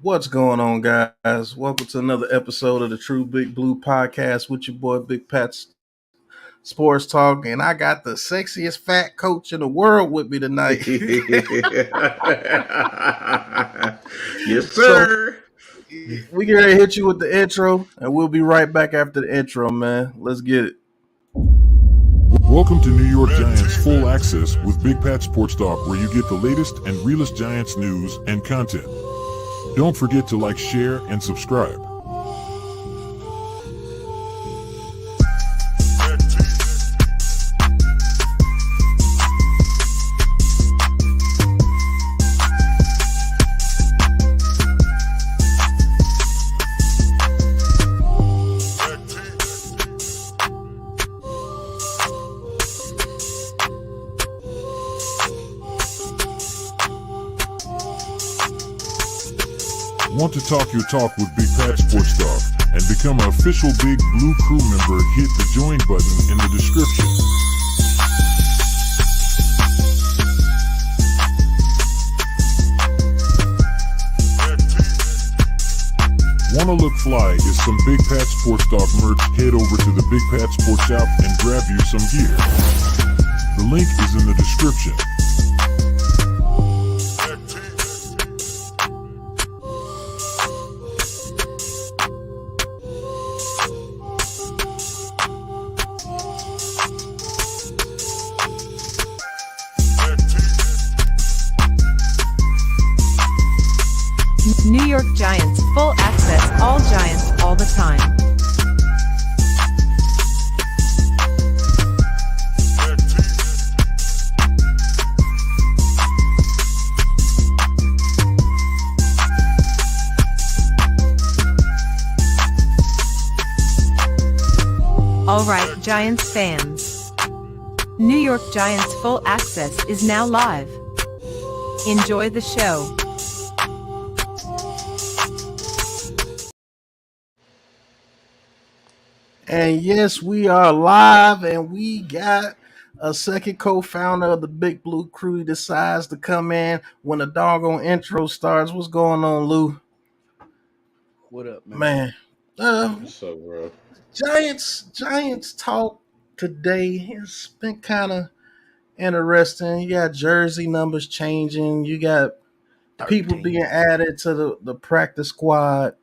What's going on, guys? Welcome to another episode of the True Big Blue Podcast with your boy Big Pats Sports Talk, and I got the sexiest fat coach in the world with me tonight. Yes, So sir. we gonna hit you with the intro, and we'll be right back after the intro, man. Let's get it. Welcome to New York Giants Full Access with Big Pat Sports Talk, where you get the latest and realest Giants news and content. Don't forget to like, share, and subscribe. Want to talk your talk with Big Pat Sports Talk and become an official Big Blue Crew member? Hit the join button in the description. Want to look fly? Get some Big Pat Sports Talk merch? Head over to the Big Pat Sports Shop and grab you some gear. The link is in the description. New York Giants, full access, all Giants, all the time. All right, Giants fans. New York Giants Full Access is now live. Enjoy the show. And yes, we are live, and we got a second co-founder of the Big Blue Crew. He decides to come in when the doggone intro starts. What's going on, Lou? What up, man? Man, What's up, bro? Giants talk today has been kind of interesting. You got jersey numbers changing. You got people 13. being added to the practice squad.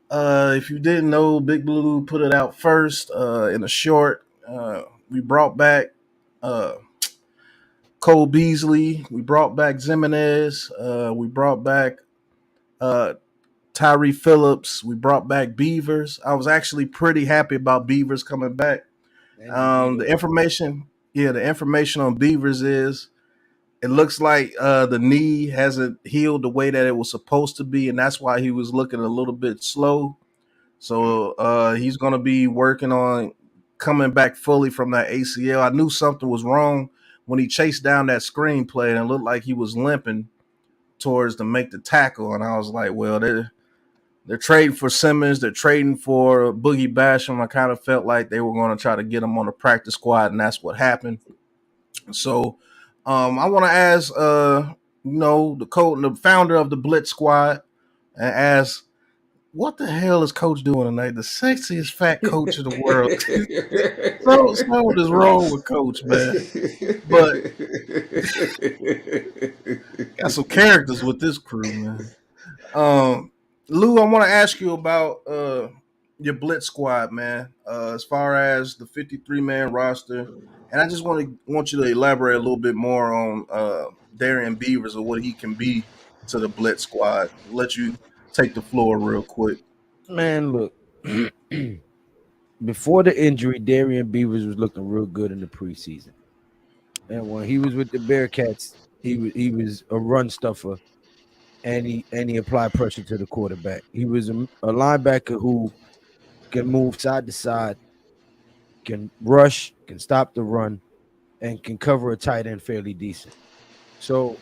If you didn't know, Big Blue put it out first in a short. We brought back uh, Cole Beasley. We brought back Zimenez. We brought back uh, Tyree Phillips. We brought back Beavers. I was actually pretty happy about Beavers coming back. The information on Beavers is it looks like the knee hasn't healed the way that it was supposed to be, and that's why he was looking a little bit slow. So he's going to be working on coming back fully from that ACL. I knew something was wrong when he chased down that screenplay and it looked like he was limping towards to make the tackle, and I was like, well, they're trading for Simmons. They're trading for Boogie Basham. I kind of felt like they were going to try to get him on the practice squad, and that's what happened. So I want to ask, the founder of the Blitz Squad, and ask, what the hell is Coach doing tonight? The sexiest fat coach in the world. Something is wrong with Coach, man. But got some characters with this crew, man. Lou, I want to ask you about your Blitz squad, man. As far as the 53-man roster, and I just want you to elaborate a little bit more on Darian Beavers or what he can be to the Blitz squad. Let you take the floor real quick. Man, look. Before the injury, Darian Beavers was looking real good in the preseason. And when he was with the Bearcats, he was a run stuffer, and he applied pressure to the quarterback. He was a linebacker who can move side to side, can rush, can stop the run, and can cover a tight end fairly decent. So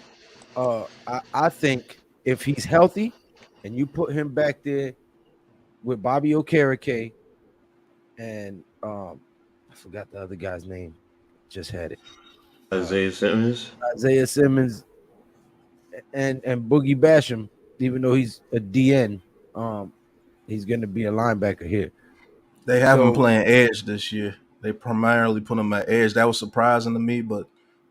I think if he's healthy and you put him back there with Bobby Okereke and I forgot the other guy's name, just had it. Isaiah Simmons. Isaiah Simmons and Boogie Basham, even though he's a DN, he's going to be a linebacker here. They have him So, playing edge this year. They primarily put him at edge. That was surprising to me, but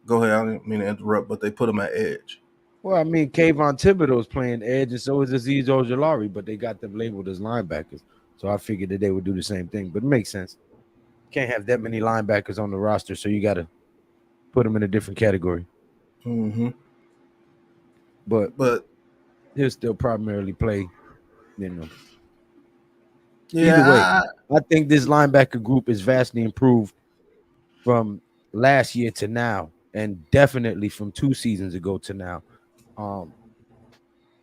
go ahead. I didn't mean to interrupt, but they put him at edge. well, I mean, Kayvon Thibodeau's playing edge, and so is Azeez Ojulari, but they got them labeled as linebackers. So I figured that they would do the same thing, but it makes sense. Can't have that many linebackers on the roster, so you got to put them in a different category. Mm-hmm. But he'll still primarily play, you know. Yeah, Either way, I think this linebacker group is vastly improved from last year to now, and definitely from 2 seasons ago to now.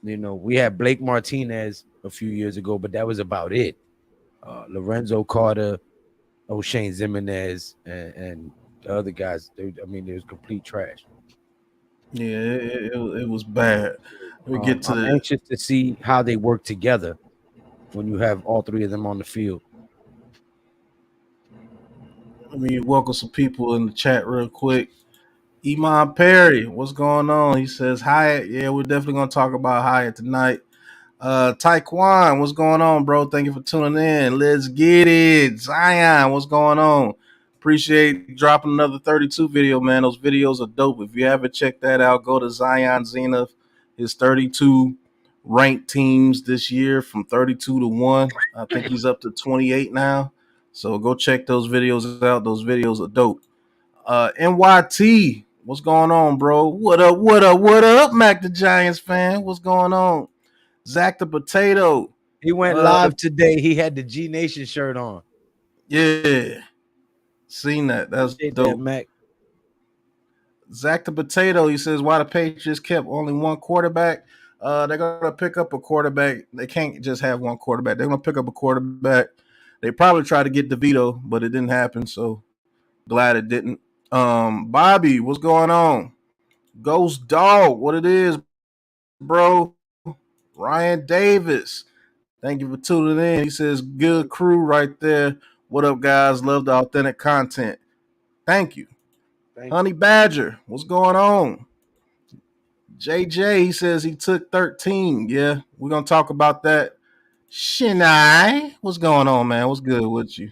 You know, we had Blake Martinez a few years ago, but that was about it. Lorenzo Carter, O'Shane Zimenez, and the other guys, they was complete trash. Yeah, it was bad. Let me get to I'm anxious to see how they work together when you have all three of them on the field. Let me welcome some people in the chat real quick. Iman Perry, what's going on? He says Hyatt. Yeah, we're definitely gonna talk about Hyatt tonight. Taekwon, what's going on, bro? Thank you for tuning in. Let's get it. Zion, what's going on? Appreciate you dropping another 32 video, man. Those videos are dope. If you haven't checked that out, go to Zion Zenith. His 32 ranked teams this year from 32 to 1. I think he's up to 28 now. So go check those videos out. Those videos are dope. NYT, what's going on, bro? What up, what up, what up, Mac the Giants fan? What's going on? Zach the Potato. He went live today. He had the G Nation shirt on. Yeah. Seen that. That's dope. That, Mac. Zach the Potato, he says, why the Patriots kept only one quarterback? They're going to pick up a quarterback. They can't just have one quarterback. They're going to pick up a quarterback. They probably tried to get DeVito, but it didn't happen, so glad it didn't. Bobby, what's going on? Ghost Dog, what it is, bro? Ryan Davis, thank you for tuning in. He says, good crew right there. What up, guys? Love the authentic content. Thank you. Honey Badger, what's going on? JJ, he says he took 13. Yeah, we're going to talk about that. Shinai, what's going on, man? What's good with you?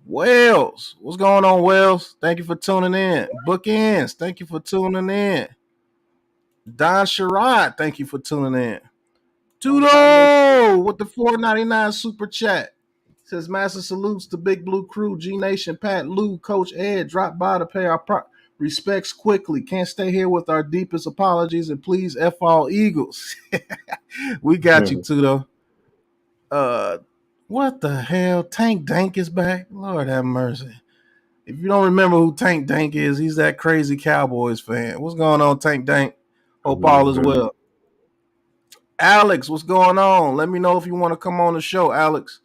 Wells, what's going on, Wells? Thank you for tuning in. Bookends, thank you for tuning in. Don Sherrod, thank you for tuning in. Tudo with the $4.99 super chat. Says massive salutes to Big Blue Crew, G Nation, Pat, Lou, Coach Ed. Drop by to pay our respects quickly. Can't stay here with our deepest apologies, and please F all Eagles. We got you, Tudo. What the hell? Tank Dank is back? Lord have mercy. If you don't remember who Tank Dank is, he's that crazy Cowboys fan. What's going on, Tank Dank? Hope all is well. Alex, what's going on? Let me know if you want to come on the show, Alex.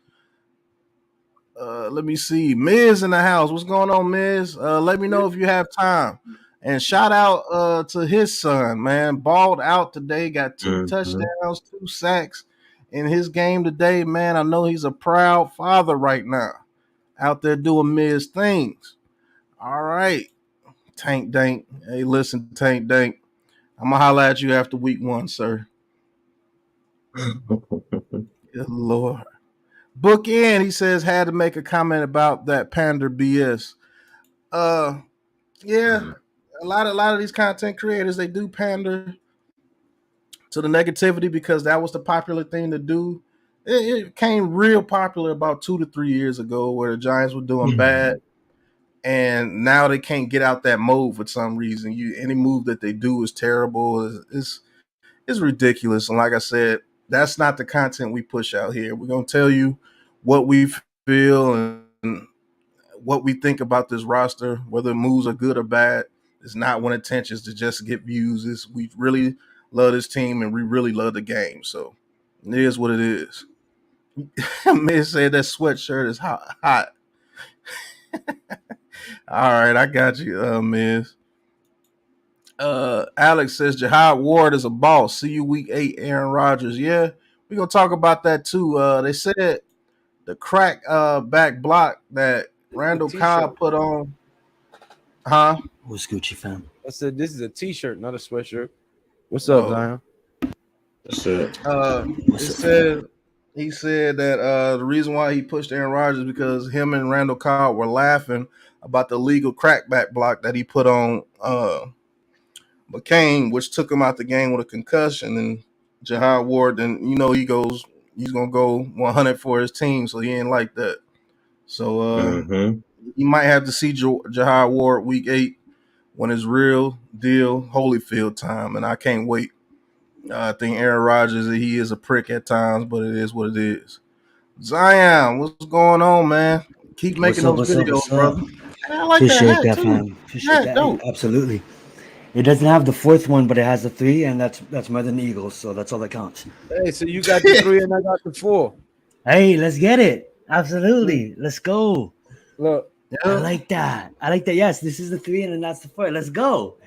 Let me see. Miz in the house. What's going on, Miz? Let me know if you have time. And shout out to his son, man. Balled out today. Got 2 touchdowns, 2 sacks in his game today, man. I know he's a proud father right now. Out there doing Miz things. All right. Tank Dank. Hey, listen, Tank Dank. I'm going to holler at you after week 1, sir. Good Lord. Book in, he says, had to make a comment about that pander BS. Yeah, a lot of these content creators, they do pander to the negativity because that was the popular thing to do. It became real popular about 2 to 3 years ago where the Giants were doing bad, and now they can't get out that mode for some reason. Any move that they do is terrible. It's ridiculous. And like I said, that's not the content we push out here. We're gonna tell you what we feel and what we think about this roster, whether moves are good or bad. It's not one intentions to just get views. We really love this team and we really love the game. So it is what it is. Miz said that sweatshirt is hot. All right, I got you, Miz. Alex says Jahad Ward is a boss. See you week 8, Aaron Rodgers. Yeah, we're gonna talk about that too. They said the crack back block that Randall Cobb put on. Huh? What's Gucci fam? I said this is a t-shirt, not a sweatshirt. What's up, Zion? That's it. It said he said that the reason why he pushed Aaron Rodgers is because him and Randall Cobb were laughing about the legal crackback block that he put on McCain, which took him out the game with a concussion. And Jahad Ward, then he's gonna go 100 for his team, so he ain't like that. So Mm-hmm. you might have to see Jahad Ward week 8 when it's real deal Holyfield time, and I can't wait. I think Aaron Rodgers, he is a prick at times, but it is what it is. Zion, what's going on, man? Keep making those videos, brother. I like Appreciate that hat that, too. fam. Appreciate that. Dope. Absolutely. It doesn't have the fourth one, but it has the 3, and that's more than the Eagles, so that's all that counts. Hey, so you got the 3 and I got the 4. Hey, let's get it. Absolutely. Let's go. Look, I like that. Yes, this is the 3 and then that's the 4. Let's go.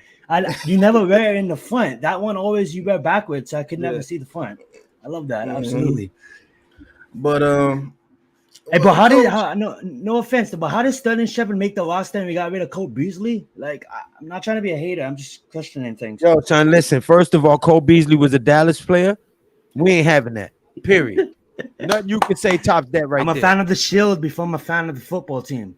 You never wear it in the front. That one always you wear backwards, so I could never see the front. I love that. Absolutely. But hey, but no offense, but how did Sterling Shepard make the roster and we got rid of Cole Beasley? Like, I'm not trying to be a hater. I'm just questioning things. yo, son, listen. First of all, Cole Beasley was a Dallas player. We ain't having that. Period. Nothing you can say tops that right there. I'm a fan of the Shield before I'm a fan of the football team.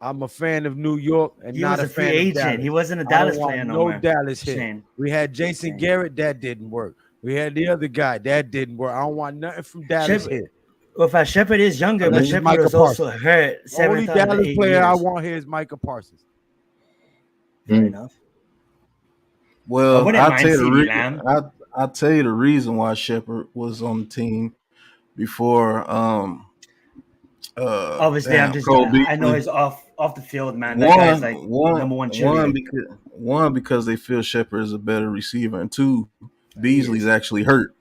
I'm a fan of New York and He not was a fan free of agent. Dallas. He wasn't a I Dallas don't want player no more. Dallas hit. Shane. We had Jason Garrett. That didn't work. We had the other guy. That didn't work. I don't want nothing from Dallas here. Well, if Shepard is younger, but Shepard Micah was also hurt. Only Dallas player I want here is Micah Parsons. Fair enough. Well, I'll tell you the reason why Shepard was on the team before. Obviously, I know he's off the field, man. That guy's like number one cheerleader. Because they feel Shepard is a better receiver, and 2, Beasley's actually hurt.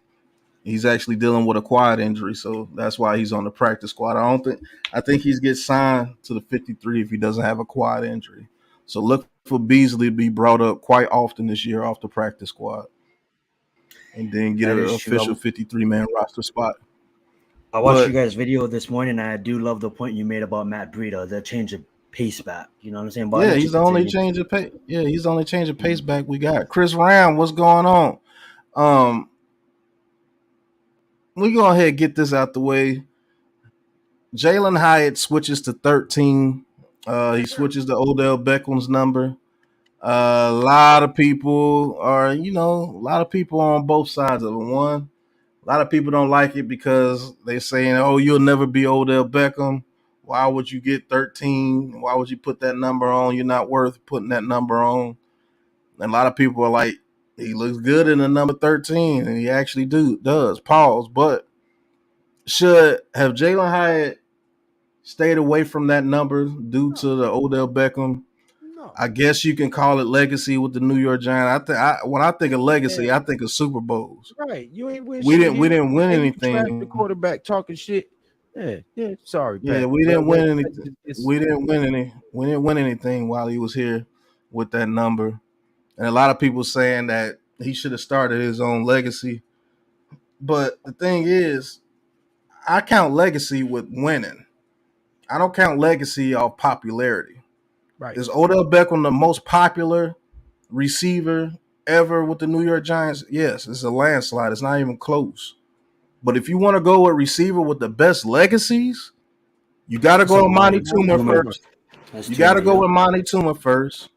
He's actually dealing with a quad injury, so that's why he's on the practice squad. I think he's get signed to the 53 if he doesn't have a quad injury. So look for Beasley to be brought up quite often this year off the practice squad, and then get an official 53-man roster spot. I watched you guys' video this morning, and I do love the point you made about Matt Breida, the change of pace back. You know what I'm saying? But he's the only change of pace. Yeah, he's the only change of pace back we got. Chris Ram, what's going on? We go ahead and get this out the way. Jalen Hyatt switches to 13. He switches to Odell Beckham's number. A lot of people are, on both sides of it. One, a lot of people don't like it because they're saying, oh, you'll never be Odell Beckham. Why would you get 13? Why would you put that number on? You're not worth putting that number on. And a lot of people are like, he looks good in the number 13, and he actually does. Pause. But should have Jalen Hyatt stayed away from that number due to the Odell Beckham? No. I guess you can call it legacy with the New York Giants. When I think of legacy, I think of Super Bowls. Right. You ain't win. We didn't win anything. The quarterback talking shit. Yeah. Sorry, Pat. Yeah, we didn't win anything. We didn't win anything while he was here with that number. And a lot of people saying that he should have started his own legacy. But the thing is, I count legacy with winning. I don't count legacy off popularity. Right. Is Odell Beckham the most popular receiver ever with the New York Giants? Yes, it's a landslide. It's not even close. But if you want to go with receiver with the best legacies, you got to go with Monty Toomer first. You got to go with Monty Toomer first.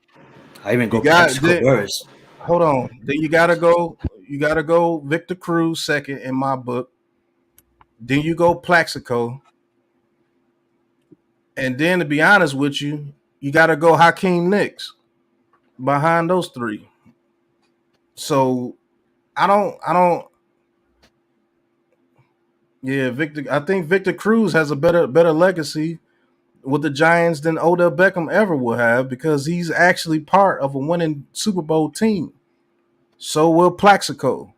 I even go first. Hold on. Then you got to go Victor Cruz second in my book. Then you go Plaxico. And then to be honest with you, you got to go Hakeem Nicks behind those 3. So Victor. I think Victor Cruz has a better legacy with the Giants than Odell Beckham ever will have because he's actually part of a winning Super Bowl team. So will Plaxico.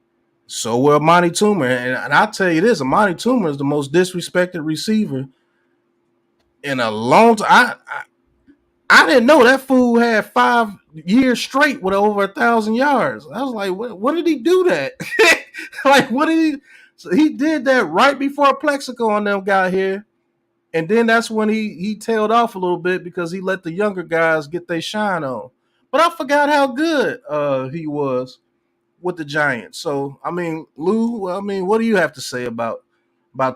So will Monty Toomer. And I'll tell you this, Monty Toomer is the most disrespected receiver in a long time. I didn't know that fool had 5 years straight with over 1,000 yards. I was like, what did he do that? Like, what did he? So he did that right before Plexico and them got here. And then that's when he tailed off a little bit because he let the younger guys get their shine on. But I forgot how good he was. with the Giants. So I mean, Lou, well, I mean, what do you have to say about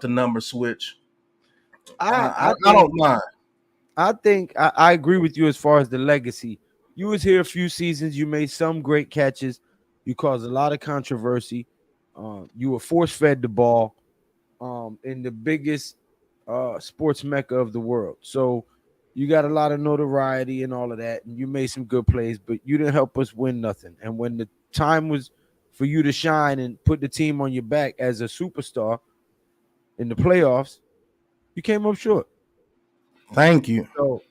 the number switch? I don't mind. I think I agree with you as far as the legacy. You was here a few seasons. You made some great catches. You caused a lot of controversy. You were force fed the ball in the biggest sports mecca of the world. So you got a lot of notoriety and all of that, and you made some good plays, but you didn't help us win nothing. And when the time was for you to shine and put the team on your back as a superstar in the playoffs, you came up short. Thank you. So,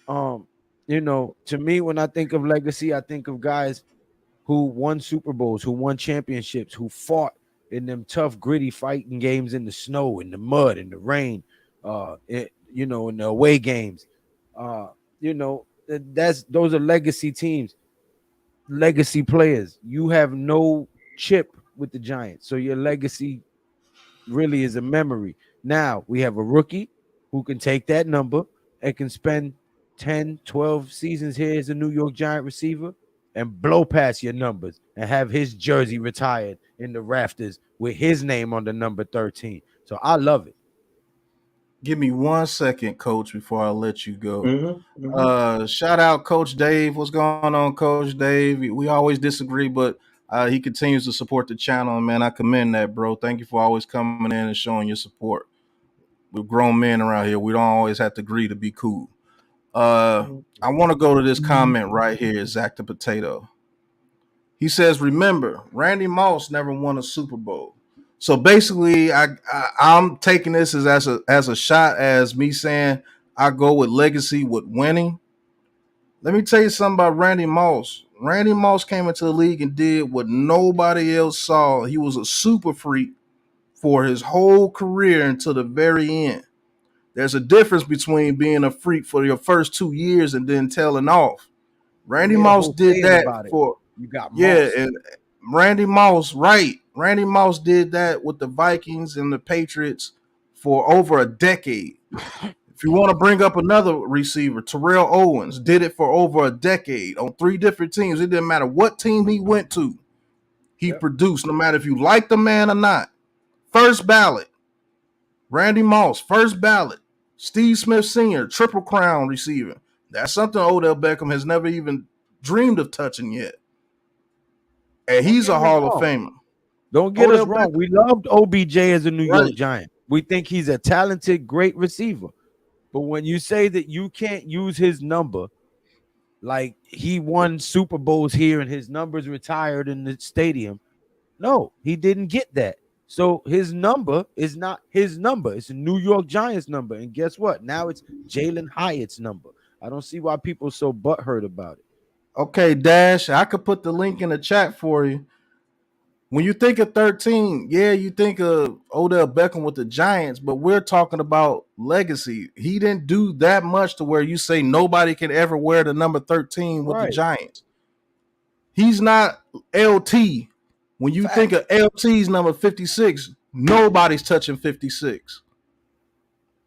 to me, when I think of legacy, I think of guys who won Super Bowls, who won championships, who fought in them tough, gritty fighting games in the snow, in the mud, in the rain, in the away games. Those are legacy teams, legacy players. You have no chip with the Giants, so your legacy really is a memory. Now we have a rookie who can take that number and can spend 10, 12 seasons here as a New York Giant receiver and blow past your numbers and have his jersey retired in the rafters with his name on the number 13. So I love it. Give me 1 second, Coach, before I let you go. Mm-hmm. Shout out Coach Dave. What's going on, Coach Dave? We always disagree, but he continues to support the channel, and man, I commend that, bro. Thank you for always coming in and showing your support. We're grown men around here. We don't always have to agree to be cool. I want to go to this comment right here, Zach the Potato. He says, remember, Randy Moss never won a Super Bowl. So basically, I'm taking this as a shot as me saying I go with legacy with winning. Let me tell you something about Randy Moss. Randy Moss came into the league and did what nobody else saw. He was a super freak for his whole career until the very end. There's a difference between being a freak for your first 2 years and then tailing off. Randy Moss did that for you got Moss. And Randy Moss, right? Randy Moss did that with the Vikings and the Patriots for over a decade. If you want to bring up another receiver, Terrell Owens did it for over a decade on 3 different teams. It didn't matter what team he went to. He produced, no matter if you like the man or not. First ballot, Randy Moss, first ballot. Steve Smith Sr., Triple Crown receiver. That's something Odell Beckham has never even dreamed of touching yet. And he's a Hall of Famer. Don't get us wrong. We loved OBJ as a New York Giant. We think he's a talented, great receiver. But when you say that you can't use his number, like he won Super Bowls here and his numbers retired in the stadium, no, he didn't get that. So his number is not his number. It's a New York Giants number. And guess what? Now it's Jalen Hyatt's number. I don't see why people are so butthurt about it. Okay, Dash, I could put the link in the chat for you. When you think of 13, yeah, you think of Odell Beckham with the Giants, but we're talking about legacy. He didn't do that much to where you say nobody can ever wear the number 13 with the Giants. He's not LT. When you think of LT's number 56, nobody's touching 56.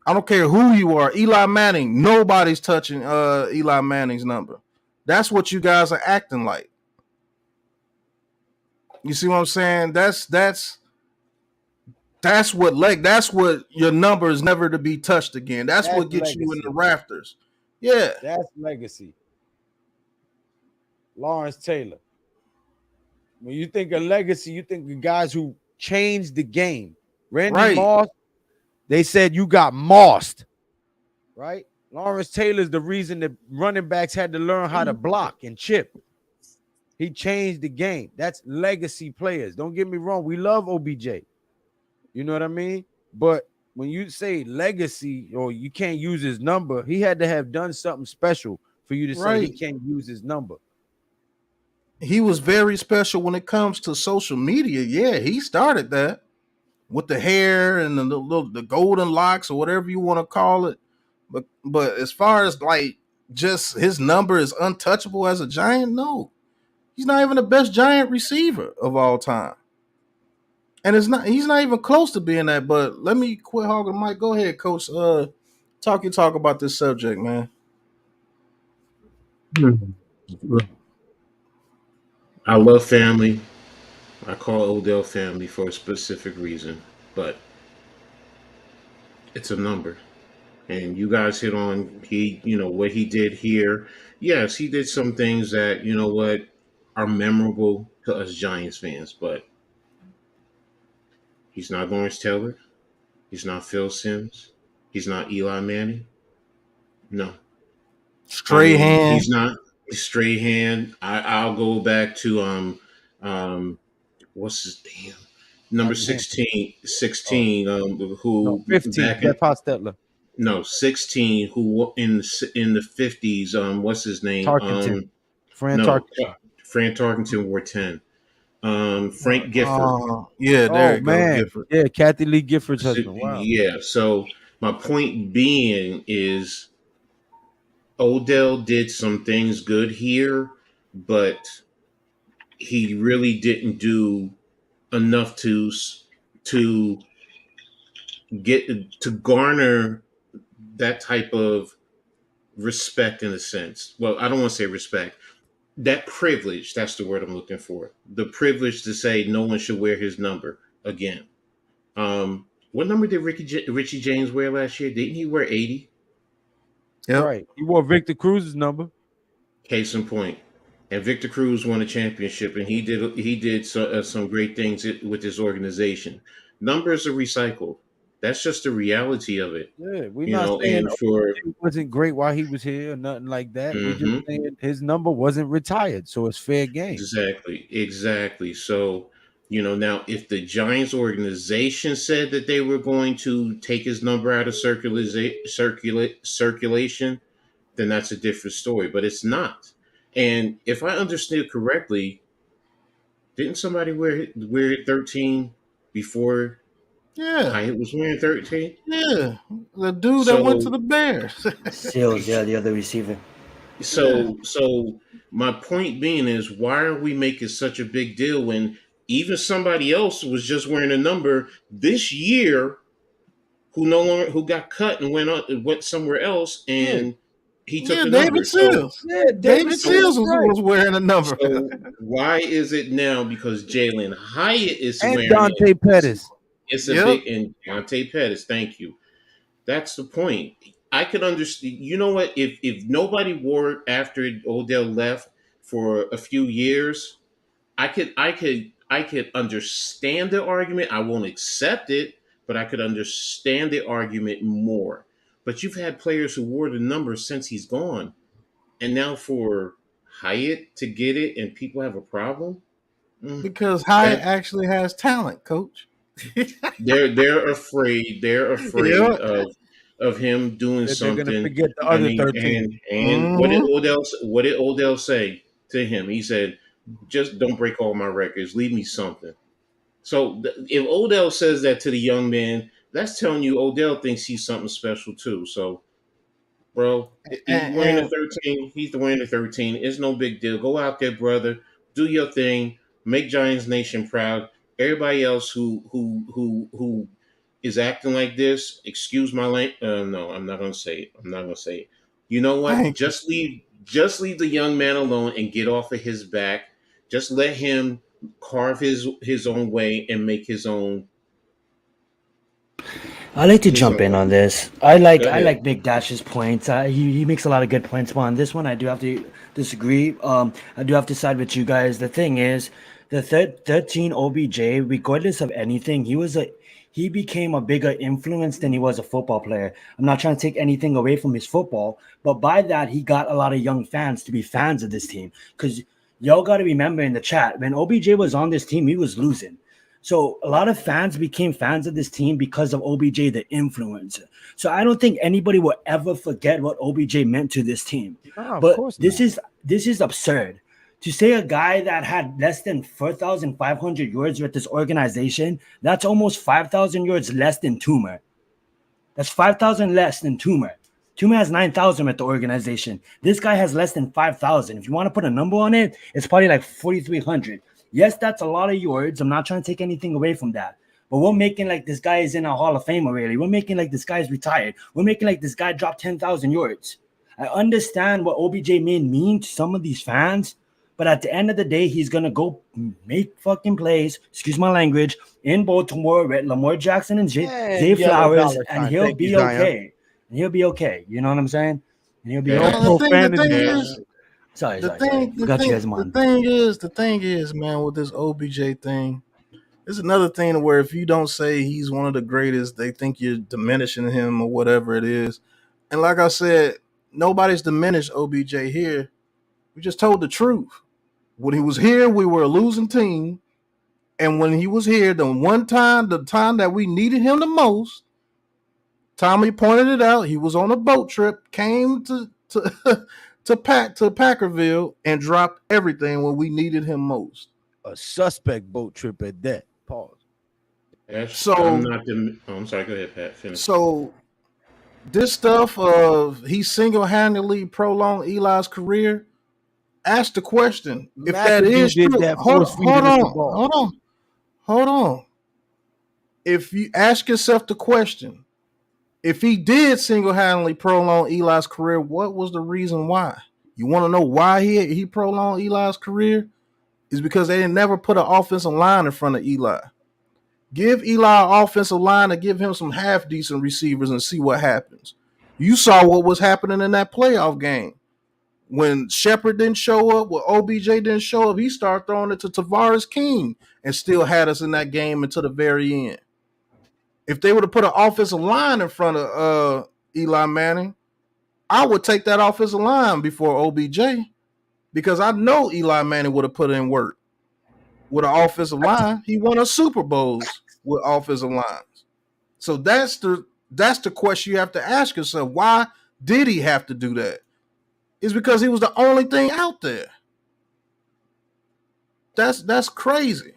I don't care who you are. Eli Manning, nobody's touching Eli Manning's number. That's what you guys are acting like. You see what I'm saying? That's what your number is never to be touched again. That's what gets legacy. You in the rafters. Yeah. That's legacy. Lawrence Taylor. When you think of legacy, you think of guys who changed the game. Randy Moss, they said you got mossed, right? Lawrence Taylor's the reason that running backs had to learn how to block and chip. He changed the game. That's legacy players. Don't get me wrong. We love OBJ. You know what I mean? But when you say legacy or you can't use his number, he had to have done something special for you to say he can't use his number. He was very special when it comes to social media. Yeah, he started that with the hair and the golden locks or whatever you want to call it. But as far as like just his number is untouchable as a Giant, no. He's not even the best Giant receiver of all time. And he's not even close to being that, but let me quit hogging the mic. Go ahead, Coach. Talk about this subject, man. I love family. I call Odell family for a specific reason, but it's a number. And you guys hit on what he did here. Yes, he did some things that what are memorable to us Giants fans, but he's not Lawrence Taylor. He's not Phil Simms. He's not Eli Manning. No, I mean Strahan. he's not Strahan. I'll go back to what's his damn number Martin Hampton. 16, Oh, 16 no, who 15. back Jeff in Hostetler. no 16 who in the 50s what's his name Tarkenton. Fran no Tarkenton. Fran Tarkenton wore 10 Frank Gifford. Yeah, there Oh, you go, man. Gifford. Yeah, Kathy Lee Gifford's husband. Wow. Yeah, so my point being is Odell did some things good here, but he really didn't do enough to get to garner that type of respect in a sense. Well, I don't want to say respect. That privilege, that's the word I'm looking for. The privilege to say no one should wear his number again. What number did Richie James wear last year? Didn't he wear 80? Yep. Right. He wore Victor Cruz's number. Case in point. And Victor Cruz won a championship, and he did some great things with his organization. Numbers are recycled. That's just the reality of it, Yeah, we're not saying And for it wasn't great while he was here or nothing like that. We're just mhm, saying his number wasn't retired, so it's fair game. exactly. So now if the Giants organization said that they were going to take his number out of circulation, then that's a different story. But it's not. And if I understood correctly, didn't somebody wear 13 before Yeah. Hyatt was wearing 13? Yeah. The dude that went to So the Bears. Seals, yeah, the other receiver. Yeah. so my point being is, why are we making such a big deal when even somebody else was just wearing a number this year who got cut and went somewhere else, Yeah, and he took Yeah, the David number. So Seals. yeah, David David Seals Seals is right. was wearing a number. so why is it now because Jalen Hyatt is And wearing it? Dante Pettis. It's a Yep. big and Dante Pettis. Thank you. That's the point. I could understand. You know what? If nobody wore it after Odell left for a few years, I could understand the argument. I won't accept it, but I could understand the argument more. But you've had players who wore the number since he's gone, and now for Hyatt to get it and people have a problem. Because Hyatt That actually has talent, coach. they're afraid. They're afraid Yep. of him doing That they're gonna something. forget the I other mean, 13. and Hmm. what did Odell say to him? He said, "Just don't break all my records. Leave me something." So if Odell says that to the young man, that's telling you Odell thinks he's something special too. So, bro, he's wearing the And 13. He's wearing the 13. It's no big deal. Go out there, brother. Do your thing. Make Giants Nation proud. Everybody else who is acting like this, excuse my language. No, I'm not gonna say it. I'm not gonna say it. You know what? thank you. Just leave the young man alone and get off of his back. Just let him carve his own way and make I like to his jump in own. on this. I like Go I ahead. like Big Dash's points. He makes a lot of good points, but on this one, I do have to disagree. I do have to side with you guys. The thing is, the 13 OBJ, regardless of anything, he became a bigger influence than he was a football player. I'm not trying to take anything away from his football, but by that, he got a lot of young fans to be fans of this team. Because y'all got to remember in the chat, when OBJ was on this team, he was losing. So a lot of fans became fans of this team because of OBJ, the influencer. So I don't think anybody will ever forget what OBJ meant to this team. No, of But course this not. is absurd. To say a guy that had less than 4,500 yards with this organization, that's almost 5,000 yards less than Toomer. That's 5,000 less than Toomer. Toomer has 9,000 with the organization. This guy has less than 5,000. If you want to put a number on it, it's probably like 4,300. Yes, that's a lot of yards. I'm not trying to take anything away from that. But we're making like this guy is in a Hall of Fame already. We're making like this guy's retired. We're making like this guy dropped 10,000 yards. I understand what OBJ mean to some of these fans, But at the end of the day, he's gonna go make fucking plays. Excuse my language. In Baltimore with Lamar Jackson and Zay Yellow Flowers, dollar and sign. he'll Thank you, be Zion. okay. And he'll be okay. You know what I'm saying? And he'll be No Dash, okay. profanity, The thing Dash. is, Zion. Sorry, the sorry, sorry. thing, the Forgot you thing, guys the on. thing is, man, with this OBJ thing, it's another thing where if you don't say he's one of the greatest, they think you're diminishing him or whatever it is. And like I said, nobody's diminished OBJ here. We just told the truth. When he was here, we were a losing team. And when he was here, the time that we needed him the most, Tommy pointed it out. He was on a boat trip, came to to Packerville, and dropped everything when we needed him most. A suspect boat trip at that. Pause. Dash. I'm So, not the. Oh, I'm sorry. Go ahead, Pat. Finish. so this stuff of he single handedly prolonged Eli's career. Ask the question if that McAdoo is did true. that force feeding him the ball. Hold on. If you ask yourself the question, if he did single handedly prolong Eli's career, what was the reason why? You want to know why he prolonged Eli's career? Is because they didn't never put an offensive line in front of Eli. Give Eli an offensive line and give him some half decent receivers and see what happens. You saw what was happening in that playoff game. When Shepard didn't show up, when OBJ didn't show up, he started throwing it to Tavares King and still had us in that game until the very end. If they would have put an offensive line in front of Eli Manning, I would take that offensive line before OBJ because I know Eli Manning would have put in work with an offensive line. He won a Super Bowls with offensive lines. So that's the question you have to ask yourself. Why did he have to do that? It's because he was the only thing out there. That's crazy.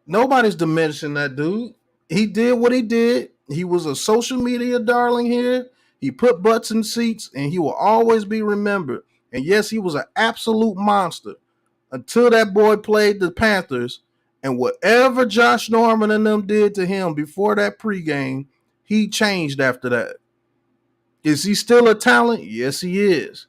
Nobody's diminishing that dude. He did what he did. He was a social media darling here. He put butts in seats, and he will always be remembered. And yes, he was an absolute monster until that boy played the Panthers. And whatever Josh Norman and them did to him before that pregame, he changed after that. Is he still a talent? Yes, he is.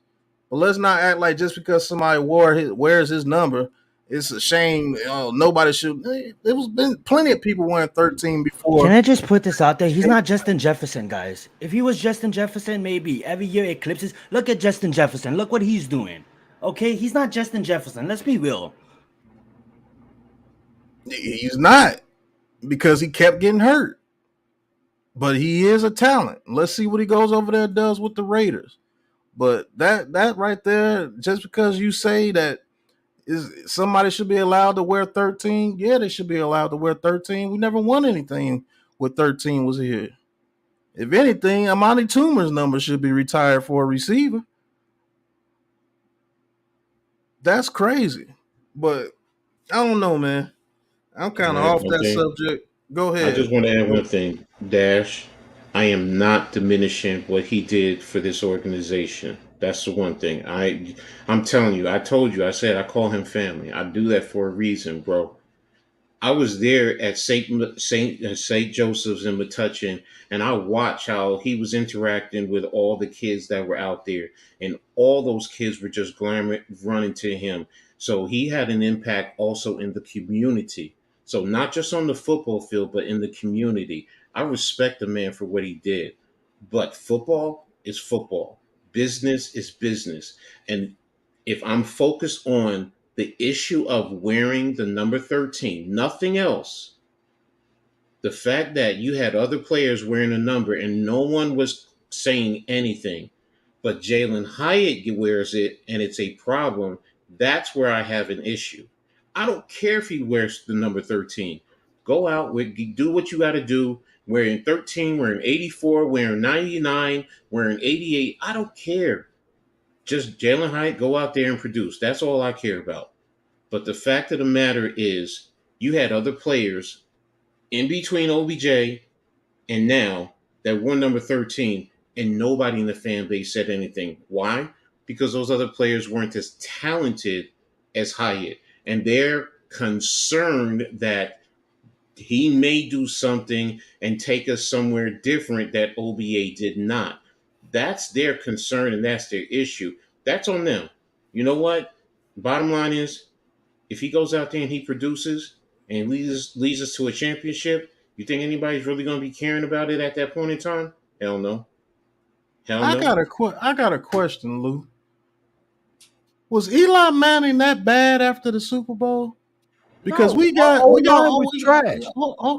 But let's not act like just because somebody wears his number, it's a shame. Nobody should. There was been plenty of people wearing 13 Can before. I just put this out there? He's not Justin Jefferson, guys. If he was Justin Jefferson, maybe every year eclipses. Look at Justin Jefferson. Look what he's doing. Okay, he's not Justin Jefferson. Let's be real. He's not because he kept getting hurt. But he is a talent. Let's see what he goes over there and does with the Raiders. But that right there, just because you say that is somebody should be allowed to wear 13, yeah, they should be allowed to wear 13. We never won anything with 13 was here. If anything, Amani Toomer's number should be retired for a receiver. That's crazy. But I don't know, man. I'm Can kind of I add off one that thing? subject. Go I ahead. just want to add one thing. Dash. I am not diminishing what he did for this organization. That's the one thing. I'm telling you. I told you. I said I call him family. I do that for a reason, bro. I was there at Saint Joseph's in Metuchen, and I watched how he was interacting with all the kids that were out there, and all those kids were just running to him. So he had an impact also in the community. So not just on the football field, but in the community. I respect the man for what he did, but football is football. Business is business, and if I'm focused on the issue of wearing the number 13, nothing else. The fact that you had other players wearing a number and no one was saying anything, but Jalen Hyatt wears it and it's a problem, that's where I have an issue. I don't care if he wears the number 13. Go out with do what you got to do. Wearing 13, wearing 84, wearing 99, wearing 88. I don't care. Just Jalen Hyatt, go out there and produce. That's all I care about. But the fact of the matter is, you had other players in between OBJ and now that won number 13, and nobody in the fan base said anything. Why? Because those other players weren't as talented as Hyatt. And they're concerned that he may do something and take us somewhere different that OBA did not. That's their concern and that's their issue. That's on them. You know what? Bottom line is, if he goes out there and he produces and leads us to a championship, you think anybody's really going to be caring about it at that point in time? Hell no. Hell no. I got a question, Lou. Was Eli Manning that bad after the Super Bowl? Because No, our O line was trash.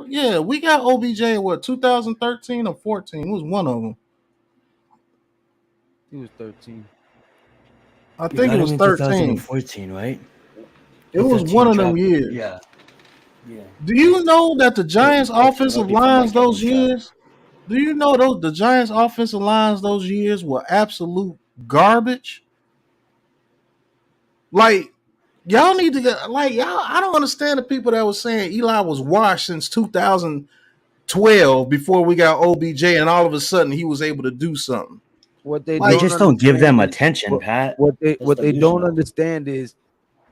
yeah, we got OBJ in what 2013 or 14? It was one of them. He was 13. I We think it got was him in 13. 2014, right? It Or was 13 one of them drafted. years. Yeah. Yeah. Do you know that the Giants offensive Early for lines Mike those Evans draft. years? Do you know the Giants offensive lines those years were absolute garbage? Like y'all need to get like y'all. I don't understand the people that was saying Eli was washed since 2012 before we got OBJ, and all of a sudden he was able to do something. What they We Like don't just don't give them understand is attention, Pat. what That's they don't delusional. understand is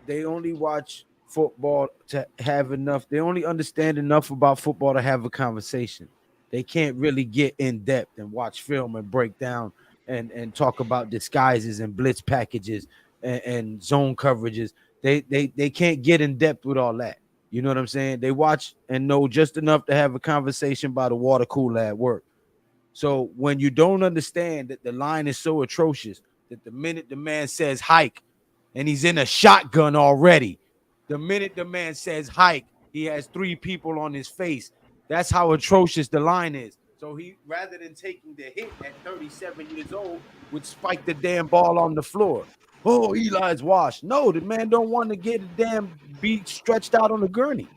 they only watch football to have enough. They only understand enough about football to have a conversation. They can't really get in depth and watch film and break down and talk about disguises and blitz packages and zone coverages. They can't get in depth with all that. You know what I'm saying? They watch and know just enough to have a conversation by the water cooler at work. So when you don't understand that the line is so atrocious that the minute the man says hike and he's in a shotgun already, the minute the man says hike, he has 3 people on his face. That's how atrocious the line is. So he, rather than taking the hit at 37 years old, would spike the damn ball on the floor. Oh, Eli's washed. No, the man don't want to get a damn beat stretched out on the gurney.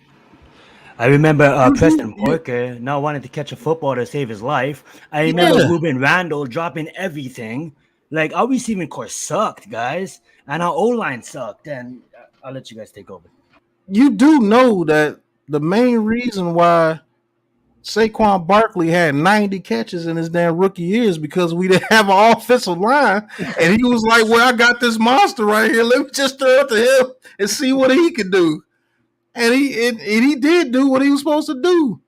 I remember you Preston do, Porker not wanting to catch a football to save his life. I remember yeah. Ruben Randall dropping everything. Like, our receiving core sucked, guys. And our O-line sucked. And I'll let you guys take over. You do know that the main reason why Saquon Barkley had 90 catches in his damn rookie year is because we didn't have an offensive line, and he was like, "Well, I got this monster right here. Let me just throw it to him and see what he can do." And he did do what he was supposed to do.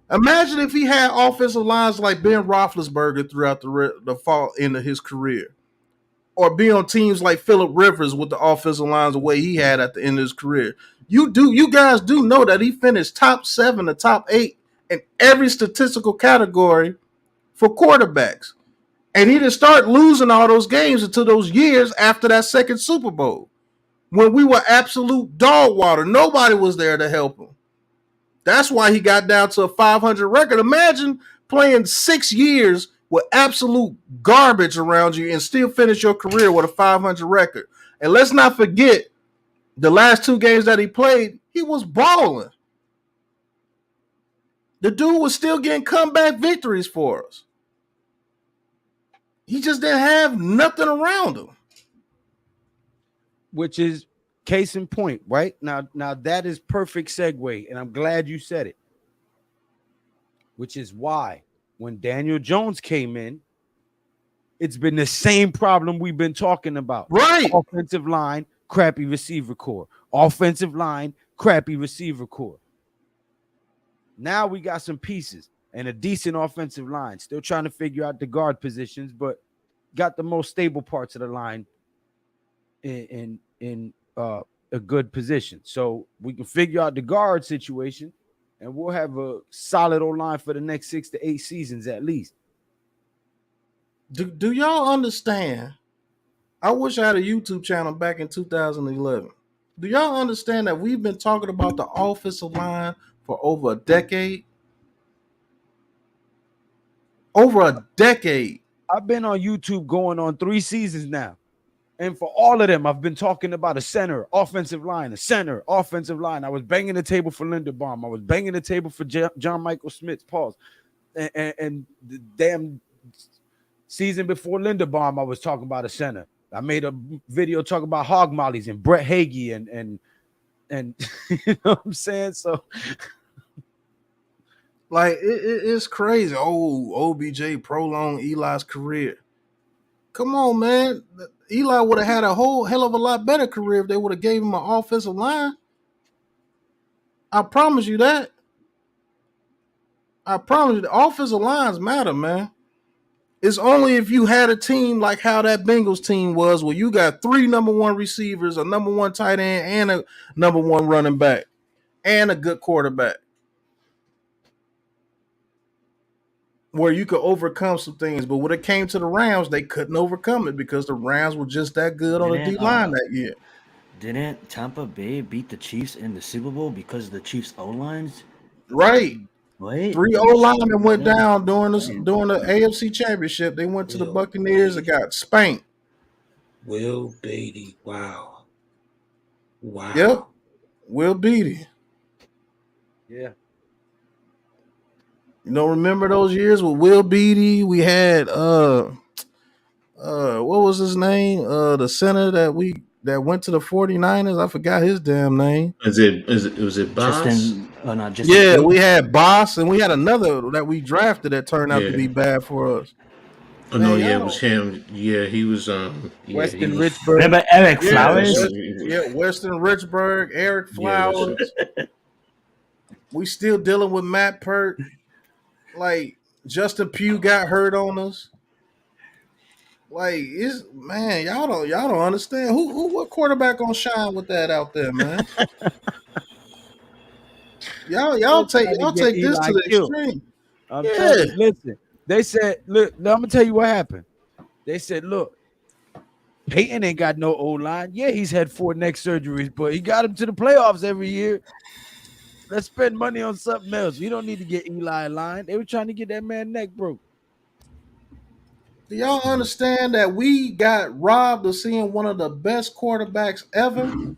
Imagine if he had offensive lines like Ben Roethlisberger throughout the fall end of his career, or be on teams like Phillip Rivers with the offensive lines the way he had at the end of his career. You guys do know that he finished top 7 to top 8 in every statistical category for quarterbacks. And he didn't start losing all those games until those years after that second Super Bowl, when we were absolute dog water. Nobody was there to help him. That's why he got down to a 500 record. Imagine playing 6 years with absolute garbage around you and still finish your career with a 500 record. And let's not forget, the last 2 games that he played, he was balling. The dude was still getting comeback victories for us. He just didn't have nothing around him. Which is case in point, right? Now that is perfect segue, and I'm glad you said it. Which is why when Daniel Jones came in, it's been the same problem we've been talking about. Right. Offensive line, crappy receiver core. Offensive line, crappy receiver core. Now we got some pieces and a decent offensive line. Still trying to figure out the guard positions, but got the most stable parts of the line in a good position. So we can figure out the guard situation, and we'll have a solid O-line for the next 6 to 8 seasons at least. Do y'all understand? I wish I had a YouTube channel back in 2011. Do y'all understand that we've been talking about the offensive line for over a decade? Over a decade. I've been on YouTube going on 3 seasons now. And for all of them, I've been talking about a center, offensive line, a center, offensive line. I was banging the table for Linderbaum. I was banging the table for John Michael Smith. Pause. And the damn season before Linderbaum, I was talking about a center. I made a video talking about hog mollies and Brett Hagee and you know what I'm saying? So like it's crazy. Oh, OBJ prolonged Eli's career. Come on, man. Eli would have had a whole hell of a lot better career if they would have gave him an offensive line. I promise you that. I promise you the offensive lines matter, man. It's only if you had a team like how that Bengals team was, where you got 3 number 1 receivers, a number 1 tight end, and a number 1 running back, and a good quarterback, where you could overcome some things. But when it came to the Rams, they couldn't overcome it because the Rams were just that good on the D line that year. Didn't Tampa Bay beat the Chiefs in the Super Bowl because of the Chiefs' O-lines? Right. Wait, 3 O-linemen went down during the AFC Championship. They went to the Buccaneers and got spanked. Will Beatty. Wow. Yep. Will Beatty. Yeah. Remember those years with Will Beatty? We had what was his name? The center that went to the 49ers. I forgot his damn name. Was it Boss? Justin. Yeah, we had Boss, and we had another that we drafted that turned out to be bad for us. Oh, man, no, yeah, it was him. Yeah, he was Weston Richburg. Remember Eric Flowers? Weston Richburg, Eric Flowers. We still dealing with Matt Pert. Like, Justin Pugh got hurt on us. Like, y'all don't understand. What quarterback gonna shine with that out there, man? y'all take this to the extreme. I'm telling you, listen. They said, look, I'm gonna tell you what happened. They said, look, Peyton ain't got no O-line. Yeah, he's had 4 neck surgeries, but he got him to the playoffs every year. Let's spend money on something else. We don't need to get Eli a line. They were trying to get that man neck broke. Do y'all understand that we got robbed of seeing one of the best quarterbacks ever, and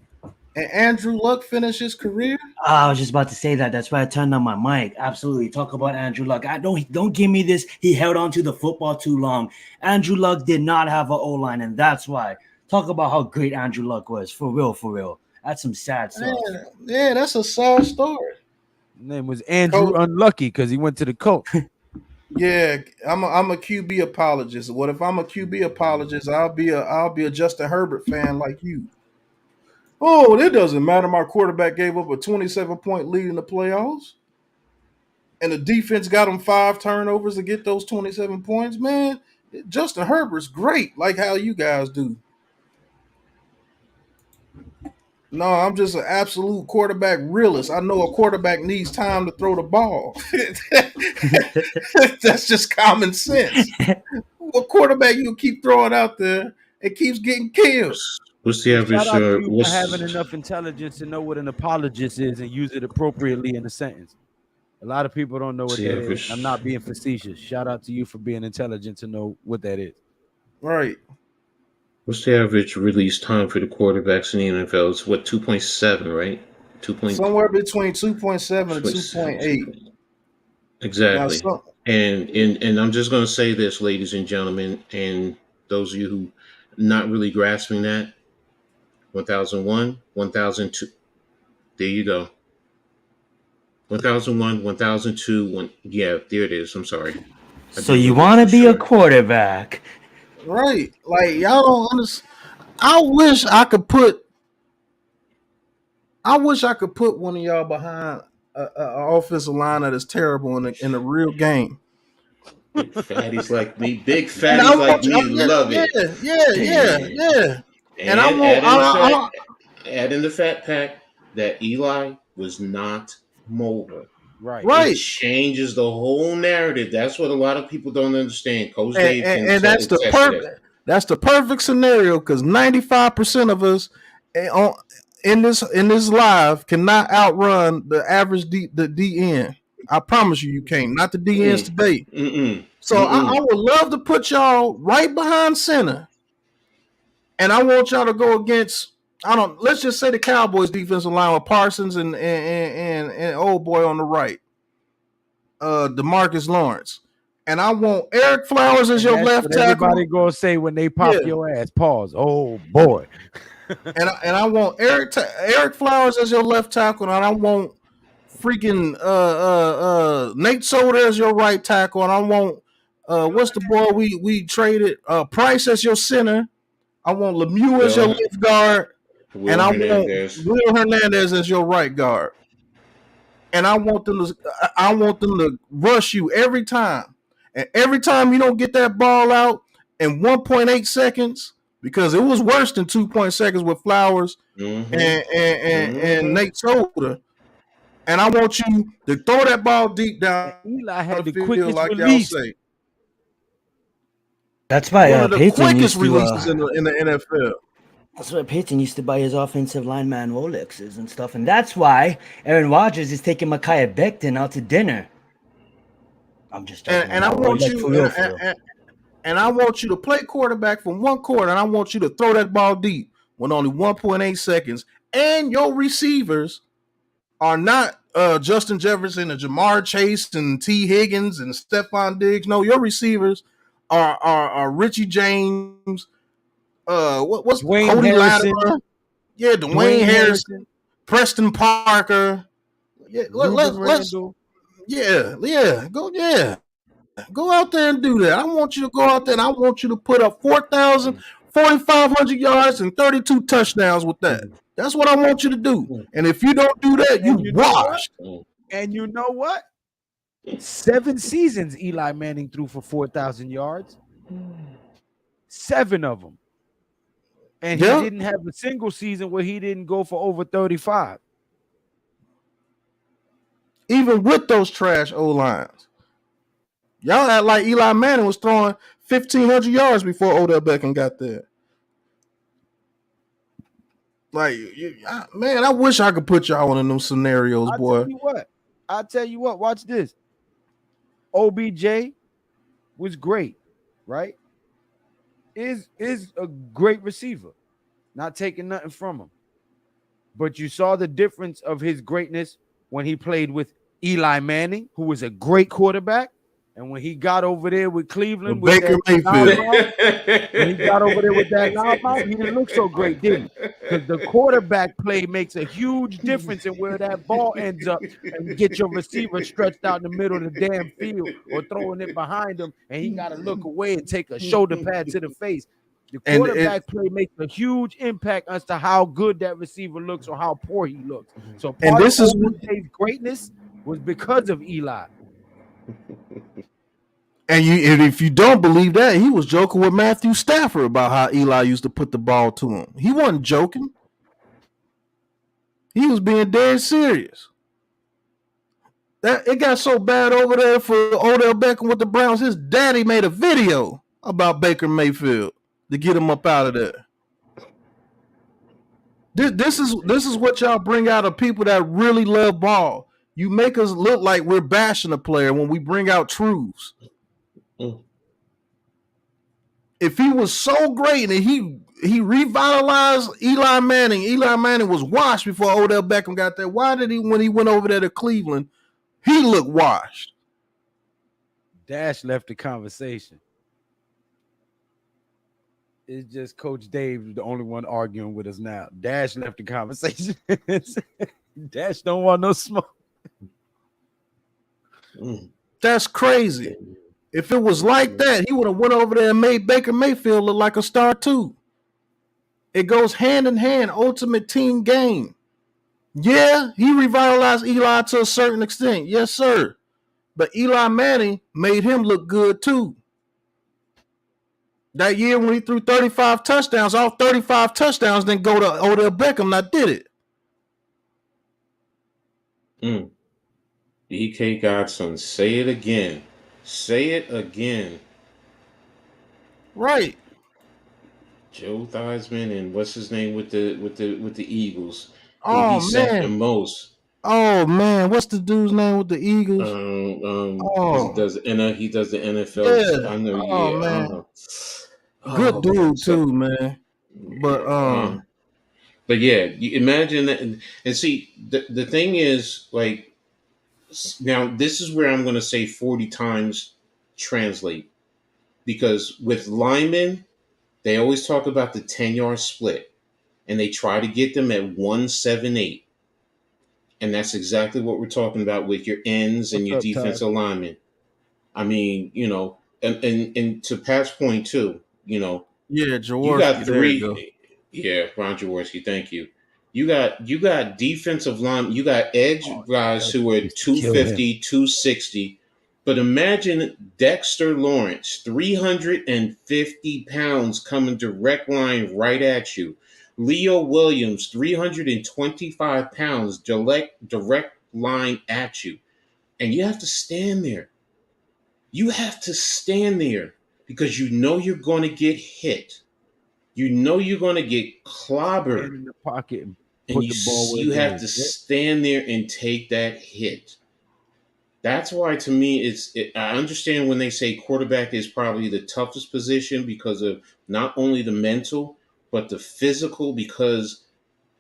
Andrew Luck finished his career? I was just about to say that. That's why I turned on my mic. Absolutely. Talk about Andrew Luck. Don't give me this. He held on to the football too long. Andrew Luck did not have an O-line, and that's why. Talk about how great Andrew Luck was. For real. That's some sad stuff. Yeah, that's a sad story. His name was Andrew Unlucky because he went to the Colts. Yeah, I'm a QB apologist. What if I'm a QB apologist? I'll be a Justin Herbert fan like you. Oh, it doesn't matter. My quarterback gave up a 27-point lead in the playoffs, and the defense got him 5 turnovers to get those 27 points. Man, Justin Herbert's great, like how you guys do. No, I'm just an absolute quarterback realist. I know a quarterback needs time to throw the ball. That's just common sense. What quarterback you keep throwing out there, it keeps getting killed. What's the average? Shout out to you for having enough intelligence to know what an apologist is and use it appropriately in a sentence. A lot of people don't know what that is. I'm not being facetious. Shout out to you for being intelligent to know what that is. Right. What's the average release time for the quarterbacks in the NFL? It's 2.7, right? Somewhere between 2.7 and 2.8. Exactly. And I'm just going to say this, ladies and gentlemen, and those of you who not really grasping that, 1001, 1002. There you go. 1001, 1002. Yeah, there it is. I'm sorry. So you want to be a quarterback. Right. Like, y'all don't understand. I wish I could put one of y'all behind an offensive line that is terrible in a real game. Big fatties like me. Big fatties like me love it. Yeah. And add in the fat pack that Eli was not mobile. Right. It changes the whole narrative. That's what a lot of people don't understand. Coach Dave and that's the perfect scenario because 95% of us in this live cannot outrun the average the DN. I promise you can't. Not the DNs today. So I would love to put y'all right behind center, and I want y'all to go against. Let's just say the Cowboys defensive line with Parsons and old boy on the right, DeMarcus Lawrence, and I want Eric Flowers as your left tackle. Everybody gonna say when they pop your ass. Pause. Oh boy. and I want Eric Flowers as your left tackle, and I want freaking Nate Solder as your right tackle, and I want what's the boy we traded Price as your center. I want Lemieux as your left guard. And I want Will Hernandez as your right guard, and I want them to rush you every time. And every time you don't get that ball out in 1.8 seconds, because it was worse than 2 seconds with Flowers and Nate Solder. And I want you to throw that ball deep down Eli the had the field, quickest like y'all release. say. That's why One of the Peyton quickest used to. releases in the NFL. That's why Peyton used to buy his offensive lineman Rolexes and stuff, and that's why Aaron Rodgers is taking Micaiah Becton out to dinner. I'm just joking. And I want you, and I want you to play quarterback from one quarter, and I want you to throw that ball deep with only 1.8 seconds. And your receivers are not Justin Jefferson and Jamar Chase and T. Higgins and Stephon Diggs. No, your receivers are Richie James. What's Dwayne Cody Harrison. Latimer? Yeah, Dwayne Harrison, Preston Parker. Yeah, Ruben let's Randall. Go out there and do that. I want you to go out there and I want you to put up 4,000, 4,500 yards and 32 touchdowns with that. That's what I want you to do. And if you don't do that, you washed. And you know what? 7 seasons Eli Manning threw for 4,000 yards. 7 of them. And he didn't have a single season where he didn't go for over 35. Even with those trash O-lines. Y'all act like Eli Manning was throwing 1,500 yards before Odell Beckham got there. Like, man, I wish I could put y'all in them scenarios, boy. I'll tell you what. Watch this. OBJ was great, right? Is a great receiver. Not taking nothing from him. But you saw the difference of his greatness when he played with Eli Manning, who was a great quarterback. And when he got over there with Cleveland, with Baker Mayfield, when he got over there with that loudmouth, he didn't look so great, did he? Because the quarterback play makes a huge difference in where that ball ends up, and get your receiver stretched out in the middle of the damn field or throwing it behind him, and he got to look away and take a shoulder pad to the face. The quarterback play makes a huge impact as to how good that receiver looks or how poor he looks. So part of OBJ's greatness was because of Eli. And if you don't believe that, he was joking with Matthew Stafford about how Eli used to put the ball to him. He wasn't joking. He was being dead serious. It got so bad over there for Odell Beckham with the Browns. His daddy made a video about Baker Mayfield to get him up out of there. This is what y'all bring out of people that really love ball. You make us look like we're bashing a player when we bring out truths. If he was so great and he revitalized Eli Manning was washed before Odell Beckham got there. Why did he, when he went over there to Cleveland, he looked washed? Dash left the conversation. It's just Coach Dave, the only one arguing with us now. Dash left the conversation. Dash don't want no smoke. That's crazy. If it was like that, he would have went over there and made Baker Mayfield look like a star too. It goes hand in hand, ultimate team game. Yeah, he revitalized Eli to a certain extent. Yes, sir. But Eli Manning made him look good too. That year when he threw 35 touchdowns, all 35 touchdowns didn't go to Odell Beckham, not did it? BK Godson, say it again. Say it again. Right. Joe Theismann and what's his name with the Eagles? Oh, he sacked the most. Oh man, what's the dude's name with the Eagles? He does the NFL. Yeah. I know. Oh man, good dude too, man. But yeah, you imagine that, and see the thing is, like, now this is where I'm going to say 40 times translate, because with linemen, they always talk about the 10-yard split, and they try to get them at 1.78. And that's exactly what we're talking about with your ends and your defensive linemen. I mean, you know, and to Pat's point too, you know, yeah, Jaworski, you got 3. Yeah, Ron Jaworski, thank you. You got defensive line, you got edge guys who are 250, 260, But imagine Dexter Lawrence, 350 pounds coming direct line right at you. Leo Williams, 325 pounds, direct line at you. And you have to stand there. You have to stand there because you know you're going to get hit. You know you're going to get clobbered. In the pocket and And put the ball where you it have goes. to stand there and take that hit. That's why, to me, I understand when they say quarterback is probably the toughest position because of not only the mental but the physical. Because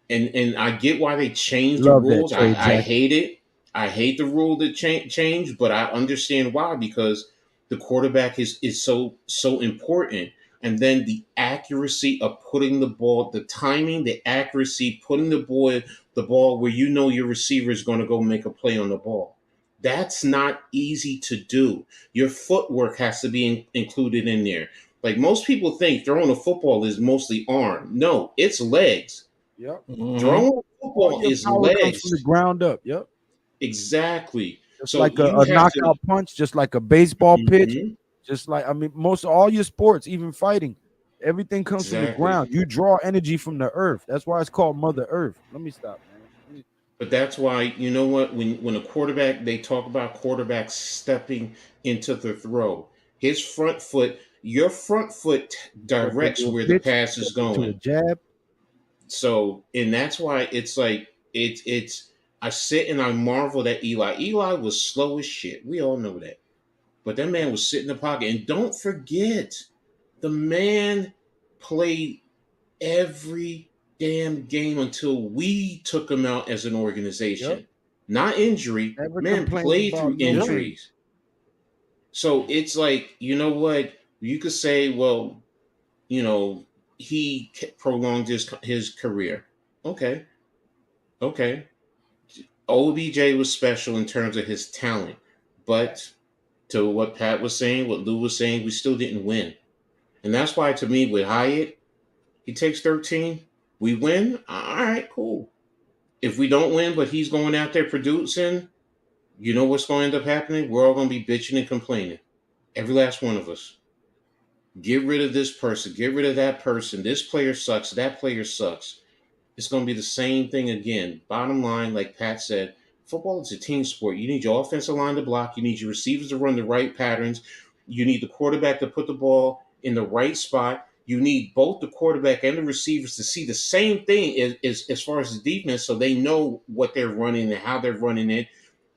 and I get why they changed the Love that rules. trade, I Jack. hate it. I hate the rule that changed, but I understand why, because the quarterback is so important. And then the accuracy of putting the ball, the timing, the accuracy, putting the ball where you know your receiver is going to go make a play on the ball. That's not easy to do. Your footwork has to be included in there. Like most people think throwing a football is mostly arm. No, it's legs. Yep. Mm-hmm. Throwing All football your is power comes from the legs. ground up. Yep. Exactly. Just So like you a have to. knockout punch, just like a baseball pitch, Mhm, just like most of all your sports, even fighting, everything comes from the exactly. ground. You draw energy from the earth. That's why it's called Mother Earth. Let me stop, man. But that's why, you know what, when a quarterback, they talk about quarterbacks stepping into the throw. His front foot, your front foot Step directs into a where the pitch, pass step is into a going. jab. So, and that's why it's like it's I sit and I marvel at Eli. Eli was slow as shit. We all know that. But that man was sitting in the pocket. And don't forget, the man played every damn game until we took him out as an Yep. organization. Not injury. Never Man complained played about through no Yep. trade. injuries. So it's like, you know what? You could say, well, you know, he prolonged his career. Okay. Okay. OBJ was special in terms of his talent. But to what Pat was saying, what Lou was saying, we still didn't win. And that's why, to me, with Hyatt, he takes 13. We win. All right, cool. If we don't win, but he's going out there producing, you know what's going to end up happening? We're all going to be bitching and complaining. Every last one of us. Get rid of this person. Get rid of that person. This player sucks. That player sucks. It's going to be the same thing again. Bottom line, like Pat said, football is a team sport. You need your offensive line to block. You need your receivers to run the right patterns. You need the quarterback to put the ball in the right spot. You need both the quarterback and the receivers to see the same thing as far as the defense, so they know what they're running and how they're running it.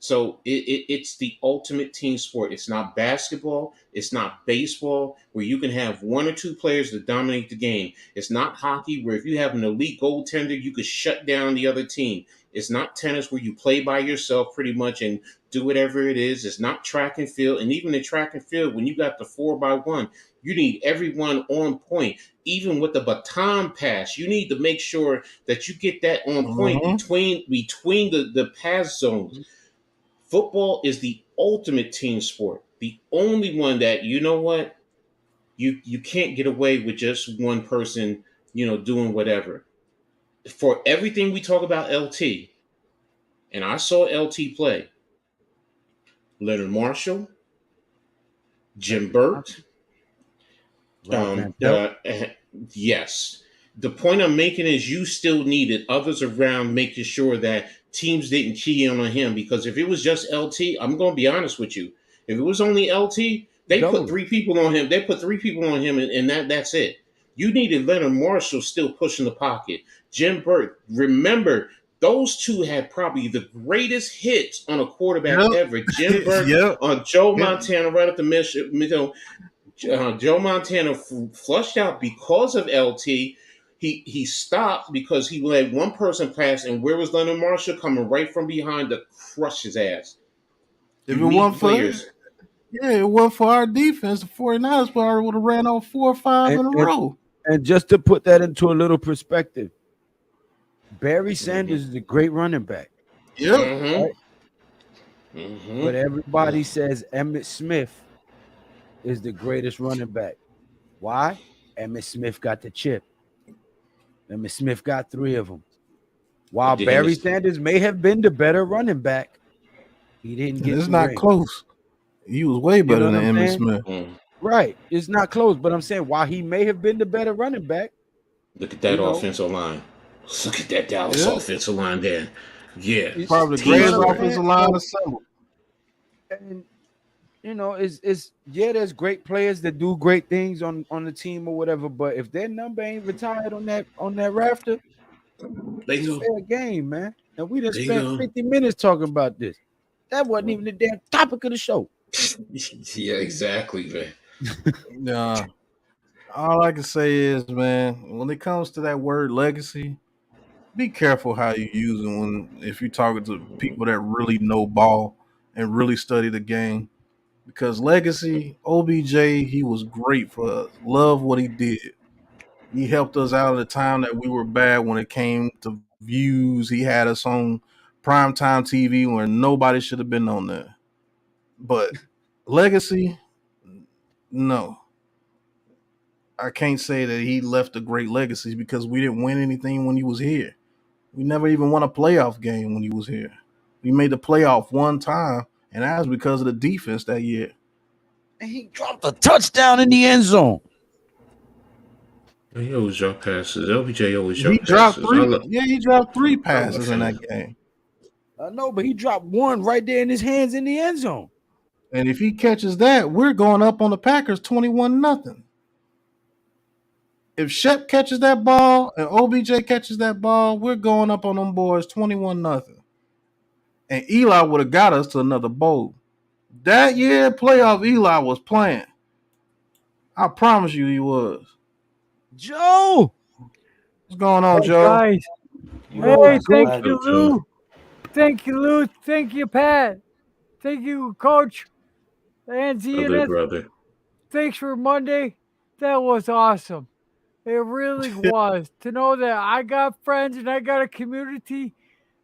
So it's the ultimate team sport. It's not basketball. It's not baseball, where you can have one or two players that dominate the game. It's not hockey, where if you have an elite goaltender, you could shut down the other team. It's not tennis, where you play by yourself pretty much and do whatever it is. It's not track and field. And even in track and field, when you got the 4x1, you need everyone on point. Even with the baton pass, you need to make sure that you get that on point Mm-hmm. between the pass zones. Football is the ultimate team sport. The only one that, you know what, you can't get away with just one person, doing whatever. For everything we talk about LT, and I saw LT play, Leonard Marshall, Jim Burt, Rob Van um, Pelt. uh, yes. The point I'm making is you still needed others around making sure that teams didn't key in on him, because if it was just LT, I'm going to be honest with you. If it was only LT, they put Double. three people on him. They put three people on him, and that's it. You needed Leonard Marshall still pushing the pocket. Jim Burt. Remember, those two had probably the greatest hits on a quarterback Yep. ever. Jim Burt Yep. on Joe Yep. Montana right at the middle. Joe Montana flushed out because of LT. He stopped because he let one person pass, and where was Leonard Marshall coming right from behind to crush his ass? If You it need wasn't for players. it wasn't for our defense, the 49ers probably would have ran off 4 or 5 And, in a and row. and just to put that into a little perspective, Barry Mm-hmm. Sanders is a great running back, Yep. Mm-hmm. right? But Mm-hmm. everybody says Emmitt Smith is the greatest running back. Why? Emmitt Smith got the chip. Emmitt Smith got 3 of them. While But did Barry Emmitt, Sanders may have been the better running back, he didn't And get it's the not ring. close. He was way better what than I'm Emmitt saying? Smith. Right. It's not close, but I'm saying while he may have been the better running back, Look at that you know, offensive line. Look at that Dallas Yeah, offensive line there. Yeah, probably the you know what greatest I'm tasteless. saying? offensive line So, assembled. and it's yeah, there's great players that do great things on the team or whatever, but if their number ain't retired on that rafter, it's Bingo. fair game, man. And we just spent Bingo. 50 minutes talking about this. That wasn't even the damn topic of the show. Yeah, exactly, man. Yeah. All I can say is, man, when it comes to that word legacy, be careful how you use it if you're talking to people that really know ball and really study the game. Because legacy, OBJ, he was great for us. Love what he did. He helped us out at a time that we were bad when it came to views. He had us on primetime TV when nobody should have been on there. But legacy, no. I can't say that he left a great legacy because we didn't win anything when he was here. We never even won a playoff game when he was here. We made the playoff one time, and that was because of the defense that year. And he dropped a touchdown in the end zone. He always drop passes. LBJ always He drop dropped passes. I three. love, Yeah, he dropped three I love passes in that him. game. I know, but he dropped one right there in his hands in the end zone. And if he catches that, we're going up on the Packers 21-0. If Shep catches that ball and OBJ catches that ball, we're going up on them boys 21-0. And Eli would have got us to another bowl. That year, playoff Eli was playing. I promise you he was. Joe, What's going on, Hey Joe? guys, You know hey, what? thank Glad. you, Joe. Lou. Thank you, Lou. Thank you, Pat. Thank you, Coach. And Other Zenith. brother. Thanks for Monday. That was awesome. It really was. To know that I got friends and I got a community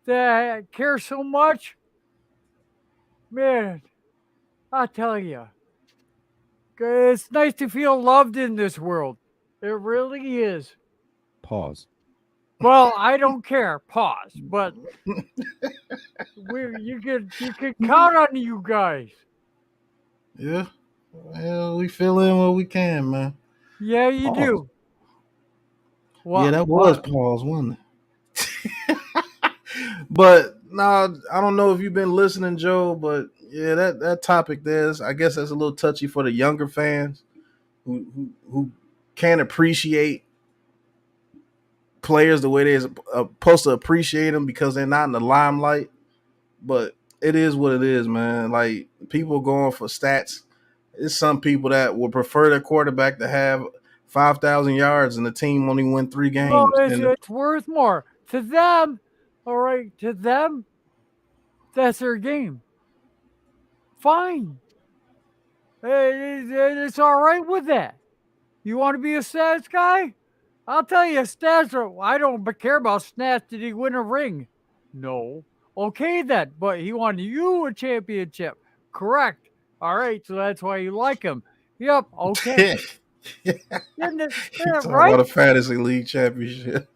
that care so much. Man, I tell you, it's nice to feel loved in this world. It really is. pause. Well, I don't care. Pause. But you can count on you guys. Yeah. Well, we fill in what we can, man. Yeah, you Pause. do. Yeah, that was pause, wasn't it? But no, I don't know if you've been listening, Joe, but yeah, that topic there's I guess that's a little touchy for the younger fans who can't appreciate players the way they're supposed to appreciate them because they're not in the limelight. But it is what it is, man. Like people going for stats. It's some people that would prefer their quarterback to have 5,000 yards and the team only win 3 Well, games. And it's worth more to them. All right, to them, that's their game. Fine. It's all right with that. You want to be a stats guy? I'll tell you, stats are. I don't care about stats. Did he win a ring? No. Okay then, but he won you a championship. Correct. All right, so that's why you like him. Yep. Okay. Isn't it, talking right? about a fantasy league championship.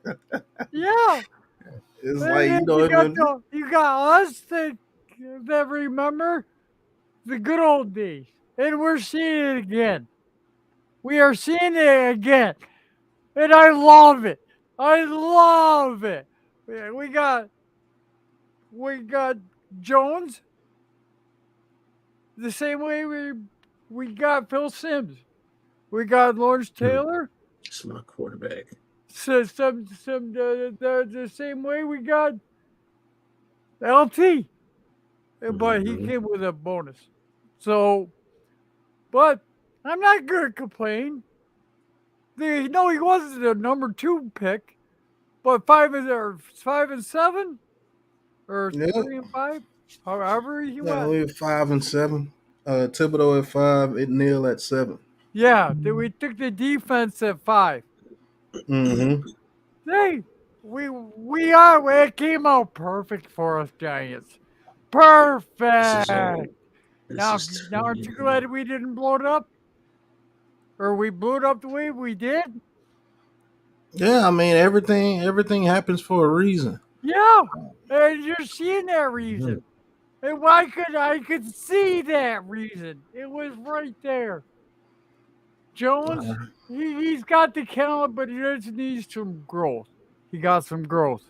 Yeah. It's And like then you don't even. you got us that remember the good old days, and we're seeing it again. We are seeing it again, and I love it. I love it. Yeah, we got Jones the same way we got Phil Sims. We got Lawrence Taylor. It's my quarterback. So the same way we got LT, but he came with a bonus. So, but I'm not gonna complain. No, he wasn't the number 2 pick, but 5 and 7 or Yeah, 3 and 5, however he no, went. we were 5-7. Thibodeau at 5, it Neal at 7. Yeah, we took the defense at 5. Mm-hmm. Hey, we are. It came out perfect for us Giants. Perfect. Now, aren't you glad we didn't blow it up? Or we blew it up the way we did? Yeah, I mean everything happens for a reason. Yeah, and you're seeing that reason. And I could see that reason. It was right there. Jones, he's got the talent, but he just needs some growth. He got some growth.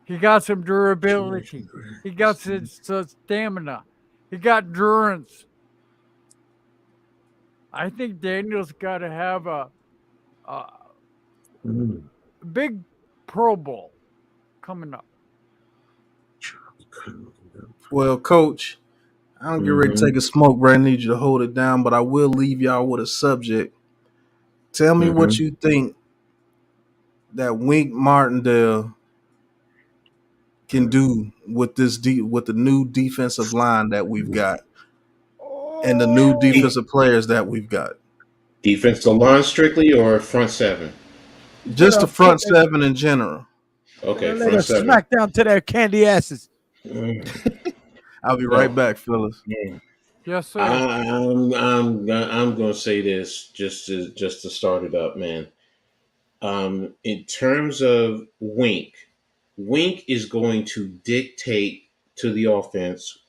He got some durability. He got some stamina. He got endurance. I think Daniel's got to have a big Pro Bowl coming up. Well, Coach, I don't get ready to take a smoke break. I need you to hold it down, but I will leave y'all with a subject. Tell me what you think that Wink Martindale can do with with the new defensive line that we've got and the new defensive players that we've got. Defensive line strictly or front seven? Just the front seven in general. Okay, Let front us seven. smack down to their candy asses. I'll be right Well, back, fellas. Yes, sir. I'm gonna say this just to start it up, man. In terms of Wink is going to dictate to the offense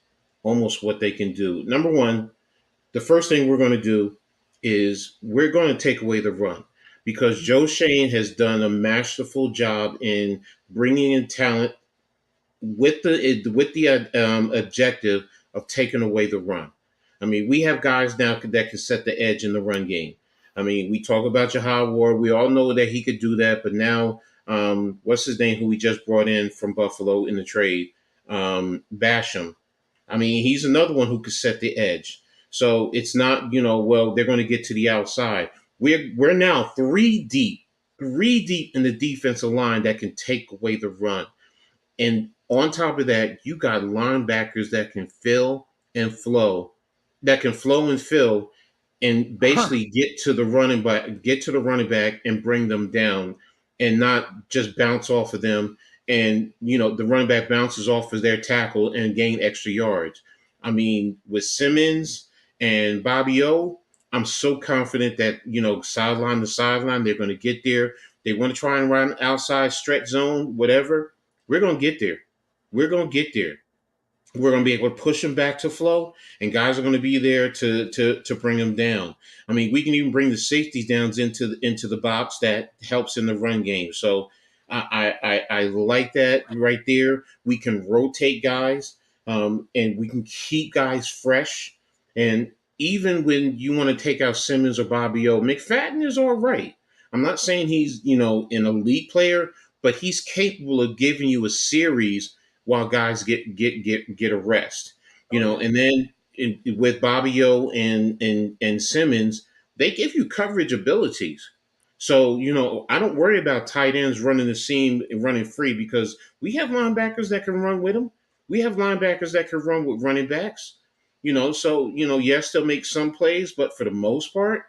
almost what they can do. Number one, the first thing we're going to do is we're going to take away the run because Joe Shane has done a masterful job in bringing in talent with the objective of taking away the run. I mean, we have guys now that can set the edge in the run game. I mean, we talk about Jahad Ward. We all know that he could do that, but now, what's his name, who we just brought in from Buffalo in the trade, Basham. I mean, he's another one who could set the edge. So it's not, well, they're going to get to the outside. We're now three deep in the defensive line that can take away the run. And on top of that, you got linebackers that can fill and flow, that can flow and fill, and basically get to the running back and bring them down, and not just bounce off of them. And the running back bounces off of their tackle and gain extra yards. I mean, with Simmons and Bobby O, I'm so confident that sideline to sideline, they're going to get there. They want to try and run outside stretch zone, whatever. We're going to get there. We're going to get there. We're going to be able to push them back to flow, and guys are going to be there to bring them down. I mean, we can even bring the safeties down into the box. That helps in the run game. So I like that right there. We can rotate guys, and we can keep guys fresh. And even when you want to take out Simmons or Bobby O, McFadden is all right. I'm not saying he's an elite player, but he's capable of giving you a series while guys get a rest. And then with Bobby O and Simmons, they give you coverage abilities. So, I don't worry about tight ends running the seam and running free because we have linebackers that can run with them. We have linebackers that can run with running backs. So, yes, they'll make some plays, but for the most part,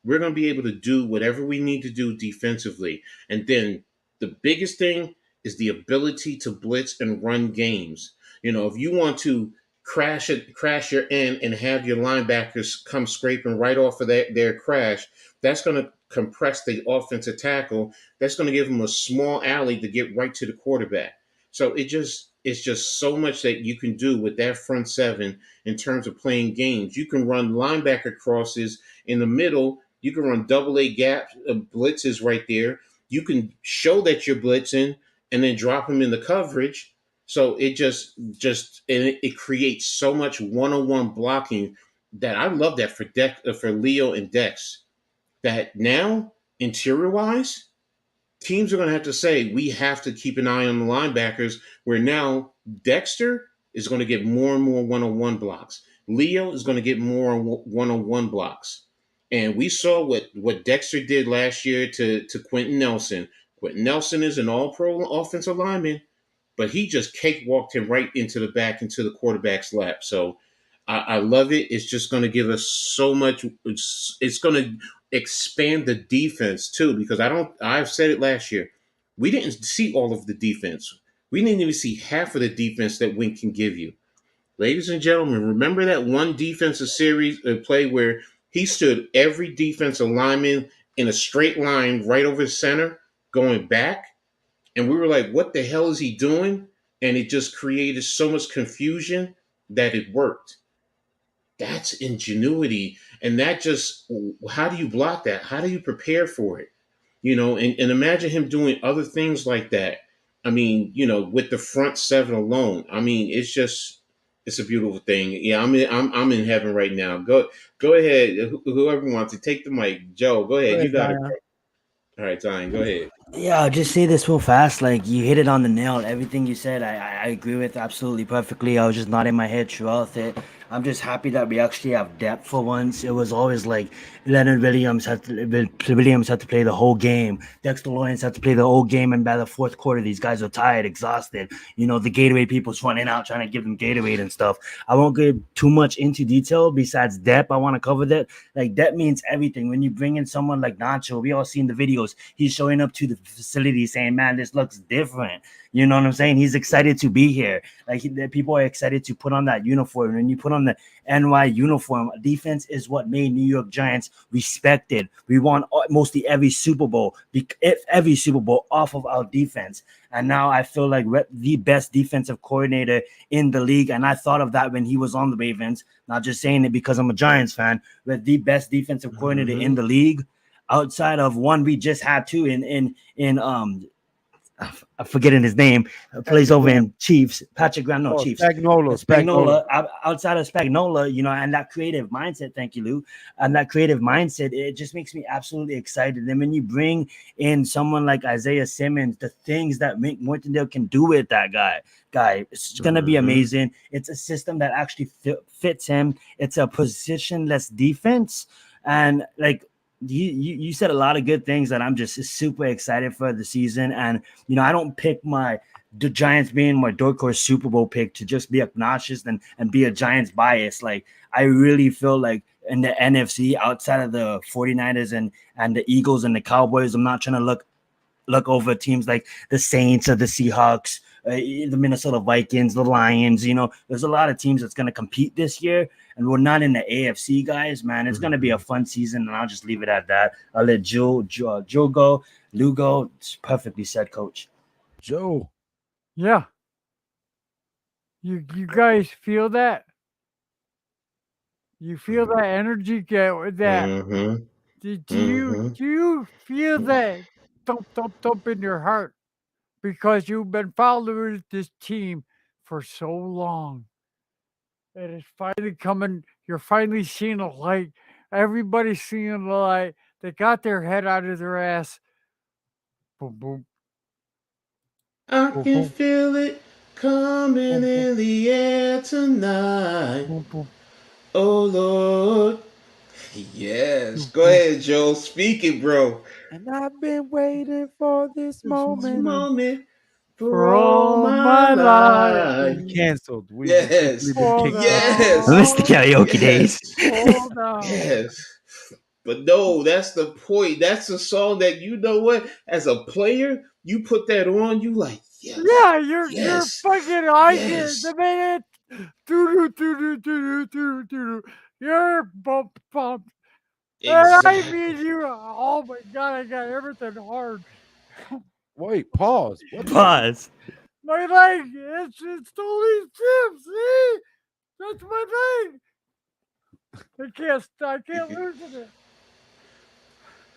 we're going to be able to do whatever we need to do defensively. And then the biggest thing is the ability to blitz and run games. If you want to crash your end and have your linebackers come scraping right off of their crash, that's going to compress the offensive tackle. That's going to give them a small alley to get right to the quarterback. So it's just so much that you can do with that front seven in terms of playing games. You can run linebacker crosses in the middle. You can run double A gap blitzes right there. You can show that you're blitzing and then drop them in the coverage. So it it creates so much one-on-one blocking that I love that for Leo and Dex. That now interior wise, teams are going to have to say we have to keep an eye on the linebackers. Where now Dexter is going to get more and more one-on-one blocks. Leo is going to get more one-on-one blocks. And we saw what Dexter did last year to Quentin Nelson. Quentin Nelson is an all-pro offensive lineman, but he just cakewalked him right into the back, into the quarterback's lap. So I love it. It's just going to give us so much. It's going to expand the defense too, because I've said it last year. We didn't see all of the defense. We didn't even see half of the defense that Wink can give you. Ladies and gentlemen, remember that one defensive series play where he stood every defensive lineman in a straight line right over the center going back? And we were like, what the hell is he doing? and it just created so much confusion that it worked. That's ingenuity. And that just, how do you block that? How do you prepare for it? And imagine him doing other things like that. I mean, with the front seven alone. I mean, it's a beautiful thing. Yeah, I'm in heaven right now. Go ahead. Whoever wants to take the mic. Joe, go ahead. You got it, bro. All right, Zion, go ahead. Yeah, I'll just say this real fast. Like, you hit it on the nail. Everything you said, I agree with absolutely perfectly. I was just nodding my head throughout it. I'm just happy that we actually have depth for once. It was always like Leonard Williams had to play the whole game. Dexter Lawrence had to play the whole game, and by the fourth quarter, these guys are tired, exhausted. The Gatorade people's running out trying to give them Gatorade and stuff. I won't get too much into detail besides depth. I want to cover that. Like, depth means everything. When you bring in someone like Nacho, we all seen the videos. He's showing up to the facility saying, "Man, this looks different." You know what I'm saying? He's excited to be here. Like, people are excited to put on that uniform. When you put on the NY uniform, defense is what made New York Giants respected. We won mostly every Super Bowl off of our defense. And now I feel like the best defensive coordinator in the league. And I thought of that when he was on the Ravens. Not just saying it because I'm a Giants fan, but the best defensive coordinator in the league, outside of one we just had too in I'm forgetting his name. Plays over in Chiefs. Patrick Graham, no, Chiefs. Spagnola. Outside of Spagnola, and that creative mindset. Thank you, Lou. And that creative mindset, it just makes me absolutely excited. And when you bring in someone like Isaiah Simmons, the things that Martindale can do with that guy, it's gonna be amazing. It's a system that actually fits him. It's a positionless defense, and like. You said a lot of good things that I'm just super excited for the season. And, I don't pick the Giants being my dark horse Super Bowl pick to just be obnoxious and be a Giants bias. Like, I really feel like in the NFC, outside of the 49ers and the Eagles and the Cowboys, I'm not trying to look over teams like the Saints or the Seahawks, the Minnesota Vikings, the Lions. There's a lot of teams that's going to compete this year, and we're not in the AFC, guys. Man, it's going to be a fun season, and I'll just leave it at that. I'll let Joe go. Lou go. It's perfectly said, Coach. Joe. Yeah. You guys feel that? You feel that energy? That? Do you feel that thump in your heart? Because you've been following this team for so long. And it's finally coming. You're finally seeing a light. Everybody's seeing the light. They got their head out of their ass. Boom, boom. I can feel it coming in the air tonight. Boom, boom. Oh, Lord. Yes. Go ahead, Joe. Speak it, bro. And I've been waiting for this moment. For all my life. Canceled. Yes. Yes. I missed the karaoke days. Hold on. Yes. But no, that's the point. That's a song that, what? As a player, you put that on, you like, yes. Yeah, you're fucking yes. the man. You're bump. Exactly. And I mean, oh my God, I got everything hard. Wait, pause. Pause. My leg, it's totally stiff. See, that's my leg. I can't loosen it.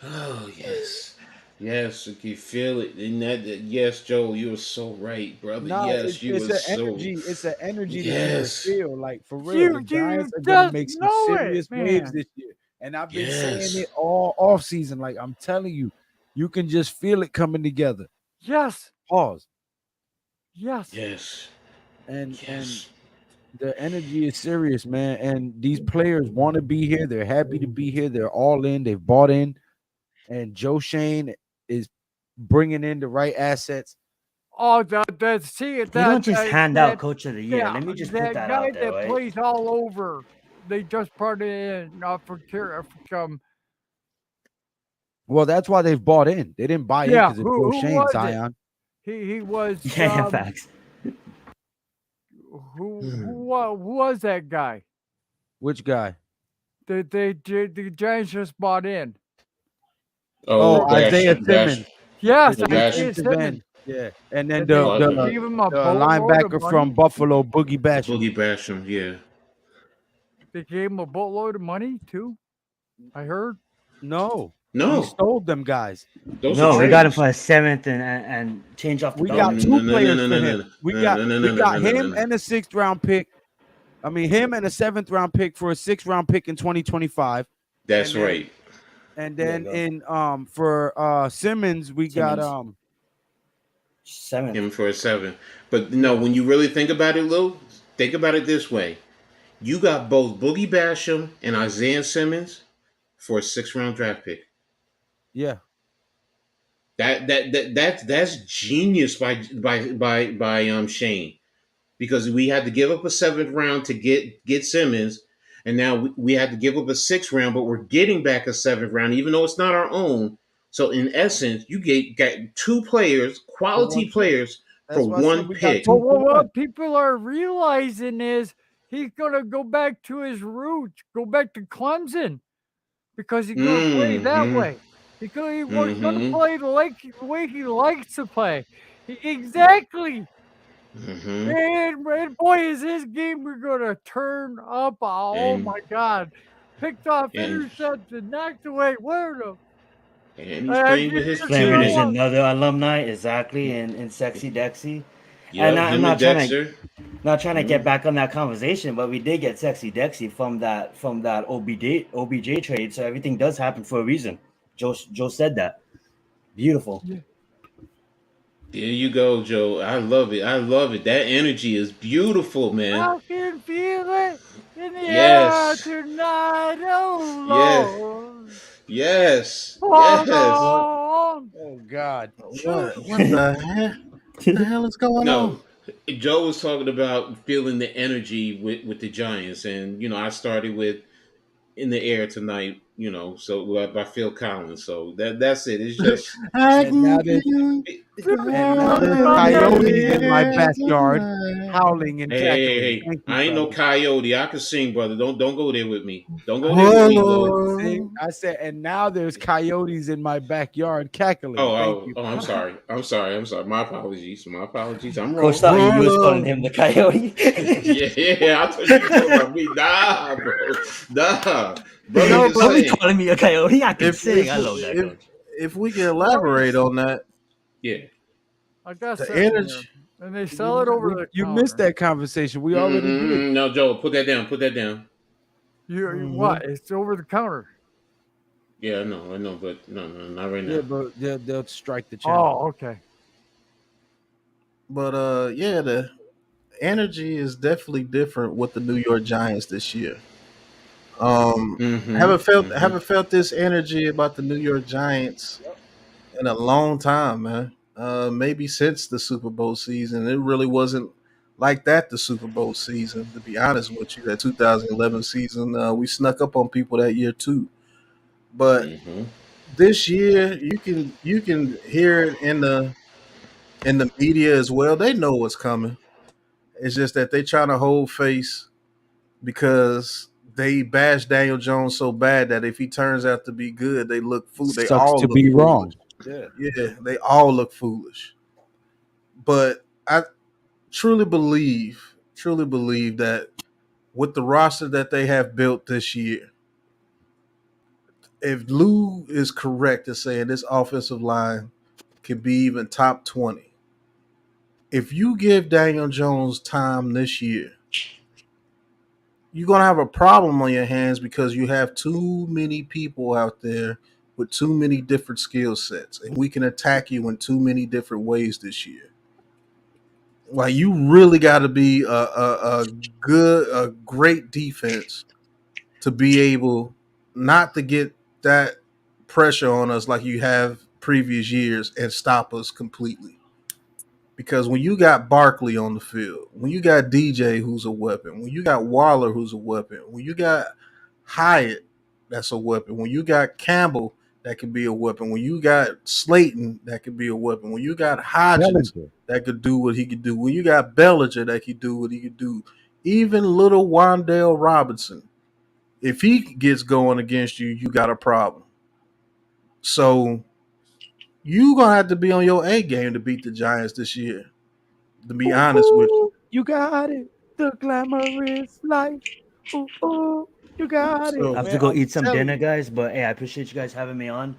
Oh yes, yes, you can feel it. And yes, Joe, you were so right, brother. No, yes, you were so. Energy. It's an energy yes. that you feel like for real. The Giants are gonna make some serious waves this year, and I've been saying it all off season. Like, I'm telling you, you can just feel it coming together. Yes. Pause. Yes. Yes. And the energy is serious, man. And these players want to be here. They're happy to be here. They're all in. They've bought in. And Joe Shane is bringing in the right assets. Oh, you don't just hand out Coach of the Year. Let me just put that out there. That plays all over. They just brought it in from. Well, that's why they've bought in. They didn't buy in because of Joe Shane, Zion. He was. Facts. Who was that guy? Which guy? The Giants just bought in. Isaiah Simmons. Yes, Isaiah Simmons. Yeah, and then And they But gave him a the boatload of linebacker from money. Buffalo, Boogie Basham. Boogie Basham, yeah. They gave him a boatload of money too. I heard. No, he No, stole them guys. those are No, we got him trades. for a seventh and change off the We Oh, got dollar. two no, no, no, players no, for no, him. no, We no, got no, no, we no, got no, no, him no. and a 6th-round pick. I mean, him and a 7th-round pick for a 6th-round pick in 2025. That's And then right. and There then you in for Simmons, we got Simmons. Seventh. Him for a 7. But no, when you really think about it, Lou, think about it this way. You got both Boogie Basham and Isaiah Simmons for a 6th round draft pick. yeah. That's genius by Shane, because we had to give up a 7th round to get Simmons, and now we had to give up a 6th round, but we're getting back a 7th round, even though it's not our own. So in essence, you got 2 players, For one quality pick. players That's for why I said one we got pick. 2 But for 1. what people are realizing is he's gonna go back to his roots, go back to Clemson, because he's gonna play that Mm-hmm. way. He's gonna Mm-hmm. play the way he likes to play. Exactly. Mm-hmm. And boy, is his game we're gonna turn up. Oh And my God. Picked off and interception, knocked away. Where the and he's I playing with just his Playing with his teammate. another alumni, exactly, in Sexy Dexy. And Yep, I'm him and not trying to Dexter. get back on that conversation, but we did get Sexy Dexy from that OBJ trade. So everything does happen for a reason. Joe said that. Beautiful. There you go, Joe. I love it. I love it. That energy is beautiful, man. I can feel it in the air Yes. tonight. Oh Yes. Lord. Yes. Hold Yes. What? on. Oh God. What the hell? What the hell is going on? No, Joe was talking about feeling the energy with the Giants, and I started with "In the Air Tonight." So by Phil Collins. So that's it. It's just I And now can there's feel and now the there's From in the coyotes in my the air backyard tonight. howling and hey, hey, cackling. hey. Thank you, I ain't no fellas. coyote. I can sing, brother. Don't go there with me. Don't go there with me, Lou. See, Whoa. I said, and now there's coyotes in my backyard cackling. Oh, Thank oh, you. oh, I'm sorry. I'm sorry. I'm sorry. My apologies. My apologies. I'm Coach wrong. thought you was calling Whoa. him the coyote. Yeah, yeah. I thought you were talking about me. Nah, bro. Nah. Brother No, can but Don't be sing. calling me a coyote. I can if sing. if I love that, if coach. if we can Oh yeah. elaborate on that, Yeah. I got the something here. energy. And they sell it over the You missed counter. that conversation. We already did. No, Joe, put that down. Put that down. What? It's over the counter. Yeah, I know, but no, not right Yeah, now. but they'll strike the channel. Oh, okay. But yeah, the energy is definitely different with the New York Giants this year. Mm-hmm. Mm-hmm. Haven't felt this energy about the New York Giants in a long time, man. Maybe since the Super Bowl season. It really wasn't like that the Super Bowl season, to be honest with you. That 2011 season, we snuck up on people that year too. But Mm-hmm. this year, you can hear it in the media as well. They know what's coming. It's just that they trying to hold face because they bashed Daniel Jones so bad that if he turns out to be good, they look fool. They Sucks all to look be foolish. wrong. Yeah. Yeah, they all look foolish. But I truly believe that with the roster that they have built this year, if Lou is correct in saying this offensive line can be even top 20, if you give Daniel Jones time this year, you're going to have a problem on your hands because you have too many people out there with too many different skill sets, and we can attack you in too many different ways this year. Like you really got to be a great defense to be able not to get that pressure on us like you have previous years and stop us completely. Because when you got Barkley on the field, when you got DJ who's a weapon, when you got Waller who's a weapon, when you got Hyatt that's a weapon, when you got Campbell that could be a weapon, when you got Slayton that could be a weapon, when you got Hodgins Bellinger. that could do what he could do, when you got Bellinger that could do what he could do, even little Wandale Robinson, if he gets going against you, you got a problem. So you gonna have to be on your A game to beat the Giants this year. To be honest with you. Ooh, you got it. The glamorous life. Ooh, ooh, you got it, I So, have to man. go I'm eat some telling dinner, you. guys. But hey, I appreciate you guys having me on.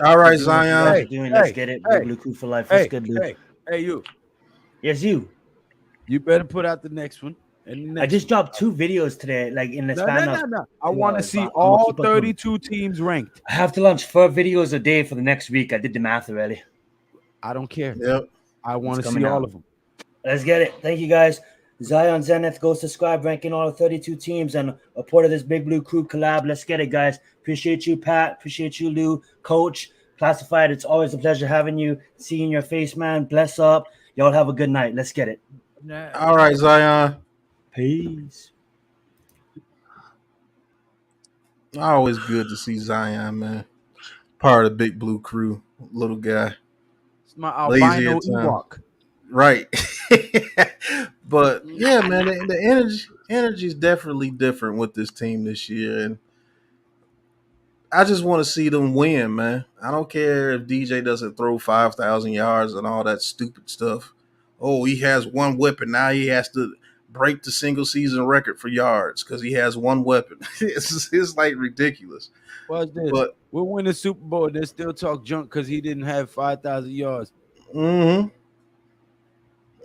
all Keep right, doing what you guys are Zion. Hey, doing. Let's hey, get it. Big hey, Blue Crew for life. What's hey, good, Lou? hey, you. Yes, you. You better put out the next one and the I next just one. dropped 2 videos today, like in the No, no, span no, of no. I two want to hours. see But I'm gonna all keep on coming. 32 teams ranked. I have to launch 4 videos a day for the next week. I did the math already. I don't care. Yep. I It's want to see coming all out. of them. Let's get it. Thank you, guys. Zion Zenith, go subscribe, ranking all the 32 teams and a part of this Big Blue Crew collab. Let's get it, guys. Appreciate you, Pat. Appreciate you, Lou. Coach, Classified. It's always a pleasure having you, seeing your face, man. Bless up. Y'all have a good night. Let's get it. All right, Zion. Peace. Always good to see Zion, man. Part of the Big Blue Crew. Little guy. It's my Lazy albino at times. Ewok. Right. But yeah, man, the energy is definitely different with this team this year. And I just want to see them win, man. I don't care if DJ doesn't throw 5,000 yards and all that stupid stuff. Oh, he has one weapon. Now he has to break the single season record for yards because he has one weapon. It's like ridiculous. What's this? But We'll win the Super Bowl. They still talk junk because he didn't have 5,000 yards. mm-hmm.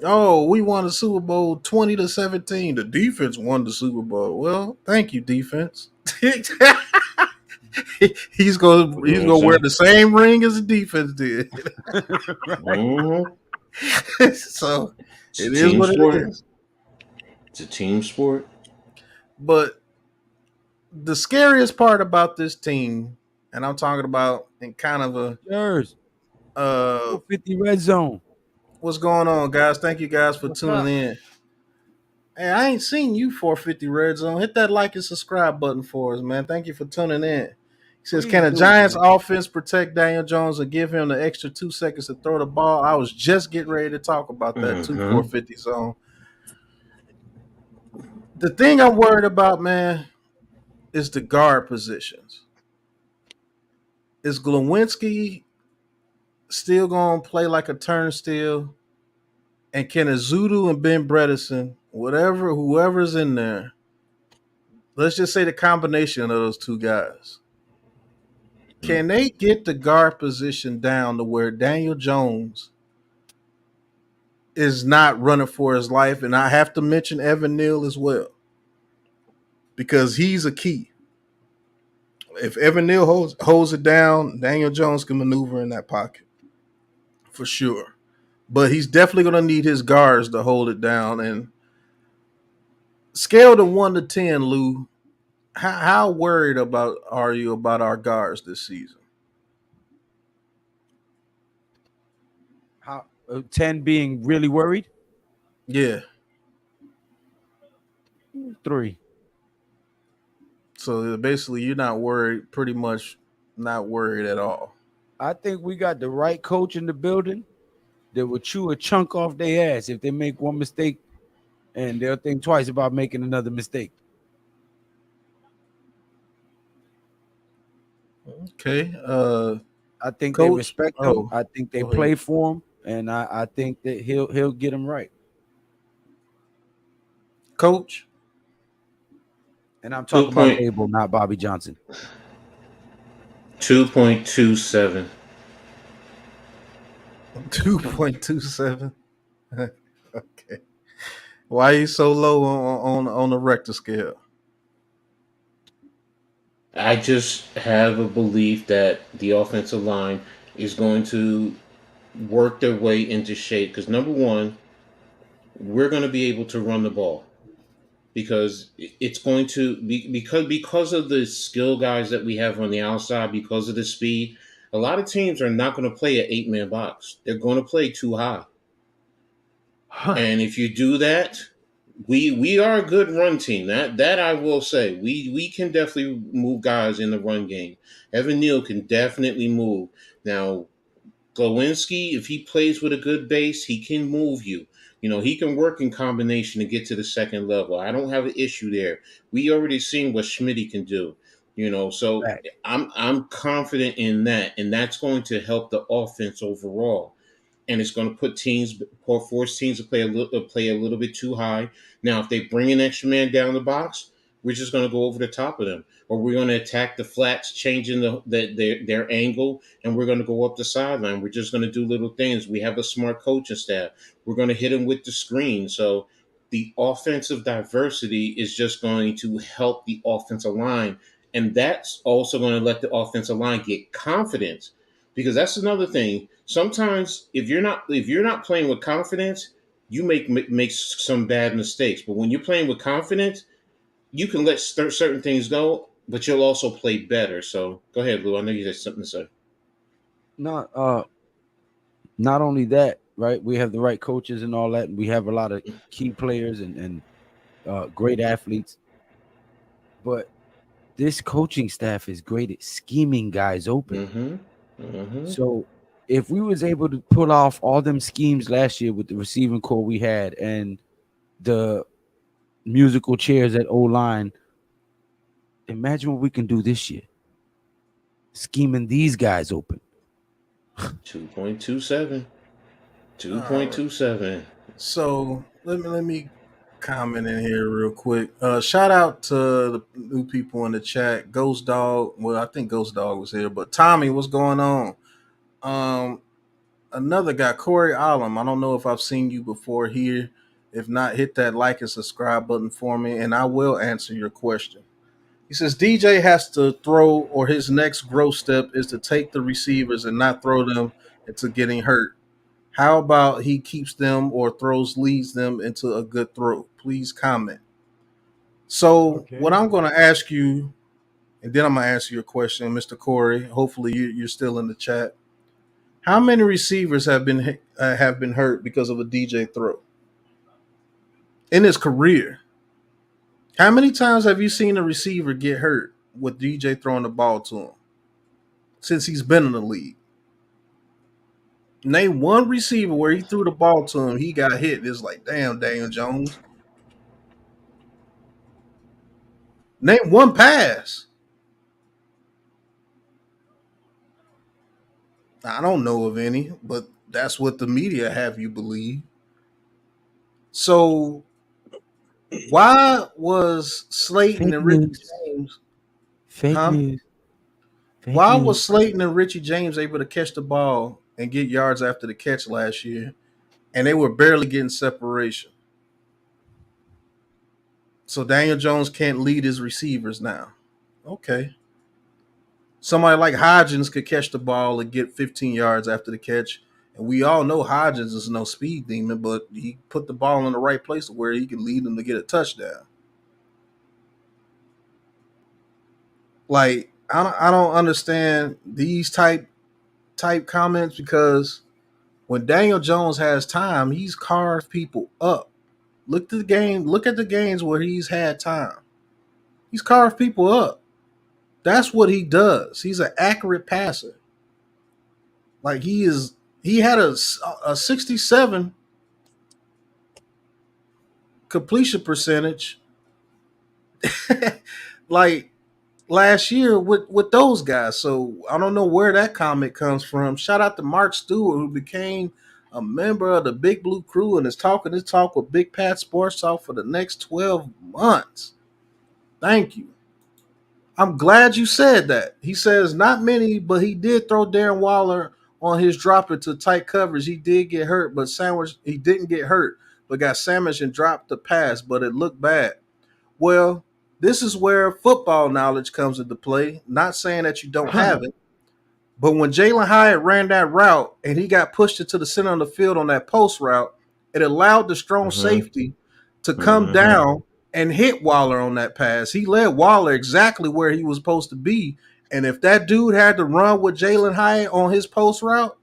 Oh, we won the Super Bowl 20-17. The defense won the Super Bowl. Well, thank you, defense. he's gonna You know he's what I'm gonna wear saying? the same ring as the defense did. Right. Mhm. So It's a it is team what it sport. is. It's a team sport. But the scariest part about this team, and I'm talking about in kind of a Yours. uh 450 red zone. what's going on, guys? Thank you guys for What's tuning up? in. Hey, I ain't seen you 450 Red Zone. Hit that like and subscribe button for us, man. Thank you for tuning in. He says, Please can a do, Giants man. offense protect Daniel Jones and give him the extra 2 seconds to throw the ball? I was just getting ready to talk about that too, Mm-hmm. 450 zone. The thing I'm worried about, man, is the guard positions. Is Glowinski still going to play like a turnstile? And can Azudu and Ben Bredesen, whoever's in there, let's just say the combination of those two guys, can they get the guard position down to where Daniel Jones is not running for his life? And I have to mention Evan Neal as well because he's a key. If Evan Neal holds it down, Daniel Jones can maneuver in that pocket for sure. But he's definitely going to need his guards to hold it down. And scale to 1 to 10, Lou, how worried are you about our guards this season? How 10 being really worried? Yeah. 3. So basically, you're not worried, pretty much not worried at all. I think we got the right coach in the building that will chew a chunk off their ass if they make one mistake, and they'll think twice about making another mistake. Okay. I think they Coach. respect him. Oh, I think they go ahead. play for him, and I think that he'll get him right. Coach. And I'm Two talking about point Dable, not Bobby Johnson. 2.27. 2.27. Okay. Why are you so low on the Richter scale? I just have a belief that the offensive line is going to work their way into shape because number one, we're going to be able to run the ball because it's going to be because of the skill guys that we have on the outside, because of the speed. A lot of teams are not going to play an 8-man box. They're going to play too high. And if you do that, we are a good run team. That I will say. We can definitely move guys in the run game. Evan Neal can definitely move. Now, Glowinski, if he plays with a good base, he can move you. You know, he can work in combination to get to the second level. I don't have an issue there. We already seen what Schmitty can do. So Fact. I'm confident in that, and that's going to help the offense overall, and it's going to put teams or force teams to play a little bit too high. Now, if they bring an extra man down the box, we're just going to go over the top of them, or we're going to attack the flats, changing their angle, and we're going to go up the sideline. We're just going to do little things. We have a smart coaching staff. We're going to hit them with the screen. So the offensive diversity is just going to help the offensive line, and that's also going to let the offensive line get confidence, because that's another thing. Sometimes if you're not playing with confidence, you make some bad mistakes. But when you're playing with confidence, you can let certain things go, but you'll also play better. So go ahead, Lou. I know you had something to say. Not not only that, right? We have the right coaches and all that, and we have a lot of key players and great athletes. But this coaching staff is great at scheming guys open. Mm-hmm. Mm-hmm. So if we was able to pull off all them schemes last year with the receiving core we had and the musical chairs at O-line, imagine what we can do this year. Scheming these guys open. 2.27. 2.27. So let me comment in here real quick. Shout out to the new people in the chat. Ghost Dog. Well, I think Ghost Dog was here, but Tommy, what's going on? Another guy, Corey Allen. I don't know if I've seen you before here. If not, hit that like and subscribe button for me, and I will answer your question. He says DJ has to throw, or his next growth step is to take the receivers and not throw them into getting hurt. How about he keeps them or leads them into a good throw? Please comment. So, what Okay. I'm going to ask you, and then I'm going to answer your question, Mr. Corey. Hopefully, you're still in the chat. How many receivers have been hurt because of a DJ throw in his career? How many times have you seen a receiver get hurt with DJ throwing the ball to him since he's been in the league? Name one receiver where he threw the ball to him, he got hit. It's like, damn, Daniel Jones. Name one pass. I don't know of any, but that's what the media have you believe. So why was Slayton Fake and Richie news. James, Fake huh? news. Fake Why news. was Slayton and Richie James able to catch the ball and get yards after the catch last year, and they were barely getting separation? So Daniel Jones can't lead his receivers now. Okay. Somebody like Hodgins could catch the ball and get 15 yards after the catch. And we all know Hodgins is no speed demon, but he put the ball in the right place where he can lead them to get a touchdown. Like I don't understand these type comments, because when Daniel Jones has time, he's carved people up. Look at the games where he's had time. He's carved people up. That's what he does. He's an accurate passer. Like he had a 67 completion percentage like last year with those guys. So I don't know where that comment comes from. Shout out to Mark Stewart, who became a member of the Big Blue Crew and is talking this talk with Big Pat Sports Talk for the next 12 months. Thank you. I'm glad you said that. He says not many, but he did throw Darren Waller on his drop into tight coverage. He did get hurt, but he didn't get hurt, but got sandwiched and dropped the pass, but it looked bad. Well, this is where football knowledge comes into play. Not saying that you don't have it, but when Jalen Hyatt ran that route and he got pushed into the center of the field on that post route, it allowed the strong Mm-hmm. safety to come Mm-hmm. down and hit Waller on that pass. He led Waller exactly where he was supposed to be. And if that dude had to run with Jalen Hyatt on his post route,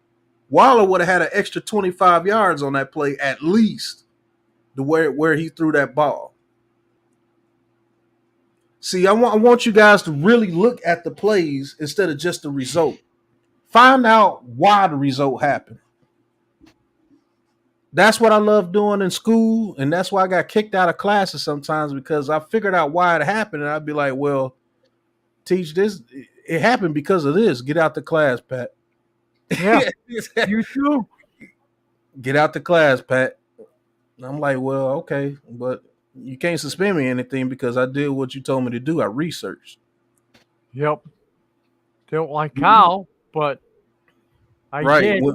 Waller would have had an extra 25 yards on that play at least, to where he threw that ball. See, I want you guys to really look at the plays instead of just the result. Find out why the result happened. That's what I love doing in school, and that's why I got kicked out of classes sometimes, because I figured out why it happened, and I'd be like, well, teach this. It happened because of this. Get out the class, Pat. Yeah, you too. Get out the class, Pat. And I'm like, well, okay, but you can't suspend me or anything because I did what you told me to do. I researched. Yep. Don't like how, but I Right. did.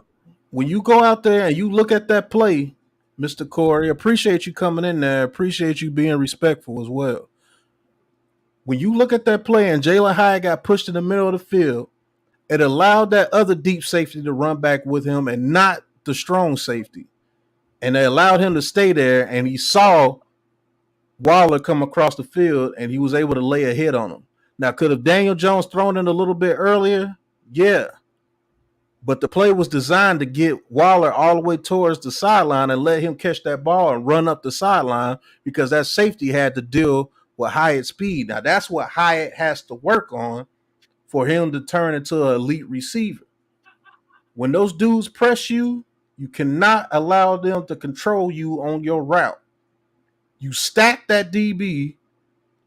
When you go out there and you look at that play, Mr. Corey, appreciate you coming in there. Appreciate you being respectful as well. When you look at that play and Jalen Hyatt got pushed in the middle of the field, it allowed that other deep safety to run back with him and not the strong safety. And they allowed him to stay there, and he saw Waller come across the field, and he was able to lay a hit on him. Now, could have Daniel Jones thrown in a little bit earlier? Yeah. But the play was designed to get Waller all the way towards the sideline and let him catch that ball and run up the sideline because that safety had to deal with Hyatt's speed. Now, that's what Hyatt has to work on for him to turn into an elite receiver. When those dudes press you, you cannot allow them to control you on your route. You stack that DB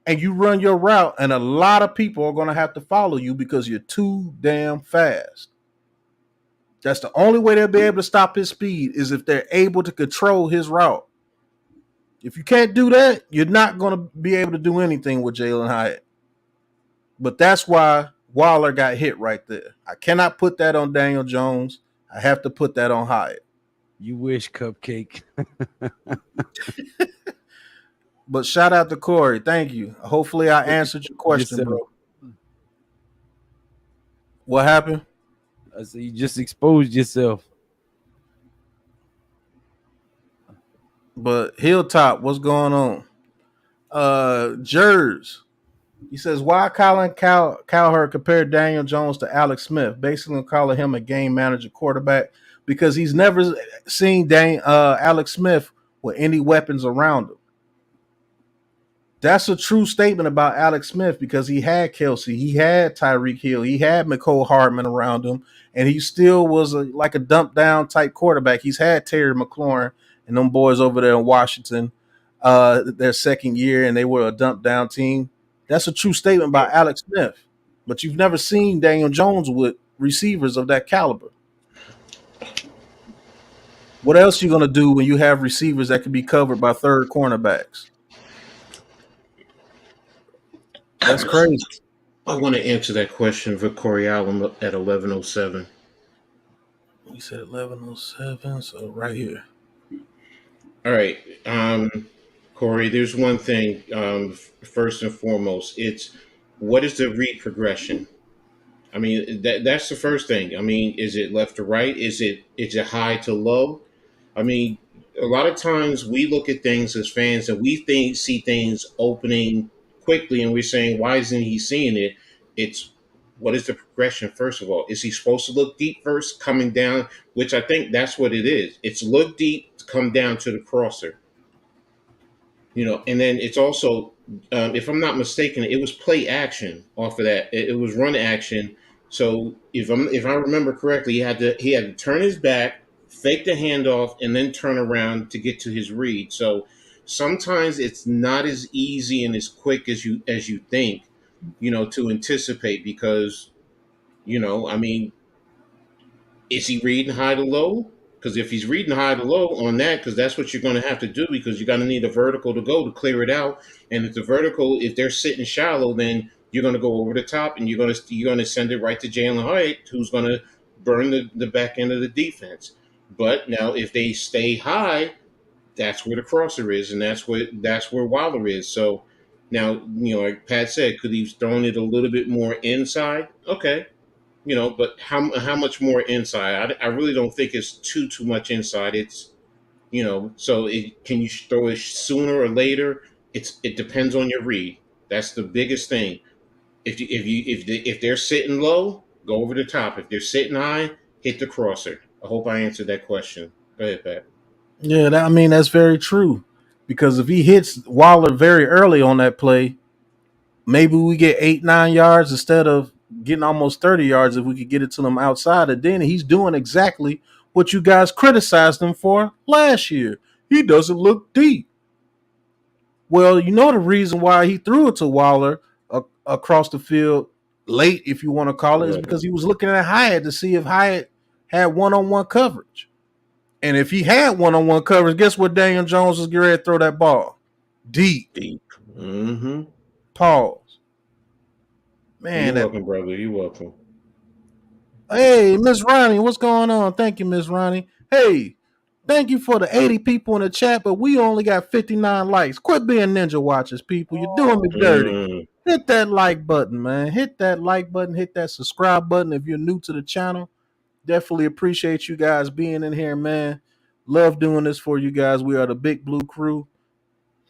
and you run your route, and a lot of people are going to have to follow you because you're too damn fast. That's the only way they'll be able to stop his speed is if they're able to control his route. If you can't do that, you're not going to be able to do anything with Jalen Hyatt. But that's why Waller got hit right there. I cannot put that on Daniel Jones. I have to put that on Hyatt. You wish, Cupcake. But shout out to Corey. Thank you. Hopefully I answered your question, Yourself. bro. What happened? I said you just exposed yourself. But Hilltop, what's going on? Jers. He says, why Colin Cowherd compared Daniel Jones to Alex Smith, basically calling him a game manager quarterback because he's never seen Alex Smith with any weapons around him. That's a true statement about Alex Smith because he had Kelsey, he had Tyreek Hill, he had McCole Hardman around him, and he still was like a dump down type quarterback. He's had Terry McLaurin and them boys over there in Washington their second year, and they were a dump down team. That's a true statement by Alex Smith. But you've never seen Daniel Jones with receivers of that caliber. What else are you going to do when you have receivers that can be covered by third cornerbacks? That's crazy. I want to answer that question for Corey Allen at 11:07. You said 11:07, so right here. All right. Corey, there's one thing. First and foremost, it's what is the read progression? I mean, that's the first thing. I mean, is it left to right? Is it high to low? I mean, a lot of times we look at things as fans and we see things opening quickly, and we're saying, why isn't he seeing it? It's what is the progression? First of all, is he supposed to look deep first, coming down? Which I think that's what it is. It's look deep, come down to the crosser. And then it's also, if I'm not mistaken, it was play action off of that. It was run action. So if I remember correctly, he had to turn his back, fake the handoff, and then turn around to get to his read. So sometimes it's not as easy and as quick as you think, to anticipate because, I mean, is he reading high to low? Because if he's reading high to low on that, because that's what you're going to have to do, because you're going to need a vertical to go to clear it out. And if they're sitting shallow, then you're going to go over the top and you're going to send it right to Jalen Hyatt, who's going to burn the back end of the defense. But now if they stay high, that's where the crosser is, and that's where Waller is. So now, like Pat said, could he have thrown it a little bit more inside? Okay. But how much more inside? I really don't think it's too much inside. It's so can you throw it sooner or later? It depends on your read. That's the biggest thing. If they're sitting low, go over the top. If they're sitting high, hit the crosser. I hope I answered that question. Go ahead, Pat. Yeah, that's very true. Because if he hits Waller very early on that play, maybe we get 8-9 yards instead of getting almost 30 yards if we could get it to them outside. And then he's doing exactly what you guys criticized him for last year. He doesn't look deep. Well, the reason why he threw it to Waller across the field late, if you want to call it, is Right. because he was looking at Hyatt to see if Hyatt had one-on-one coverage. And if he had one-on-one coverage, guess what Daniel Jones was getting ready to throw that ball? Deep. Deep. Mm-hmm. Pause. You're Man, that. welcome, brother. You're welcome. Hey, Miss Ronnie, what's going on? Thank you, Miss Ronnie. Hey, thank you for the 80 people in the chat, but we only got 59 likes. Quit being ninja watchers, people. You're doing me dirty. Mm. Hit that like button, man. Hit that like button. Hit that subscribe button if you're new to the channel. Definitely appreciate you guys being in here, man. Love doing this for you guys. We are the Big Blue Crew.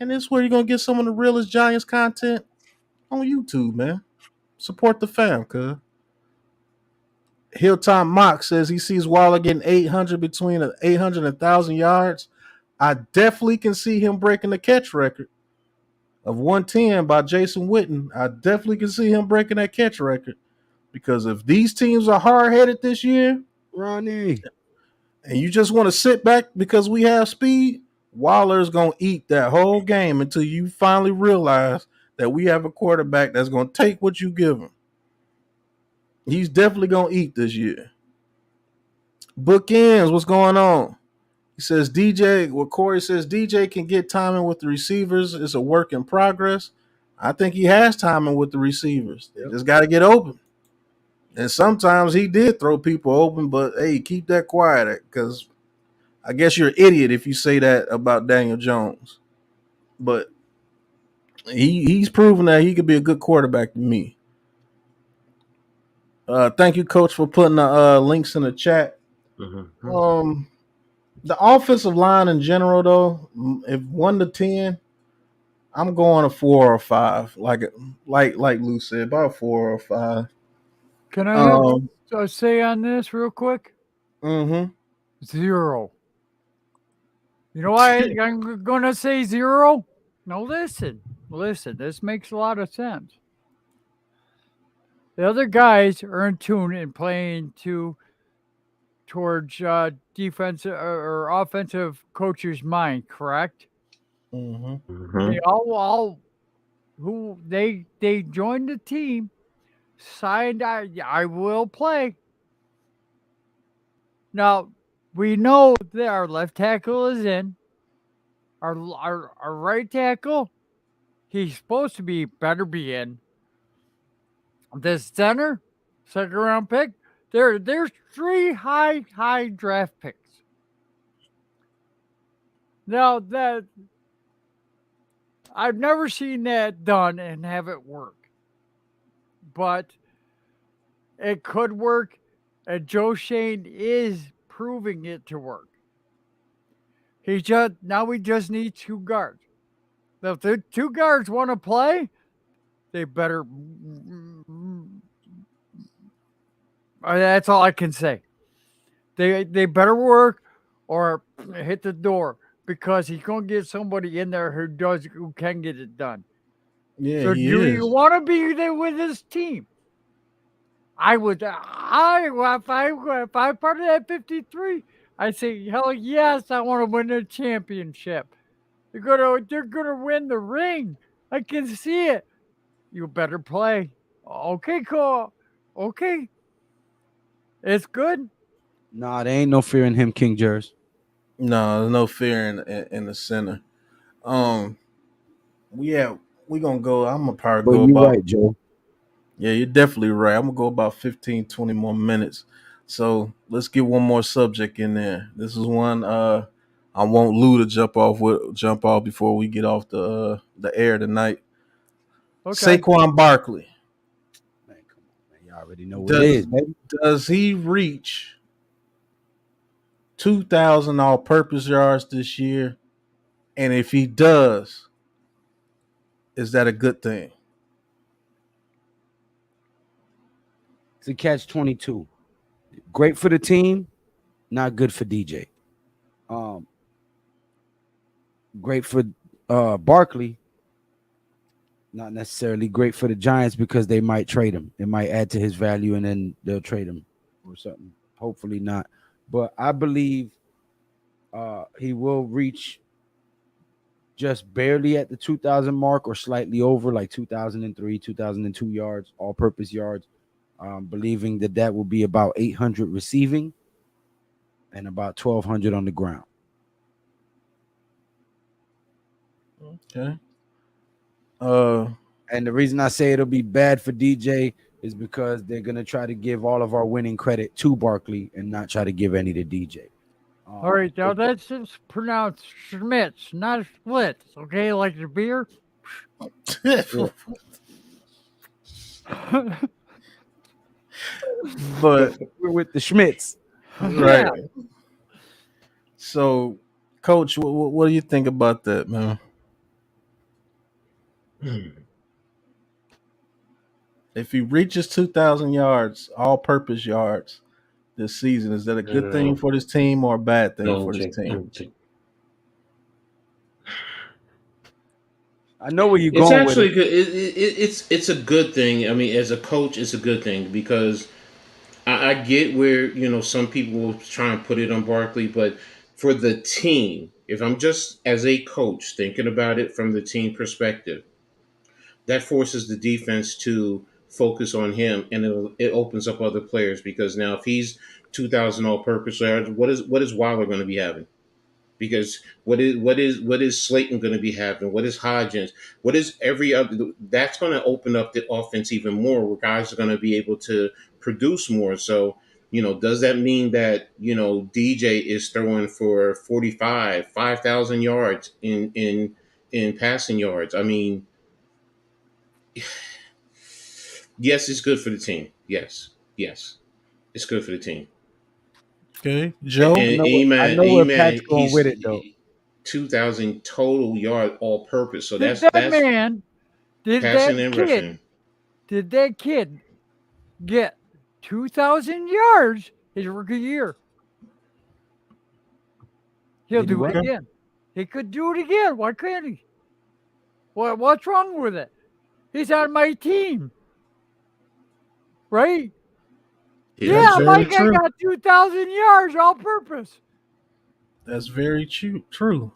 And this is where you're going to get some of the realest Giants content on YouTube, man. Support the fam, cuz. Hilltop Mock says he sees Waller getting 800 between 800 and 1,000 yards. I definitely can see him breaking the catch record of 110 by Jason Witten. I definitely can see him breaking that catch record because if these teams are hard-headed this year, Ronnie, and you just want to sit back because we have speed, Waller's going to eat that whole game until you finally realize that we have a quarterback that's going to take what you give him. He's definitely going to eat this year. Bookends, what's going on? He says DJ, what Corey says, DJ can get timing with the receivers. It's a work in progress. I think he has timing with the receivers. They just got to get open. And sometimes he did throw people open, but hey, keep that quiet because I guess you're an idiot if you say that about Daniel Jones. But he's proven that he could be a good quarterback to me. Thank you, Coach, for putting the links in the chat. Mm-hmm. The offensive line in general, though, if 1 to 10, I'm going a 4 or 5. Like Lou said, about 4 or 5. Can I have a say on this real quick? Mm-hmm. 0. You know why I'm going to say 0? Now listen. This makes a lot of sense. The other guys are in tune and playing towards defensive or offensive coach's mind, correct? Mm-hmm. Mm-hmm. They all who they joined the team, signed I will play. Now we know that our left tackle is in. Our right tackle, he's supposed to better be in. The center, second round pick. There's 3 high draft picks. Now that I've never seen that done and have it work. But it could work, and Joe Shane is proving it to work. We just need 2 guards. Now, if the 2 guards want to play, they better. That's all I can say. They better work or hit the door because he's gonna get somebody in there who can get it done. Yeah, So he do is. you want to be there with this team? I would. If I'm part of that 53, I'd say hell yes. I want to win the championship. They're gonna win the ring. I can see it. You better play. Okay, cool. Okay, it's good. nah, there ain't no fear in him, King Jers. No, there's no fear in the center. We gonna go. I'm gonna probably But go you're about. right, Joe. Yeah, you're definitely right. I'm gonna go about 15, 20 more minutes. So let's get one more subject in there. This is one I want Lou to jump off before we get off the air tonight. Okay. Saquon Barkley. Man, come on, man. You already know what it is, baby. Does he reach 2,000 all-purpose yards this year? And if he does, is that a good thing? It's a catch-22. Great for the team, not good for DJ. Great for Barkley, not necessarily great for the Giants because they might trade him. It might add to his value and then they'll trade him or something. Hopefully not. But I believe he will reach just barely at the 2,000 mark or slightly over, like 2,003, 2,002 yards, all-purpose yards. Believing that will be about 800 receiving and about 1,200 on the ground. Okay. And the reason I say it'll be bad for DJ is because they're gonna try to give all of our winning credit to Barkley and not try to give any to DJ. All right, now that's just pronounced Schmitz, not Schlitz, okay? Like the beer. But we're with the Schmitz. right. So, Coach, what do you think about that, man? If he reaches 2,000 yards, all-purpose yards this season, is that a good thing for this team or a bad thing for this team? I know where you're It's going actually with it. good. It's a good thing. I mean, as a coach, it's a good thing because I get where some people will try and put it on Barkley, but for the team, if I'm just as a coach thinking about it from the team perspective, that forces the defense to focus on him, and it opens up other players because now if he's 2,000 all-purpose yards, what is Waller going to be having? Because what is Slayton going to be having? What is Hodgins? What is every other? That's going to open up the offense even more, where guys are going to be able to produce more. So, does that mean that DJ is throwing for 5,000 yards in passing yards? I mean, yes, it's good for the team. Yes, it's good for the team. Okay, Joe. I know where Pat's going with it though. 2,000 total yard all purpose. So Did that's that passing and rushing. Did that kid get 2,000 yards his rookie year? He'll do it again. He could do it again. Why can't he? What's wrong with it? He's on my team. Right? Yeah, my guy got 2,000 yards all purpose. That's very true.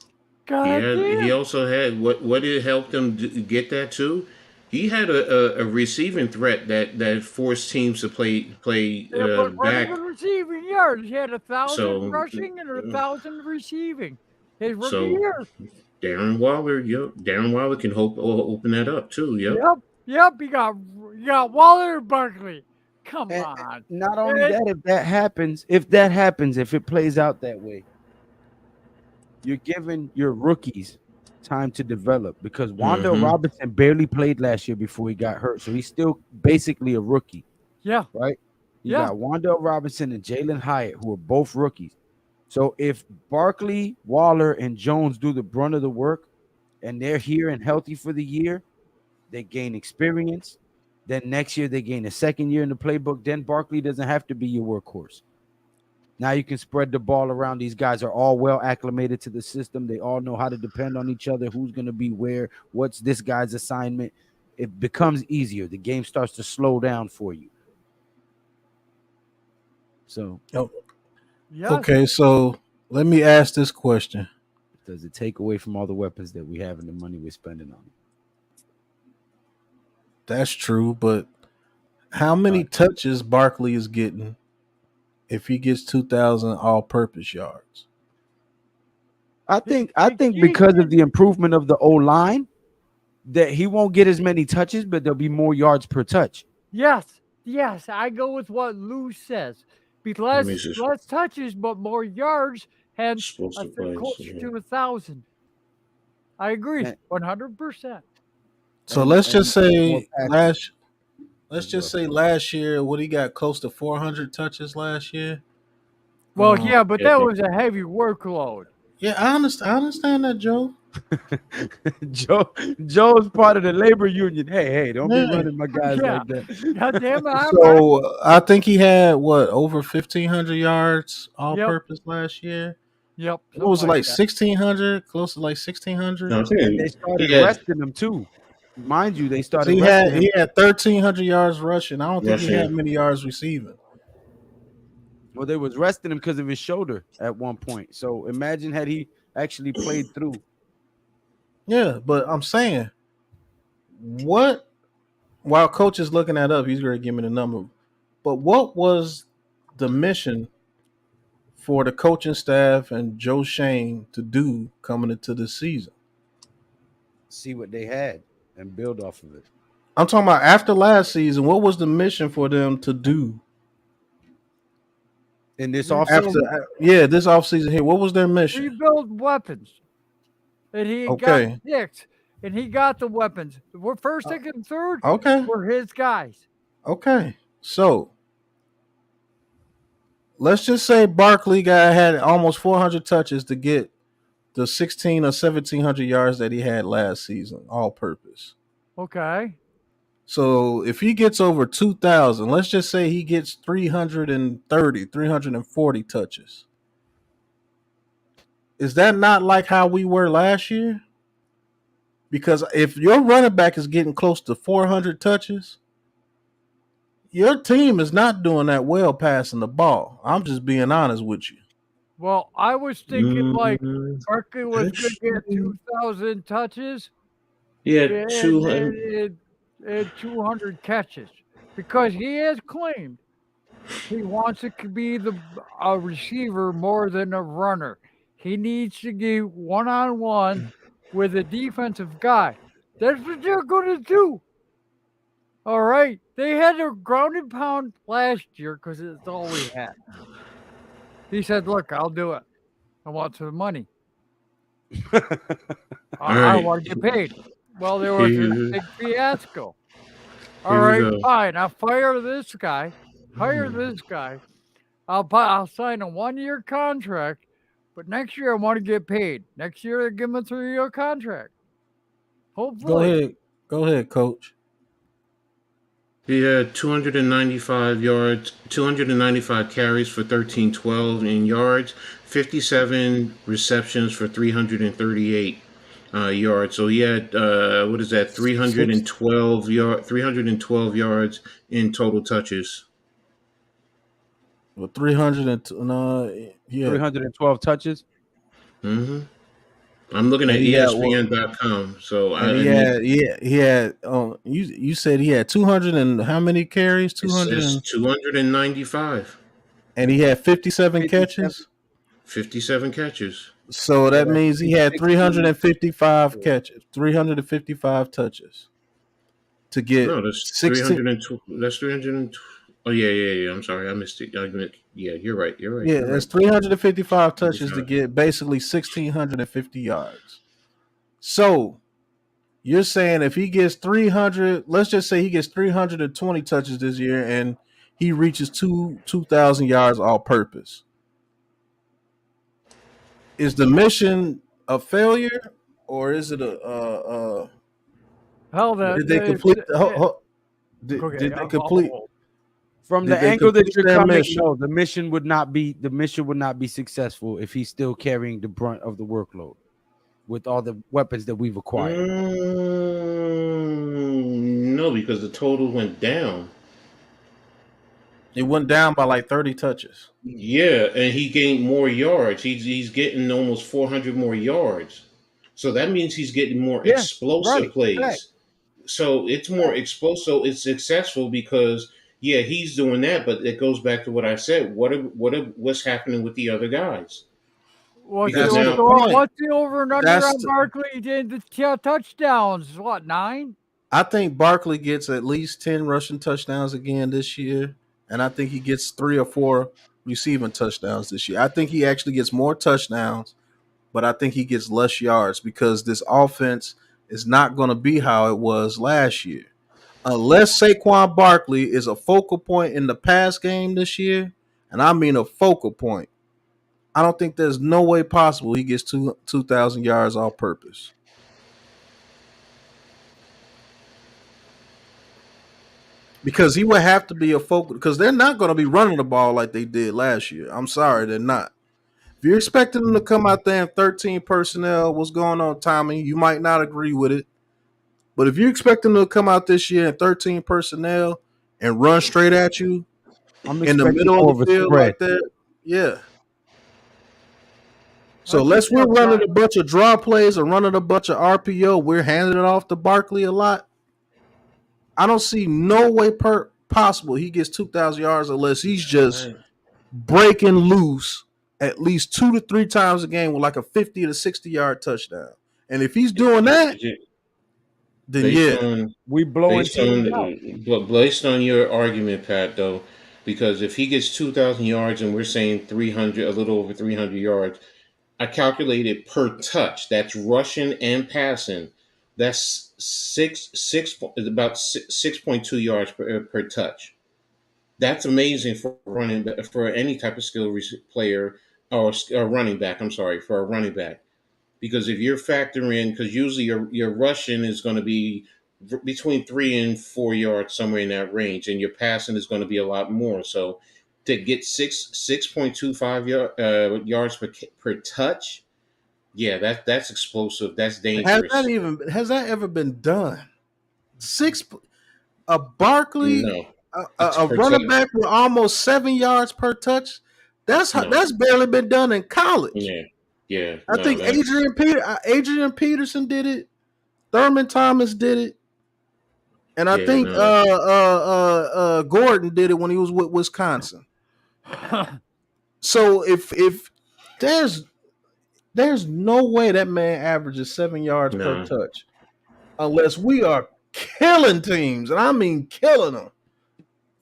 He also had what it helped him get that too. He had a receiving threat that forced teams to play back. Receiving yards. He had 1,000 rushing and 1,000 receiving. His rookie year. Darren Waller can open that up too. Yep. You got Waller and Barkley. Come on. Not only that, if it plays out that way, you're giving your rookies time to develop because Wan'Dale Robinson barely played last year before he got hurt, so he's still basically a rookie. Yeah. Right? You got Wan'Dale Robinson and Jalin Hyatt, who are both rookies. So if Barkley, Waller, and Jones do the brunt of the work and they're here and healthy for the year, they gain experience. Then next year they gain a second year in the playbook. Then Barkley doesn't have to be your workhorse. Now you can spread the ball around. These guys are all well acclimated to the system. They all know how to depend on each other, who's going to be where, what's this guy's assignment. It becomes easier. The game starts to slow down for you. So, okay, so let me ask this question. Does it take away from all the weapons that we have and the money we're spending on it? That's true, but how many touches Barkley is getting if he gets 2,000 all-purpose yards? I think because of the improvement of the O-line, that he won't get as many touches, but there'll be more yards per touch. Yes, I go with what Lou says. Because less touches, but more yards, hence closer to 1,000. I agree, 100%. So let's just say last year, what he got close to 400 touches last year. Well, but that was a heavy workload. Yeah, I understand that, Joe. Joe's part of the labor union. Hey, don't be running my guys like that. God damn it, so I think he had over 1,500 yards all purpose last year. Yep. What was it like 1,600? Close to like 1,600. No, they started resting him too. Mind you, they started. He had 1,300 yards rushing. I don't think he had many yards receiving. Well, they was resting him because of his shoulder at one point. So imagine had he actually played through. Yeah, but I'm saying what while coach is looking that up, he's gonna give me the number. But what was the mission for the coaching staff and Joe Shane to do coming into this season? See what they had and build off of it. I'm talking about after last season. What was the mission for them to do In this Rebuild, offseason, this offseason here? What was their mission? rebuild weapons. And he got Okay, picks, and he got the weapons. We're first, second, third okay, were his guys. okay. So let's just say Barkley guy had almost 400 touches to get the 16 or 1700 yards that he had last season, all purpose. Okay. So if he gets over 2,000, let's just say he gets 330, 340 touches. Is that not like how we were last year? Because if your running back is getting close to 400 touches, your team is not doing that well passing the ball. I'm just being honest with you. Well, I was thinking like Barkley was going That's to get true. 2,000 touches Yeah, and, and, and 200 catches because he has claimed he wants to be a receiver more than a runner. He needs to get one-on-one with a defensive guy. That's what they're going to do. All right. They had a ground and pound last year because it's all we had. He said, look, I'll do it. I want some money. I right. want to get paid. Well, there was a Here, big fiasco. All here we right, go. fine. I'll fire this guy. Hire this guy. I'll sign a 1-year contract, but next year I want to get paid. Next year I give him a 3-year contract. Hopefully. Go ahead, coach. He had 295 yards, 295 carries for 1312 in yards, 57 receptions for 338 yards. So he had what is that? 312 yards in total touches. With 300 and yeah, 312 touches. hmm I'm looking and at he had ESPN.com. So and he had you said he had 200 and how many carries? it 200 says and 295, he had 57 catches. 57 catches. So Yeah, that that's means he had 360. 355 catches, 355 touches to get No, that's 16. 302. That's 300. Oh yeah. I'm sorry, I missed it. Yeah, you're right. Yeah, You're that's right. 355 touches to 55. get basically 1,650 yards. So you're saying if he gets 300, let's just say he gets 320 touches this year and he reaches 2,000 yards all purpose. Is the mission a failure or is it Hell, did they complete did okay, they complete From did the they angle that complete you're their coming, mission? no, the mission would not be successful if he's still carrying the brunt of the workload with all the weapons that we've acquired. No, because the total went down. It went down by like 30 touches. Yeah, and he gained more yards. He's getting almost 400 more yards. So that means he's getting more yeah, explosive right. plays. So it's more explosive. So it's successful because yeah, he's doing that. But it goes back to what I said. What's happening with the other guys? Because That's the now point. What's the over and under That's on Barkley? Did the touchdowns? What, 9? I think Barkley gets at least 10 rushing touchdowns again this year. And I think he gets 3 or 4 receiving touchdowns this year. I think he actually gets more touchdowns, but I think he gets less yards because this offense is not going to be how it was last year. Unless Saquon Barkley is a focal point in the pass game this year, and I mean a focal point, I don't think there's no way possible he gets 2,000 yards all purpose. Because he would have to be a focal, because they're not going to be running the ball like they did last year. I'm sorry, they're not. If you're expecting them to come out there in 13 personnel, what's going on, Tommy? You might not agree with it. But if you're expecting them to come out this year in 13 personnel and run straight at you I'm in the expecting middle more of of the a field spread. like that, yeah. So unless we're running a bunch of draw plays or running a bunch of RPO, we're handing it off to Barkley a lot. I don't see no way possible he gets 2,000 yards unless he's just breaking loose at least 2 to 3 times a game with like a 50 to 60-yard touchdown. And if he's doing that, then we blowing teams out. Based on your argument, Pat, though, because if he gets 2,000 yards and we're saying 300, a little over 300 yards, I calculated per touch. That's rushing and passing. That's about 6.2 yards per touch. That's amazing for any type of skill player or running back. I'm sorry, for a running back, because if you're factoring, because usually your rushing is going to be between 3 and 4 yards, somewhere in that range, and your passing is going to be a lot more. So to get 6.25 yards per touch, yeah, that's explosive. That's dangerous. Has that ever been done? A Barkley, No, a running back with almost 7 yards per touch. That's barely been done in college. Yeah. I think Adrian Peterson did it. Thurman Thomas did it. And I think Gordon did it when he was with Wisconsin. So if there's no way that man averages 7 yards per touch unless we are killing teams, and I mean killing them.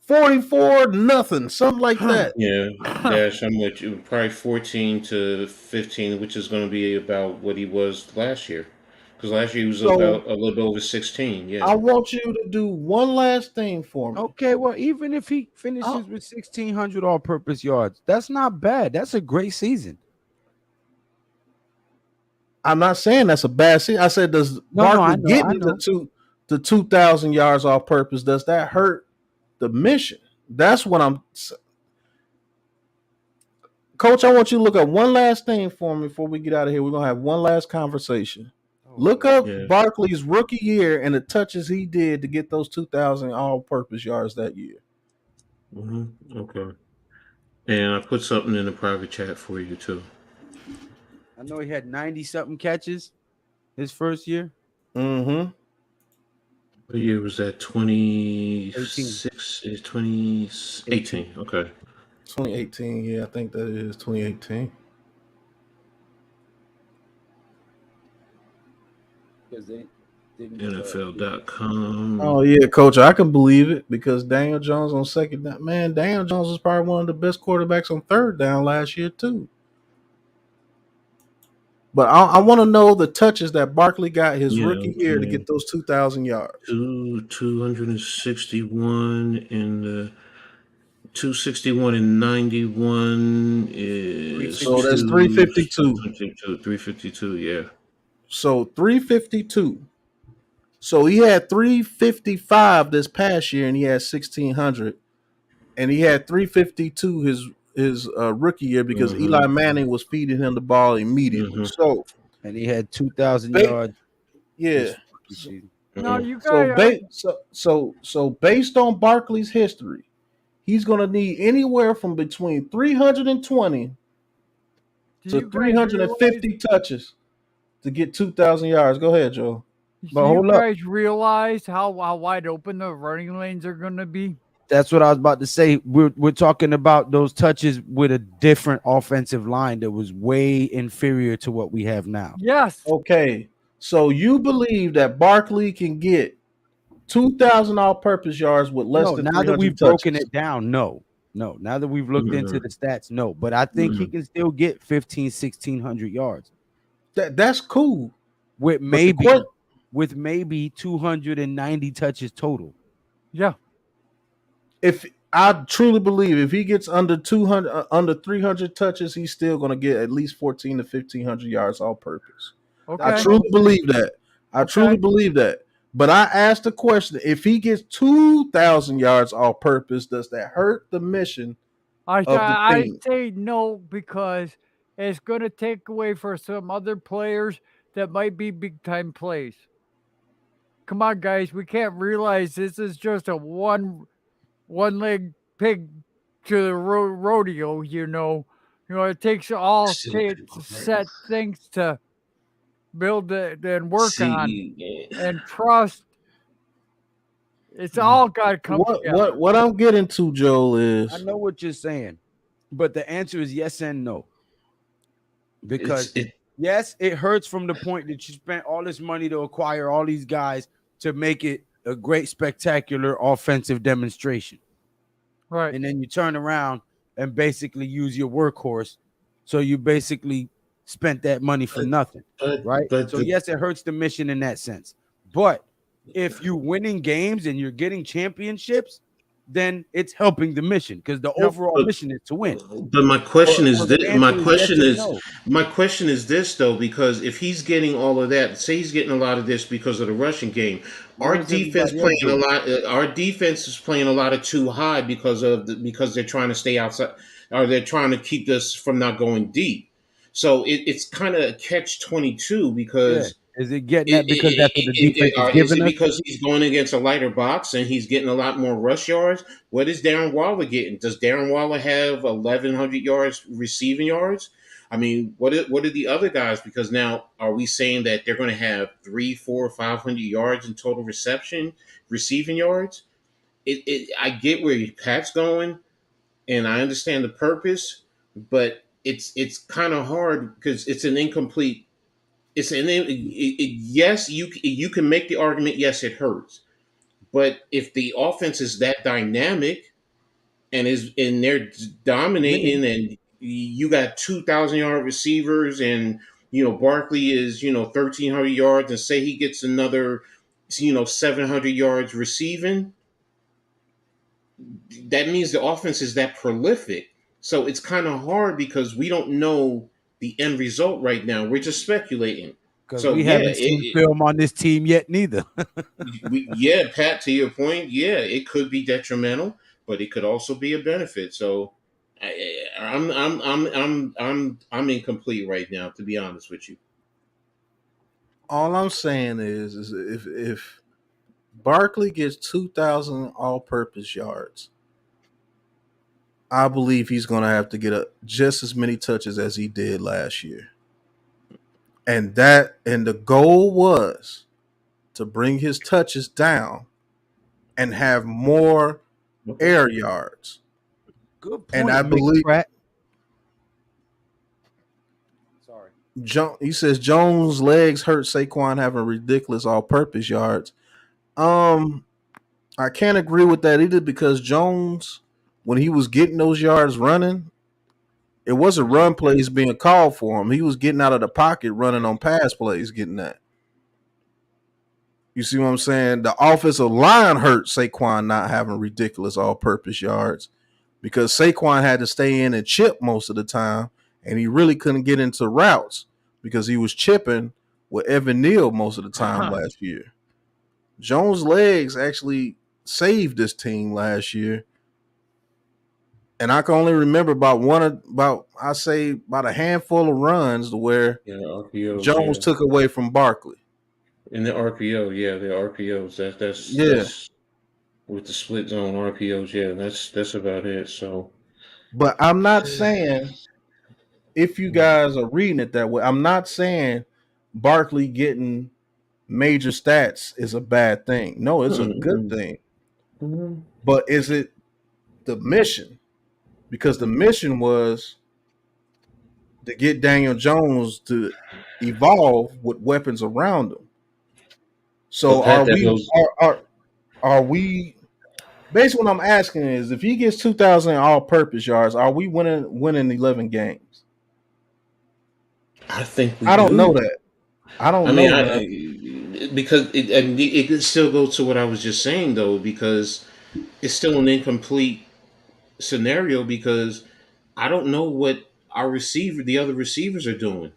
44-0, something like that. Yeah, Dash, I'm with you. Probably 14 to 15, which is going to be about what he was last year. Because last year he was about a little bit over 16. Yeah. I want you to do one last thing for me. Okay, well, even if he finishes with 1,600 all-purpose yards, that's not bad. That's a great season. I'm not saying that's a bad season. I said, does Barkley getting to 2,000 yards all-purpose, does that hurt the mission? That's what I'm saying. Coach, I want you to look up one last thing for me before we get out of here. We're going to have one last conversation. Look up Barkley's rookie year and the touches he did to get those 2,000 all-purpose yards that year. Mm-hmm. Okay. And I put something in the private chat for you, too. I know he had 90-something catches his first year. Mm-hmm. What year was that? 2018. Okay. 2018, yeah, I think that is 2018. Because they NFL.com. Oh, yeah, Coach, I can believe it because Daniel Jones on second down. Man, Daniel Jones was probably one of the best quarterbacks on third down last year, too. But I want to know the touches that Barkley got his rookie year to get those 2,000 yards. 261 and 261 and 91 is so that's 352. 352, yeah. So 352. So he had 355 this past year, and he had 1,600, and he had 352 his rookie year because Eli Manning was feeding him the ball immediately. So and he had 2,000 yards. Yeah. No, you guys. So based on Barkley's history, he's going to need anywhere from between 320 to 350 touches to get 2,000 yards. Go ahead, Joe. Do you guys realize how wide open the running lanes are going to be? That's what I was about to say. We're talking about those touches with a different offensive line that was way inferior to what we have now. Yes. Okay. So you believe that Barkley can get 2,000 all-purpose yards with less than 300 now that we've touches. broken it down, no. Now that we've looked into the stats, no. But I think he can still get 1,600 yards. That's cool. With maybe 290 touches total. Yeah. If I truly believe if he gets under 300 touches, he's still going to get at least 1,400 to 1,500 yards all purpose. Okay. I truly believe that. Truly believe that. But I asked the question: if he gets 2,000 yards all purpose, does that hurt the mission of the team? I say no because it's going to take away for some other players that might be big time plays. Come on, guys, we can't realize this is just a one leg pig to the rodeo, It takes all set things to build it and work on and trust. It's all got to come together. What I'm getting to, Joel, I is know what you're saying, but the answer is yes and no. Because yes, it hurts from the point that you spent all this money to acquire all these guys to make it a great, spectacular offensive demonstration. Right. And then you turn around and basically use your workhorse. So you basically spent that money for nothing. Right. So yes, it hurts the mission in that sense. But if you're winning games and you're getting championships, then it's helping the mission because the overall mission is to win. But my question is this: my question is this though, because if he's getting all of that, say he's getting a lot of this because of the rushing game, our defense playing a lot. Our defense is playing a lot of too high because they're trying to stay outside, or they're trying to keep us from not going deep. So it's kind of a catch-22 because. Yeah. Is it getting that because that's what the defense is giving us? Is it because he's going against a lighter box and he's getting a lot more rush yards? What is Darren Waller getting? Does Darren Waller have 1,100 yards receiving yards? I mean, what are the other guys? Because now, are we saying that they're going to have 300, 400, 500 yards in total receiving yards? I get where Pat's going, and I understand the purpose, but it's kind of hard because it's an incomplete. Yes, you can make the argument. Yes, it hurts, but if the offense is that dynamic and they're dominating, and you got 2,000-yard receivers, and Barkley is 1,300 yards, and say he gets another 700 yards receiving, that means the offense is that prolific. So it's kind of hard because we don't know the end result right now. We're just speculating. Because we haven't seen film on this team yet, neither. Pat, to your point, it could be detrimental, but it could also be a benefit. So I'm incomplete right now, to be honest with you. All I'm saying is if Barkley gets 2,000 all-purpose yards, I believe he's going to have to get just as many touches as he did last year. And the goal was to bring his touches down and have more air yards. Good point. And I believe he says Jones' legs hurt Saquon having ridiculous all-purpose yards. I can't agree with that either because Jones, when he was getting those yards running, it wasn't run plays being called for him. He was getting out of the pocket, running on pass plays, getting that. You see what I'm saying? The offensive line hurt Saquon not having ridiculous all-purpose yards because Saquon had to stay in and chip most of the time, and he really couldn't get into routes because he was chipping with Evan Neal most of the time last year. Jones' legs actually saved this team last year. And I can only remember about a handful of runs where Jones took away from Barkley. In the RPO, the RPOs. That's with the split zone RPOs. That's about it. So, but I'm not saying if you guys are reading it that way, I'm not saying Barkley getting major stats is a bad thing. No, it's a good thing. Mm-hmm. But is it the mission? Because the mission was to get Daniel Jones to evolve with weapons around him. So are we basically what I'm asking is if he gets 2,000 all-purpose yards, are we winning 11 games? I think I don't know that. I don't know that. Because it could still go to what I was just saying though, because it's still an incomplete scenario because I don't know what the other receivers are doing.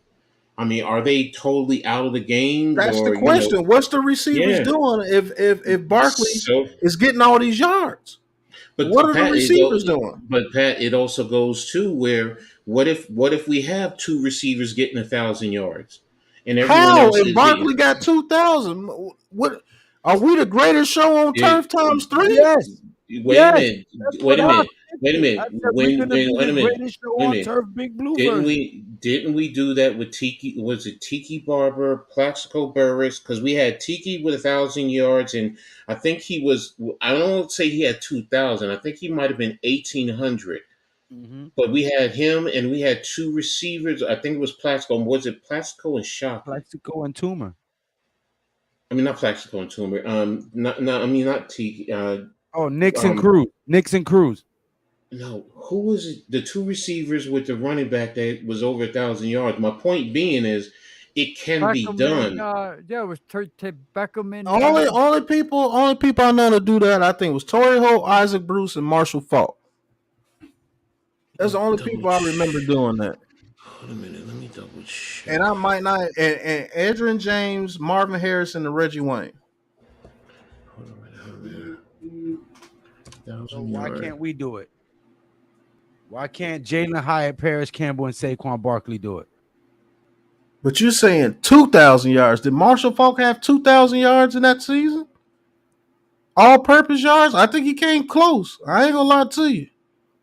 I mean, are they totally out of the game? That's the question. What's the receivers doing if Barkley is getting all these yards? But what are the receivers doing? But Pat, it also goes to where what if we have two receivers getting 1,000 yards, and everyone else if Barkley got 2,000? What are we the greatest show on turf times 3? Yes. Wait a minute. Wait a I minute. said we're gonna be Wait the a minute. greatest show Wait a on minute. turf, Big Blue version. Didn't we do that with Tiki? Was it Tiki Barber, Plaxico Burris? Because we had Tiki with 1,000 yards, and I think he was. I don't say he had 2,000. I think he might have been 1,800. Mm-hmm. But we had him, and we had two receivers. I think it was Plaxico. Was it Plaxico and Shockey? Plaxico and Tumor. I mean, not Plaxico and Toomer. I mean, not Tiki. Oh, Nixon Um, Cruz. Nixon Cruz. no, who was it? The two receivers with the running back that was over 1,000 yards. My point being is, it can be Beckham and done. yeah, it was Beckham and Only people I know to do that, I think, was Torrey Holt, Isaac Bruce, and Marshall Faulk. That's the only people I remember doing that. Hold a minute, let me double check. And I might not. And Adrian James, Marvin Harrison, and Reggie Wayne. Hold on a minute. So why can't we do it? Why can't Jalen Hyatt, Paris Campbell, and Saquon Barkley do it? But you're saying 2,000 yards. Did Marshall Faulk have 2,000 yards in that season? All-purpose yards? I think he came close. I ain't gonna lie to you.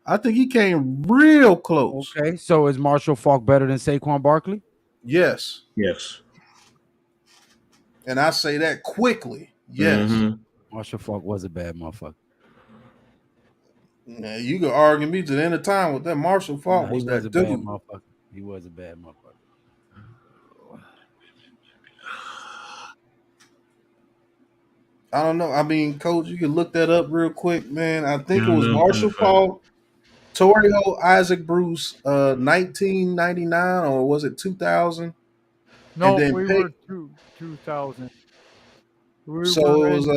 I think he came real close. Okay, so is Marshall Faulk better than Saquon Barkley? Yes. Yes. And I say that quickly. Yes. Mm-hmm. Marshall Faulk was a bad motherfucker. Now, you could argue me to the end of time with that. Marshall Faulk was that dude. Bad motherfucker. He was a bad motherfucker. I don't know. I mean, Coach, you can look that up real quick, man. I think it was Marshall Faulk, Torrey Holt, Isaac Bruce, 1999, or was it 2000? No, we were 2000. So it was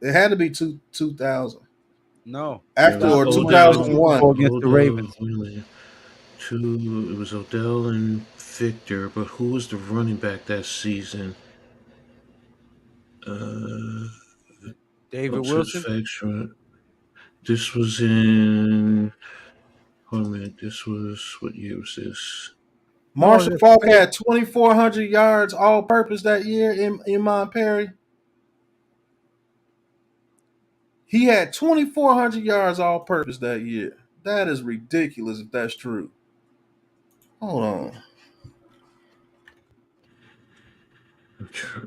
it had to be 2000. No, after or 2001 against the Ravens. It was Odell and Victor, but who was the running back that season? David Wilson. This was in. Hold on a minute. This was what year was this? Marshall Faulk had 2,400 yards all-purpose that year in Montperry. He had 2,400 yards all-purpose that year. That is ridiculous if that's true. Hold on.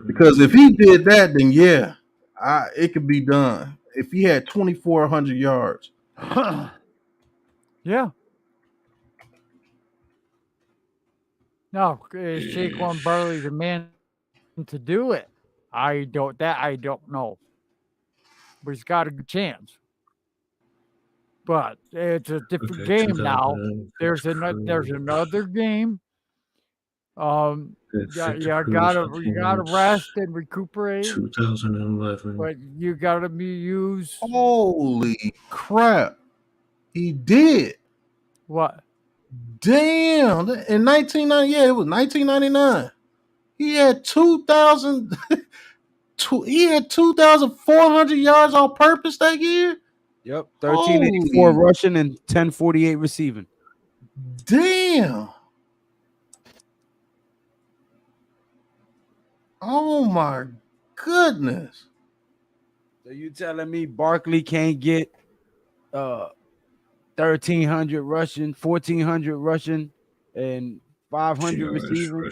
Because if he did that, then yeah, it could be done. If he had 2,400 yards. Yeah. No, is Saquon Barkley the man to do it? I don't know. But he's got a good chance. But it's a different game now. There's another game. You gotta rest and recuperate. 2011. But you gotta use. Holy crap! He did. What? Damn! In 1990, yeah, it was 1999. He had 2,000. He had 2,400 yards on purpose that year. Yep, 1384 rushing and 1048 receiving. Damn! Oh my goodness! So you telling me Barkley can't get 1,300 rushing, 1,400 rushing, and 500 receiving?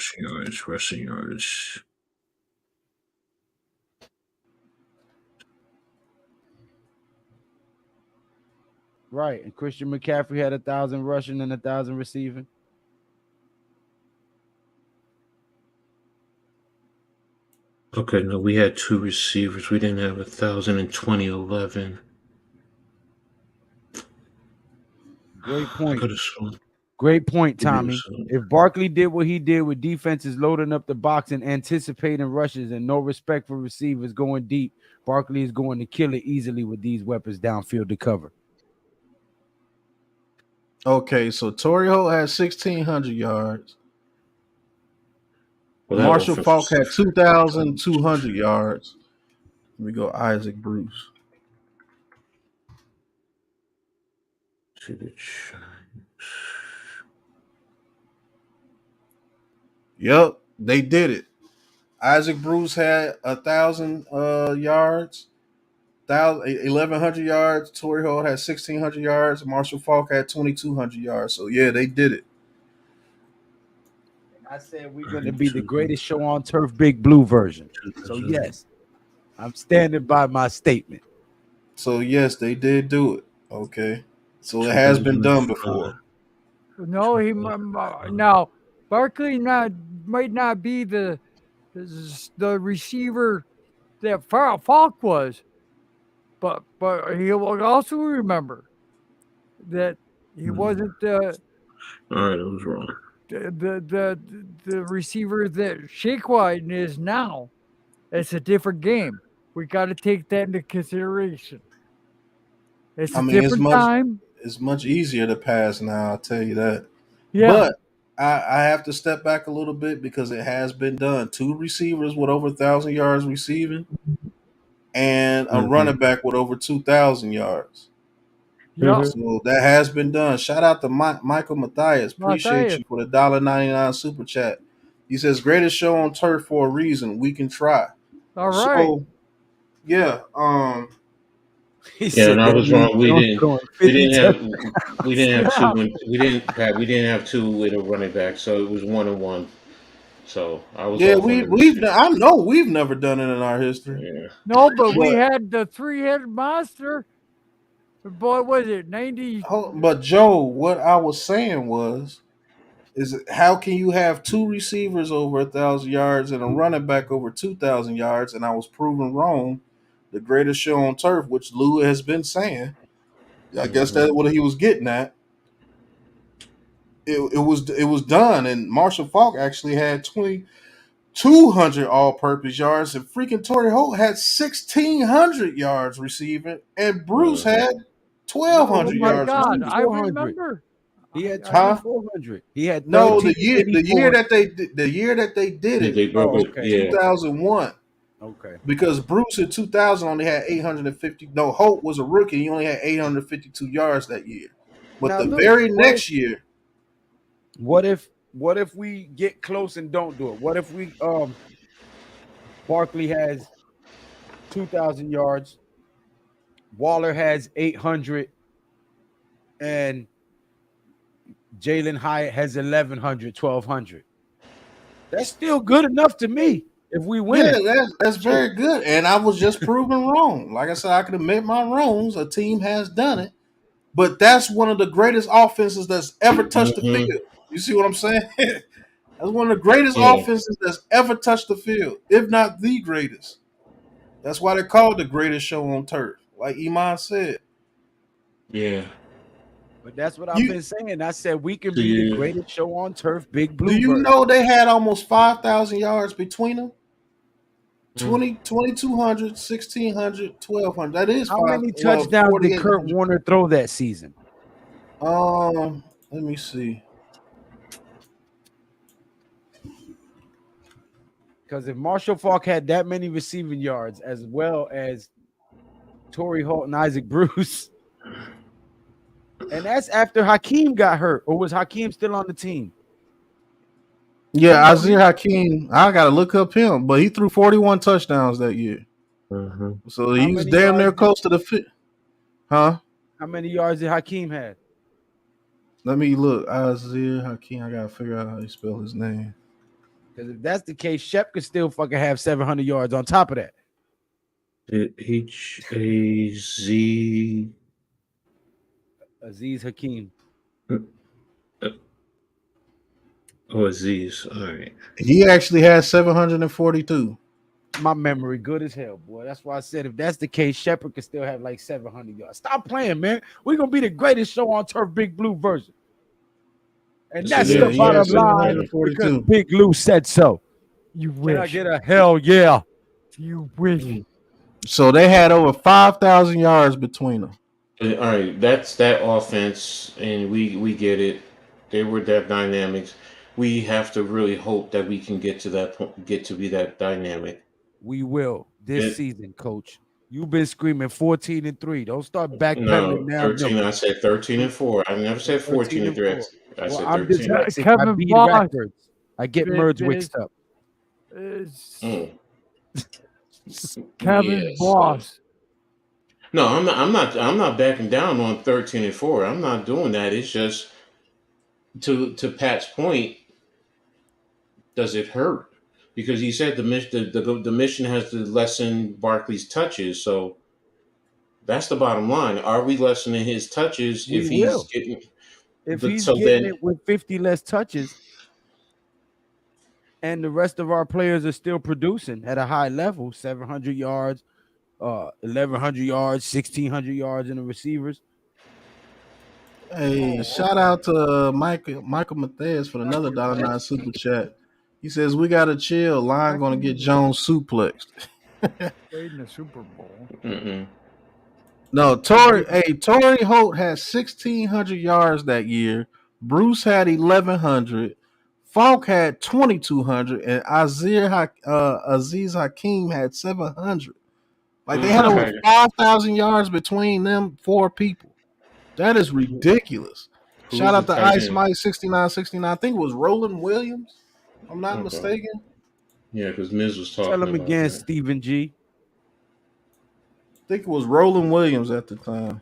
Rushing yards. Right, and Christian McCaffrey had 1,000 rushing and 1,000 receiving. Okay, no, we had two receivers. We didn't have 1,000 in 2011. Great point. Great point, Tommy. If Barkley did what he did with defenses loading up the box and anticipating rushes and no respect for receivers going deep, Barkley is going to kill it easily with these weapons downfield to cover. Okay, so Torrey Holt had 1,600 yards. Well, Marshall Faulk had 2,200 yards. Let me go Isaac Bruce. Yep, they did it. Isaac Bruce had 1,000 yards. 1,100 yards. Torrey Holt had 1,600 yards. Marshall Falk had 2,200 yards. So yeah, they did it. I said we're going to be the greatest show on turf, Big Blue version. So yes, I'm standing by my statement. So yes, they did do it. Okay, so it has been done before. No, now Barkley might not be the receiver that Falk was, but he will also remember that he wasn't All right, I was wrong. the receiver that Saquon is now. It's a different game. We got to take that into consideration. It's a different time. It's much easier to pass now. I'll tell you that. Yeah. But I have to step back a little bit because it has been done. 2 receivers with over 1,000 yards receiving, and a running back with over 2,000 yards. Yeah. So that has been done. Shout out to Michael Matthias. Appreciate you for the $1.99 super chat. He says, "Greatest show on turf for a reason. We can try." All right. So yeah, Yeah, and I was wrong. We didn't have two with a running back, so it was 1-1. So I was I know we've never done it in our history. Yeah. No, but we had the 3-headed monster. Boy, was it 90? But Joe, what I was saying is how can you have 2 receivers over 1,000 yards and a running back over 2,000 yards? And I was proven wrong. The greatest show on turf, which Lou has been saying. I guess that's what he was getting at. It was done, and Marshall Falk actually had 2,200 all-purpose yards, and freaking Torrey Holt had 1,600 yards receiving, and Bruce had 1,200 yards. Oh my God, I remember. He had 2,400. He had the year that they did it. They broke it. Yeah. 2001. Okay. Because Bruce in 2000 only had 850. No, Holt was a rookie. He only had 852 yards that year. But now, next year. What if we get close and don't do it? What if we Barkley has 2,000 yards, Waller has 800, and Jalen Hyatt has 1,100, 1,200. That's still good enough to me if we win. Yeah, that's very good. And I was just proven wrong. Like I said, I can admit my wrongs. A team has done it. But that's one of the greatest offenses that's ever touched the field. You see what I'm saying? That's one of the greatest offenses that's ever touched the field, if not the greatest. That's why they call it the greatest show on turf, like Iman said. Yeah. But that's what I've been saying. I said we can be the greatest show on turf, Big Blue. Do you know they had almost 5,000 yards between them? 2,200, 1,600, 1,200. That is how many touchdowns did Kurt Warner throw that season? Let me see. Because if Marshall Falk had that many receiving yards as well as Torrey Holt and Isaac Bruce, and that's after Hakeem got hurt, or was Hakeem still on the team? Yeah, Isaiah Hakeem. I gotta look up him, but he threw 41 touchdowns that year. So he was damn near close to the fit. Huh? How many yards did Hakeem have? Let me look. Isaiah Hakeem. I gotta figure out how you spell his name. Because if that's the case, Shep could still fucking have 700 yards on top of that. H-A-Z. Aziz Hakeem. Aziz. All right. He actually had 742. My memory good as hell, boy. That's why I said if that's the case, Shepard could still have like 700 yards. Stop playing, man. We're going to be the greatest show on turf, Big Blue version. And that's the bottom line because Big Lou said so. You wish. Can I get a hell yeah? You wish. So they had over 5,000 yards between them. All right, that's that offense, and we get it. They were that dynamics. We have to really hope that we can get to that point, get to be that dynamic. We will this season, Coach. You've been screaming 14-3. Don't start backpedaling now. 13. I said 13-4. I never said 14-3. I said 13. I'm dyslexic. I beat records. I get merged mixed up. Kevin Boss. No, I'm not backing down on 13-4. I'm not doing that. It's just to Pat's point. Does it hurt? Because he said the mission has to lessen Barkley's touches. So that's the bottom line. Are we lessening his touches We if he's will. getting? If But he's so getting then, it with 50 less touches and the rest of our players are still producing at a high level, 700 yards, 1100 yards, 1600 yards in the receivers. Hey, shout out to Michael Matthias for another $9 super chat. He says we gotta chill. Line gonna get Jones suplexed. Played in the Super Bowl. mm-mm. No, Torrey Holt had 1,600 yards that year. Bruce had 1,100. Falk had 2,200, and Aziz Hakeem had 700. Like they Who's had the over tight? 5,000 yards between them four people. That is ridiculous. Who's Shout the out to tight Ice end? Mike 6969. I think it was Roland Williams. If I'm not Okay. mistaken. Yeah, because Miz was Tell talking him about again, that. Stephen G. I think it was Roland Williams at the time.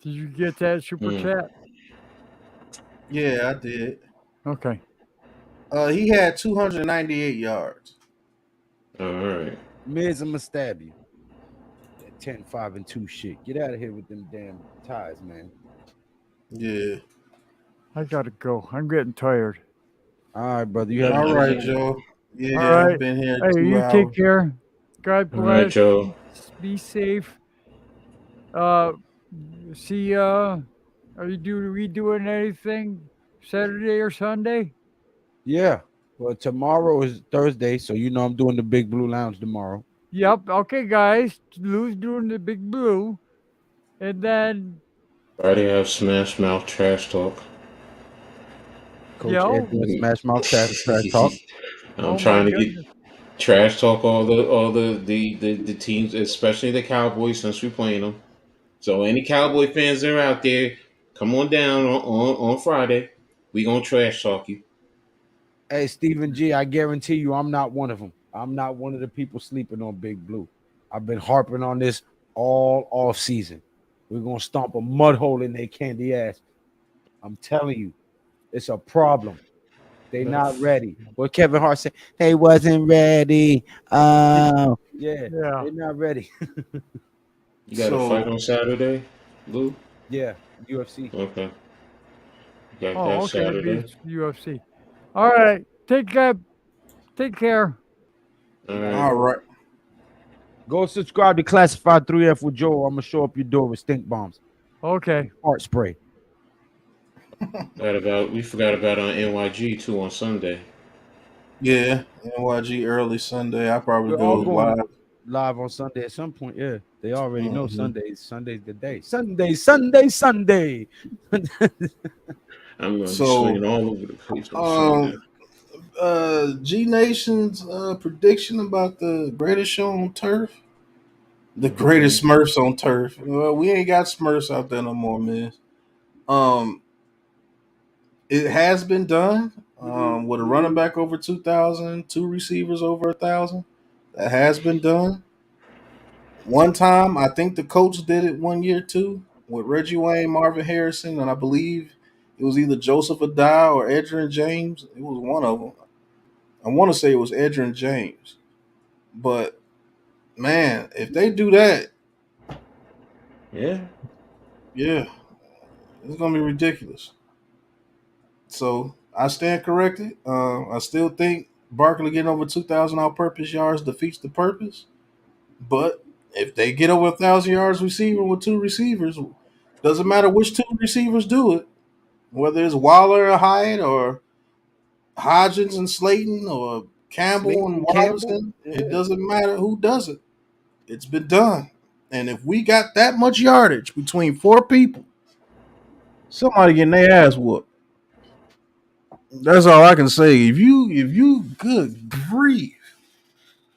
Did you get that super Mm. chat? Yeah, I did. Okay. He had 298 yards. All right. Miz, I'm gonna stab you. That 10, 5, and 2 shit. Get out of here with them damn ties, man. Yeah. I gotta go. I'm getting tired. All right, brother. You have a All good right, one. Joe. Yeah, All right. I've been here Hey, 2 you take hours. care. God All right, bless. Joe. Be safe. See are you redoing anything Saturday or Sunday? Yeah. Well, tomorrow is Thursday, so you know I'm doing the Big Blue Lounge tomorrow. Yep. Okay, guys. Lou's doing the Big Blue. And then Friday I have Smash Mouth Trash Talk. Coach yo. Ed doing Smash Mouth Trash Talk. I'm Oh my trying to get goodness. trash talk all the teams, especially the Cowboys, since we're playing them. So any Cowboy fans that are out there, come on down on Friday. We gonna trash talk you. Hey, Stephen G, I guarantee you I'm not one of them. I'm not one of the people sleeping on Big Blue. I've been harping on this all off season. We're gonna stomp a mud hole in their candy ass. I'm telling you, it's a problem. They not ready. What Kevin Hart said, they wasn't ready. Oh, yeah, Yeah. they're not ready. You got a fight on Saturday, Lou? Yeah, UFC. Okay. Got Oh, that okay. It Saturday. beats UFC. All right. Take care. All right. All right. Go subscribe to Classified 3F with Joe. I'm gonna show up your door with stink bombs, Okay. heart spray. We forgot about on NYG too on Sunday. Yeah, NYG early Sunday. I probably We're go all going live. live on Sunday at some point. Yeah, they already know Mhm. Sunday's the day. Sunday. I'm gonna be So, swinging all over the place on Sunday. G Nation's prediction about the greatest show on turf, the greatest Smurfs on turf. Well, we ain't got Smurfs out there no more, man. Um, it has been done. With a running back over 2,000, two receivers over 1,000. That has been done. One time, I think the coach did it one year too with Reggie Wayne, Marvin Harrison, and I believe it was either Joseph Adai or Edgerrin James. It was one of them. I want to say it was Edgerrin James. But man, if they do that, Yeah. yeah, it's gonna be ridiculous. So I stand corrected. I still think Barkley getting over 2,000 all-purpose yards defeats the purpose. But if they get over 1,000 yards receiving with two receivers, doesn't matter which two receivers do it, whether it's Waller or Hyatt or Hodgins and Slayton or Campbell and Slayton Campbell. Robinson, it Yeah. doesn't matter who does it. It's been done. And if we got that much yardage between four people, somebody getting their ass whooped. That's all I can say. If you good grief.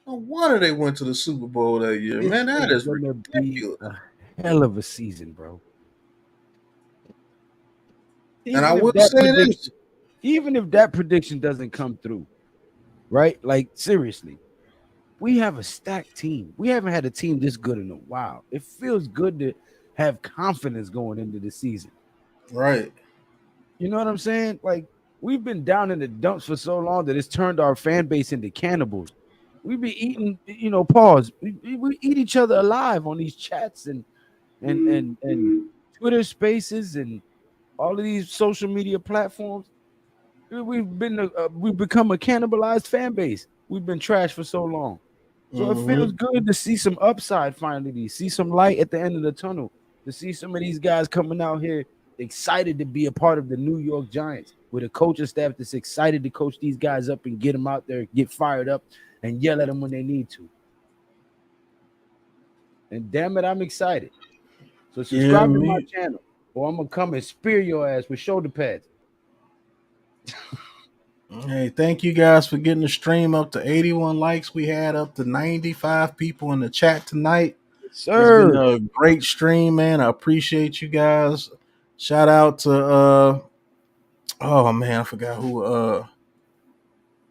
No wonder they went to the Super Bowl that year. This Man, that is is gonna be ridiculous. a hell of a season, bro. And I will say this. Even if that prediction doesn't come through, right? Like seriously, we have a stacked team. We haven't had a team this good in a while. It feels good to have confidence going into the season. Right. You know what I'm saying? Like, we've been down in the dumps for so long that it's turned our fan base into cannibals. We be eating, pause. We eat each other alive on these chats and Twitter Spaces and all of these social media platforms. We've become a cannibalized fan base. We've been trashed for so long. So it feels good to see some upside finally, to see some light at the end of the tunnel, to see some of these guys coming out here excited to be a part of the New York Giants with a coaching staff that's excited to coach these guys up and get them out there, get fired up, and yell at them when they need to. And damn it, I'm excited. So subscribe to my channel, or I'm gonna come and spear your ass with shoulder pads. Hey, thank you guys for getting the stream up to 81 likes. We had up to 95 people in the chat tonight. It's been Sir, a great stream, man. I appreciate you guys. Shout out to oh man, I forgot who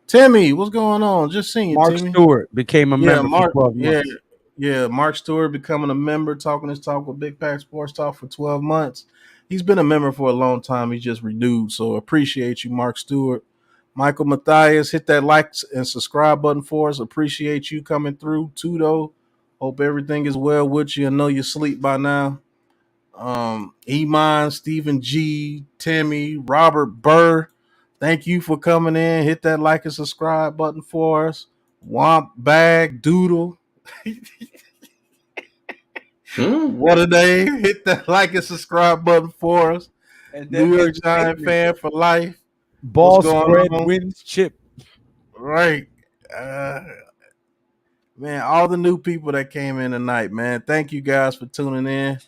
Timmy, what's going on? Just seen you, Mark Timmy. Stewart became a Yeah, member Mark. for 12 months. Yeah, Mark Stewart becoming a member, talking his talk with Big Pack Sports Talk for 12 months. He's been a member for a long time. He's just renewed. So appreciate you, Mark Stewart. Michael Matthias, hit that like and subscribe button for us. Appreciate you coming through. Tudo, hope everything is well with you. I know you're asleep by now. Iman, Stephen G, Timmy, Robert Burr, thank you for coming in. Hit that like and subscribe button for us. Womp Bag Doodle. What a name. Hit that like and subscribe button for us. And New York Giant fan for life. Ball What's going spread on? wins chip. Right. Man, all the new people that came in tonight, man. Thank you guys for tuning in.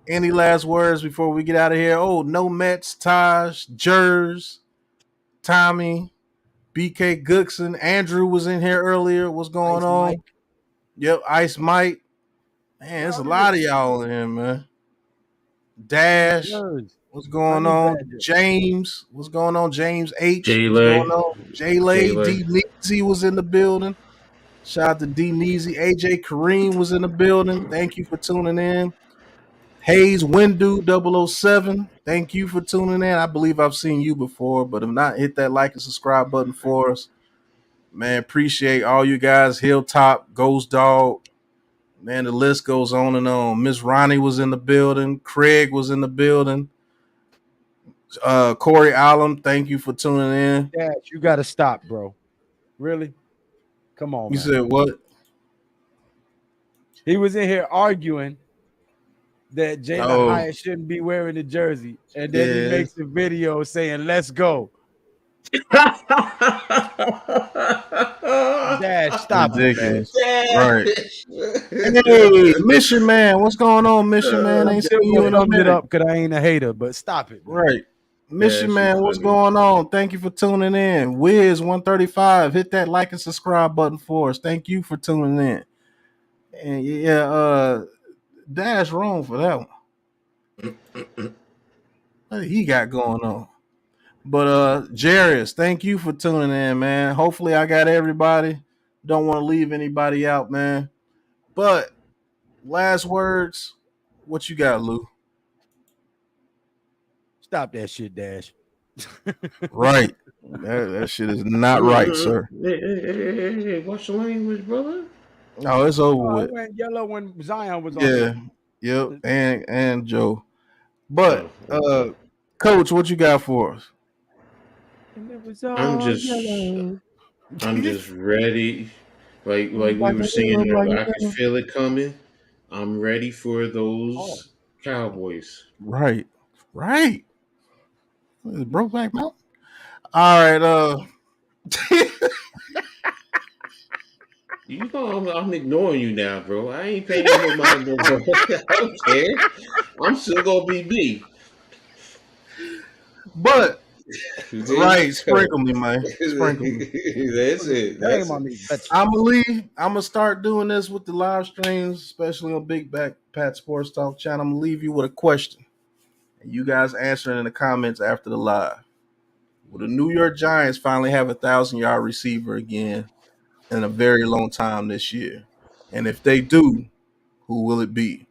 Any last words before we get out of here? Oh, no Mets, Taj, Jers, Tommy, BK Goodson. Andrew was in here earlier. What's going Ice on? Mike. Yep, Ice Mike. Man, there's a lot of y'all in here, man. Dash. What's going on? James. What's going on? James H. What's going on? J-Lay. D. Neezy was in the building. Shout out to D. Neezy. AJ Kareem was in the building. Thank you for tuning in. Hayes Windu 007. Thank you for tuning in. I believe I've seen you before, but if not, hit that like and subscribe button for us. Man, appreciate all you guys. Hilltop, Ghost Dog. Man, the list goes on and on. Miss Ronnie was in the building. Craig was in the building. Corey Allen, thank you for tuning in. Dash, you got to stop, bro. Really? Come on, You man. said what? He was in here arguing that Jalen Hyatt shouldn't be wearing the jersey, and then he makes a video saying, "Let's go." Dash, stop ridiculous. it, man. Right. Hey, Mission Man, what's going on, Mission Man? Ain't seen you in a minute. It up because I ain't a hater, but stop it. Man. Right. Mission Man, what's going on? Thank you for tuning in. Wiz 135, hit that like and subscribe button for us. Thank you for tuning in. And yeah, Dash wrong for that one. What he got going on? But Jarius, thank you for tuning in, man. Hopefully I got everybody. Don't want to leave anybody out, man. But last words, what you got, Lou? Stop that shit, Dash. Right. That shit is not right, sir. Hey, what's the language, brother? Oh, it's over with. I went yellow when Zion was on. Yeah. Yep. And Joe. But Coach, what you got for us? I'm just ready. Like we were saying, I can feel it coming. I'm ready for those Cowboys. Right. Brokeback Mountain. All right. You know I'm ignoring you now, bro. I ain't paying no mind no more. I don't care. I'm still gonna be me. But right, sprinkle me, man. Sprinkle me. That's it. I'm gonna start doing this with the live streams, especially on Big Pat Sports Talk channel. I'm gonna leave you with a question, and you guys answer it in the comments after the live. Will the New York Giants finally have a 1,000-yard receiver again in a very long time this year? And if they do, who will it be?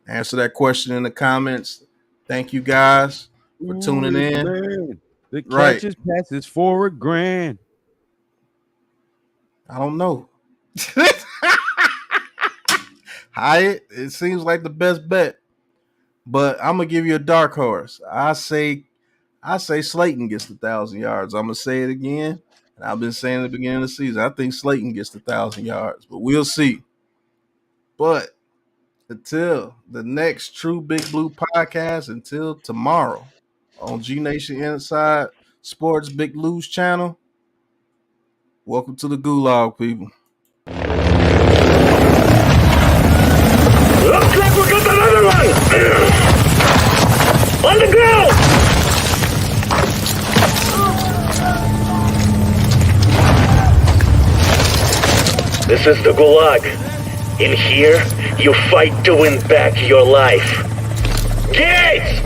Answer that question in the comments. Thank you guys for tuning in. Man. The Right. catches passes for $1,000. I don't know. Hyatt, it seems like the best bet. But I'm gonna give you a dark horse. I say Slayton gets the 1,000 yards. I'm gonna say it again. And I've been saying at the beginning of the season. I think Slayton gets the 1,000 yards, but we'll see. But until the next True Big Blue podcast, until tomorrow on G Nation Inside Sports Big Blues channel. Welcome to the Gulag, people. Looks like we got another one! On the ground! This is the Gulag. In here, you fight to win back your life. Gates!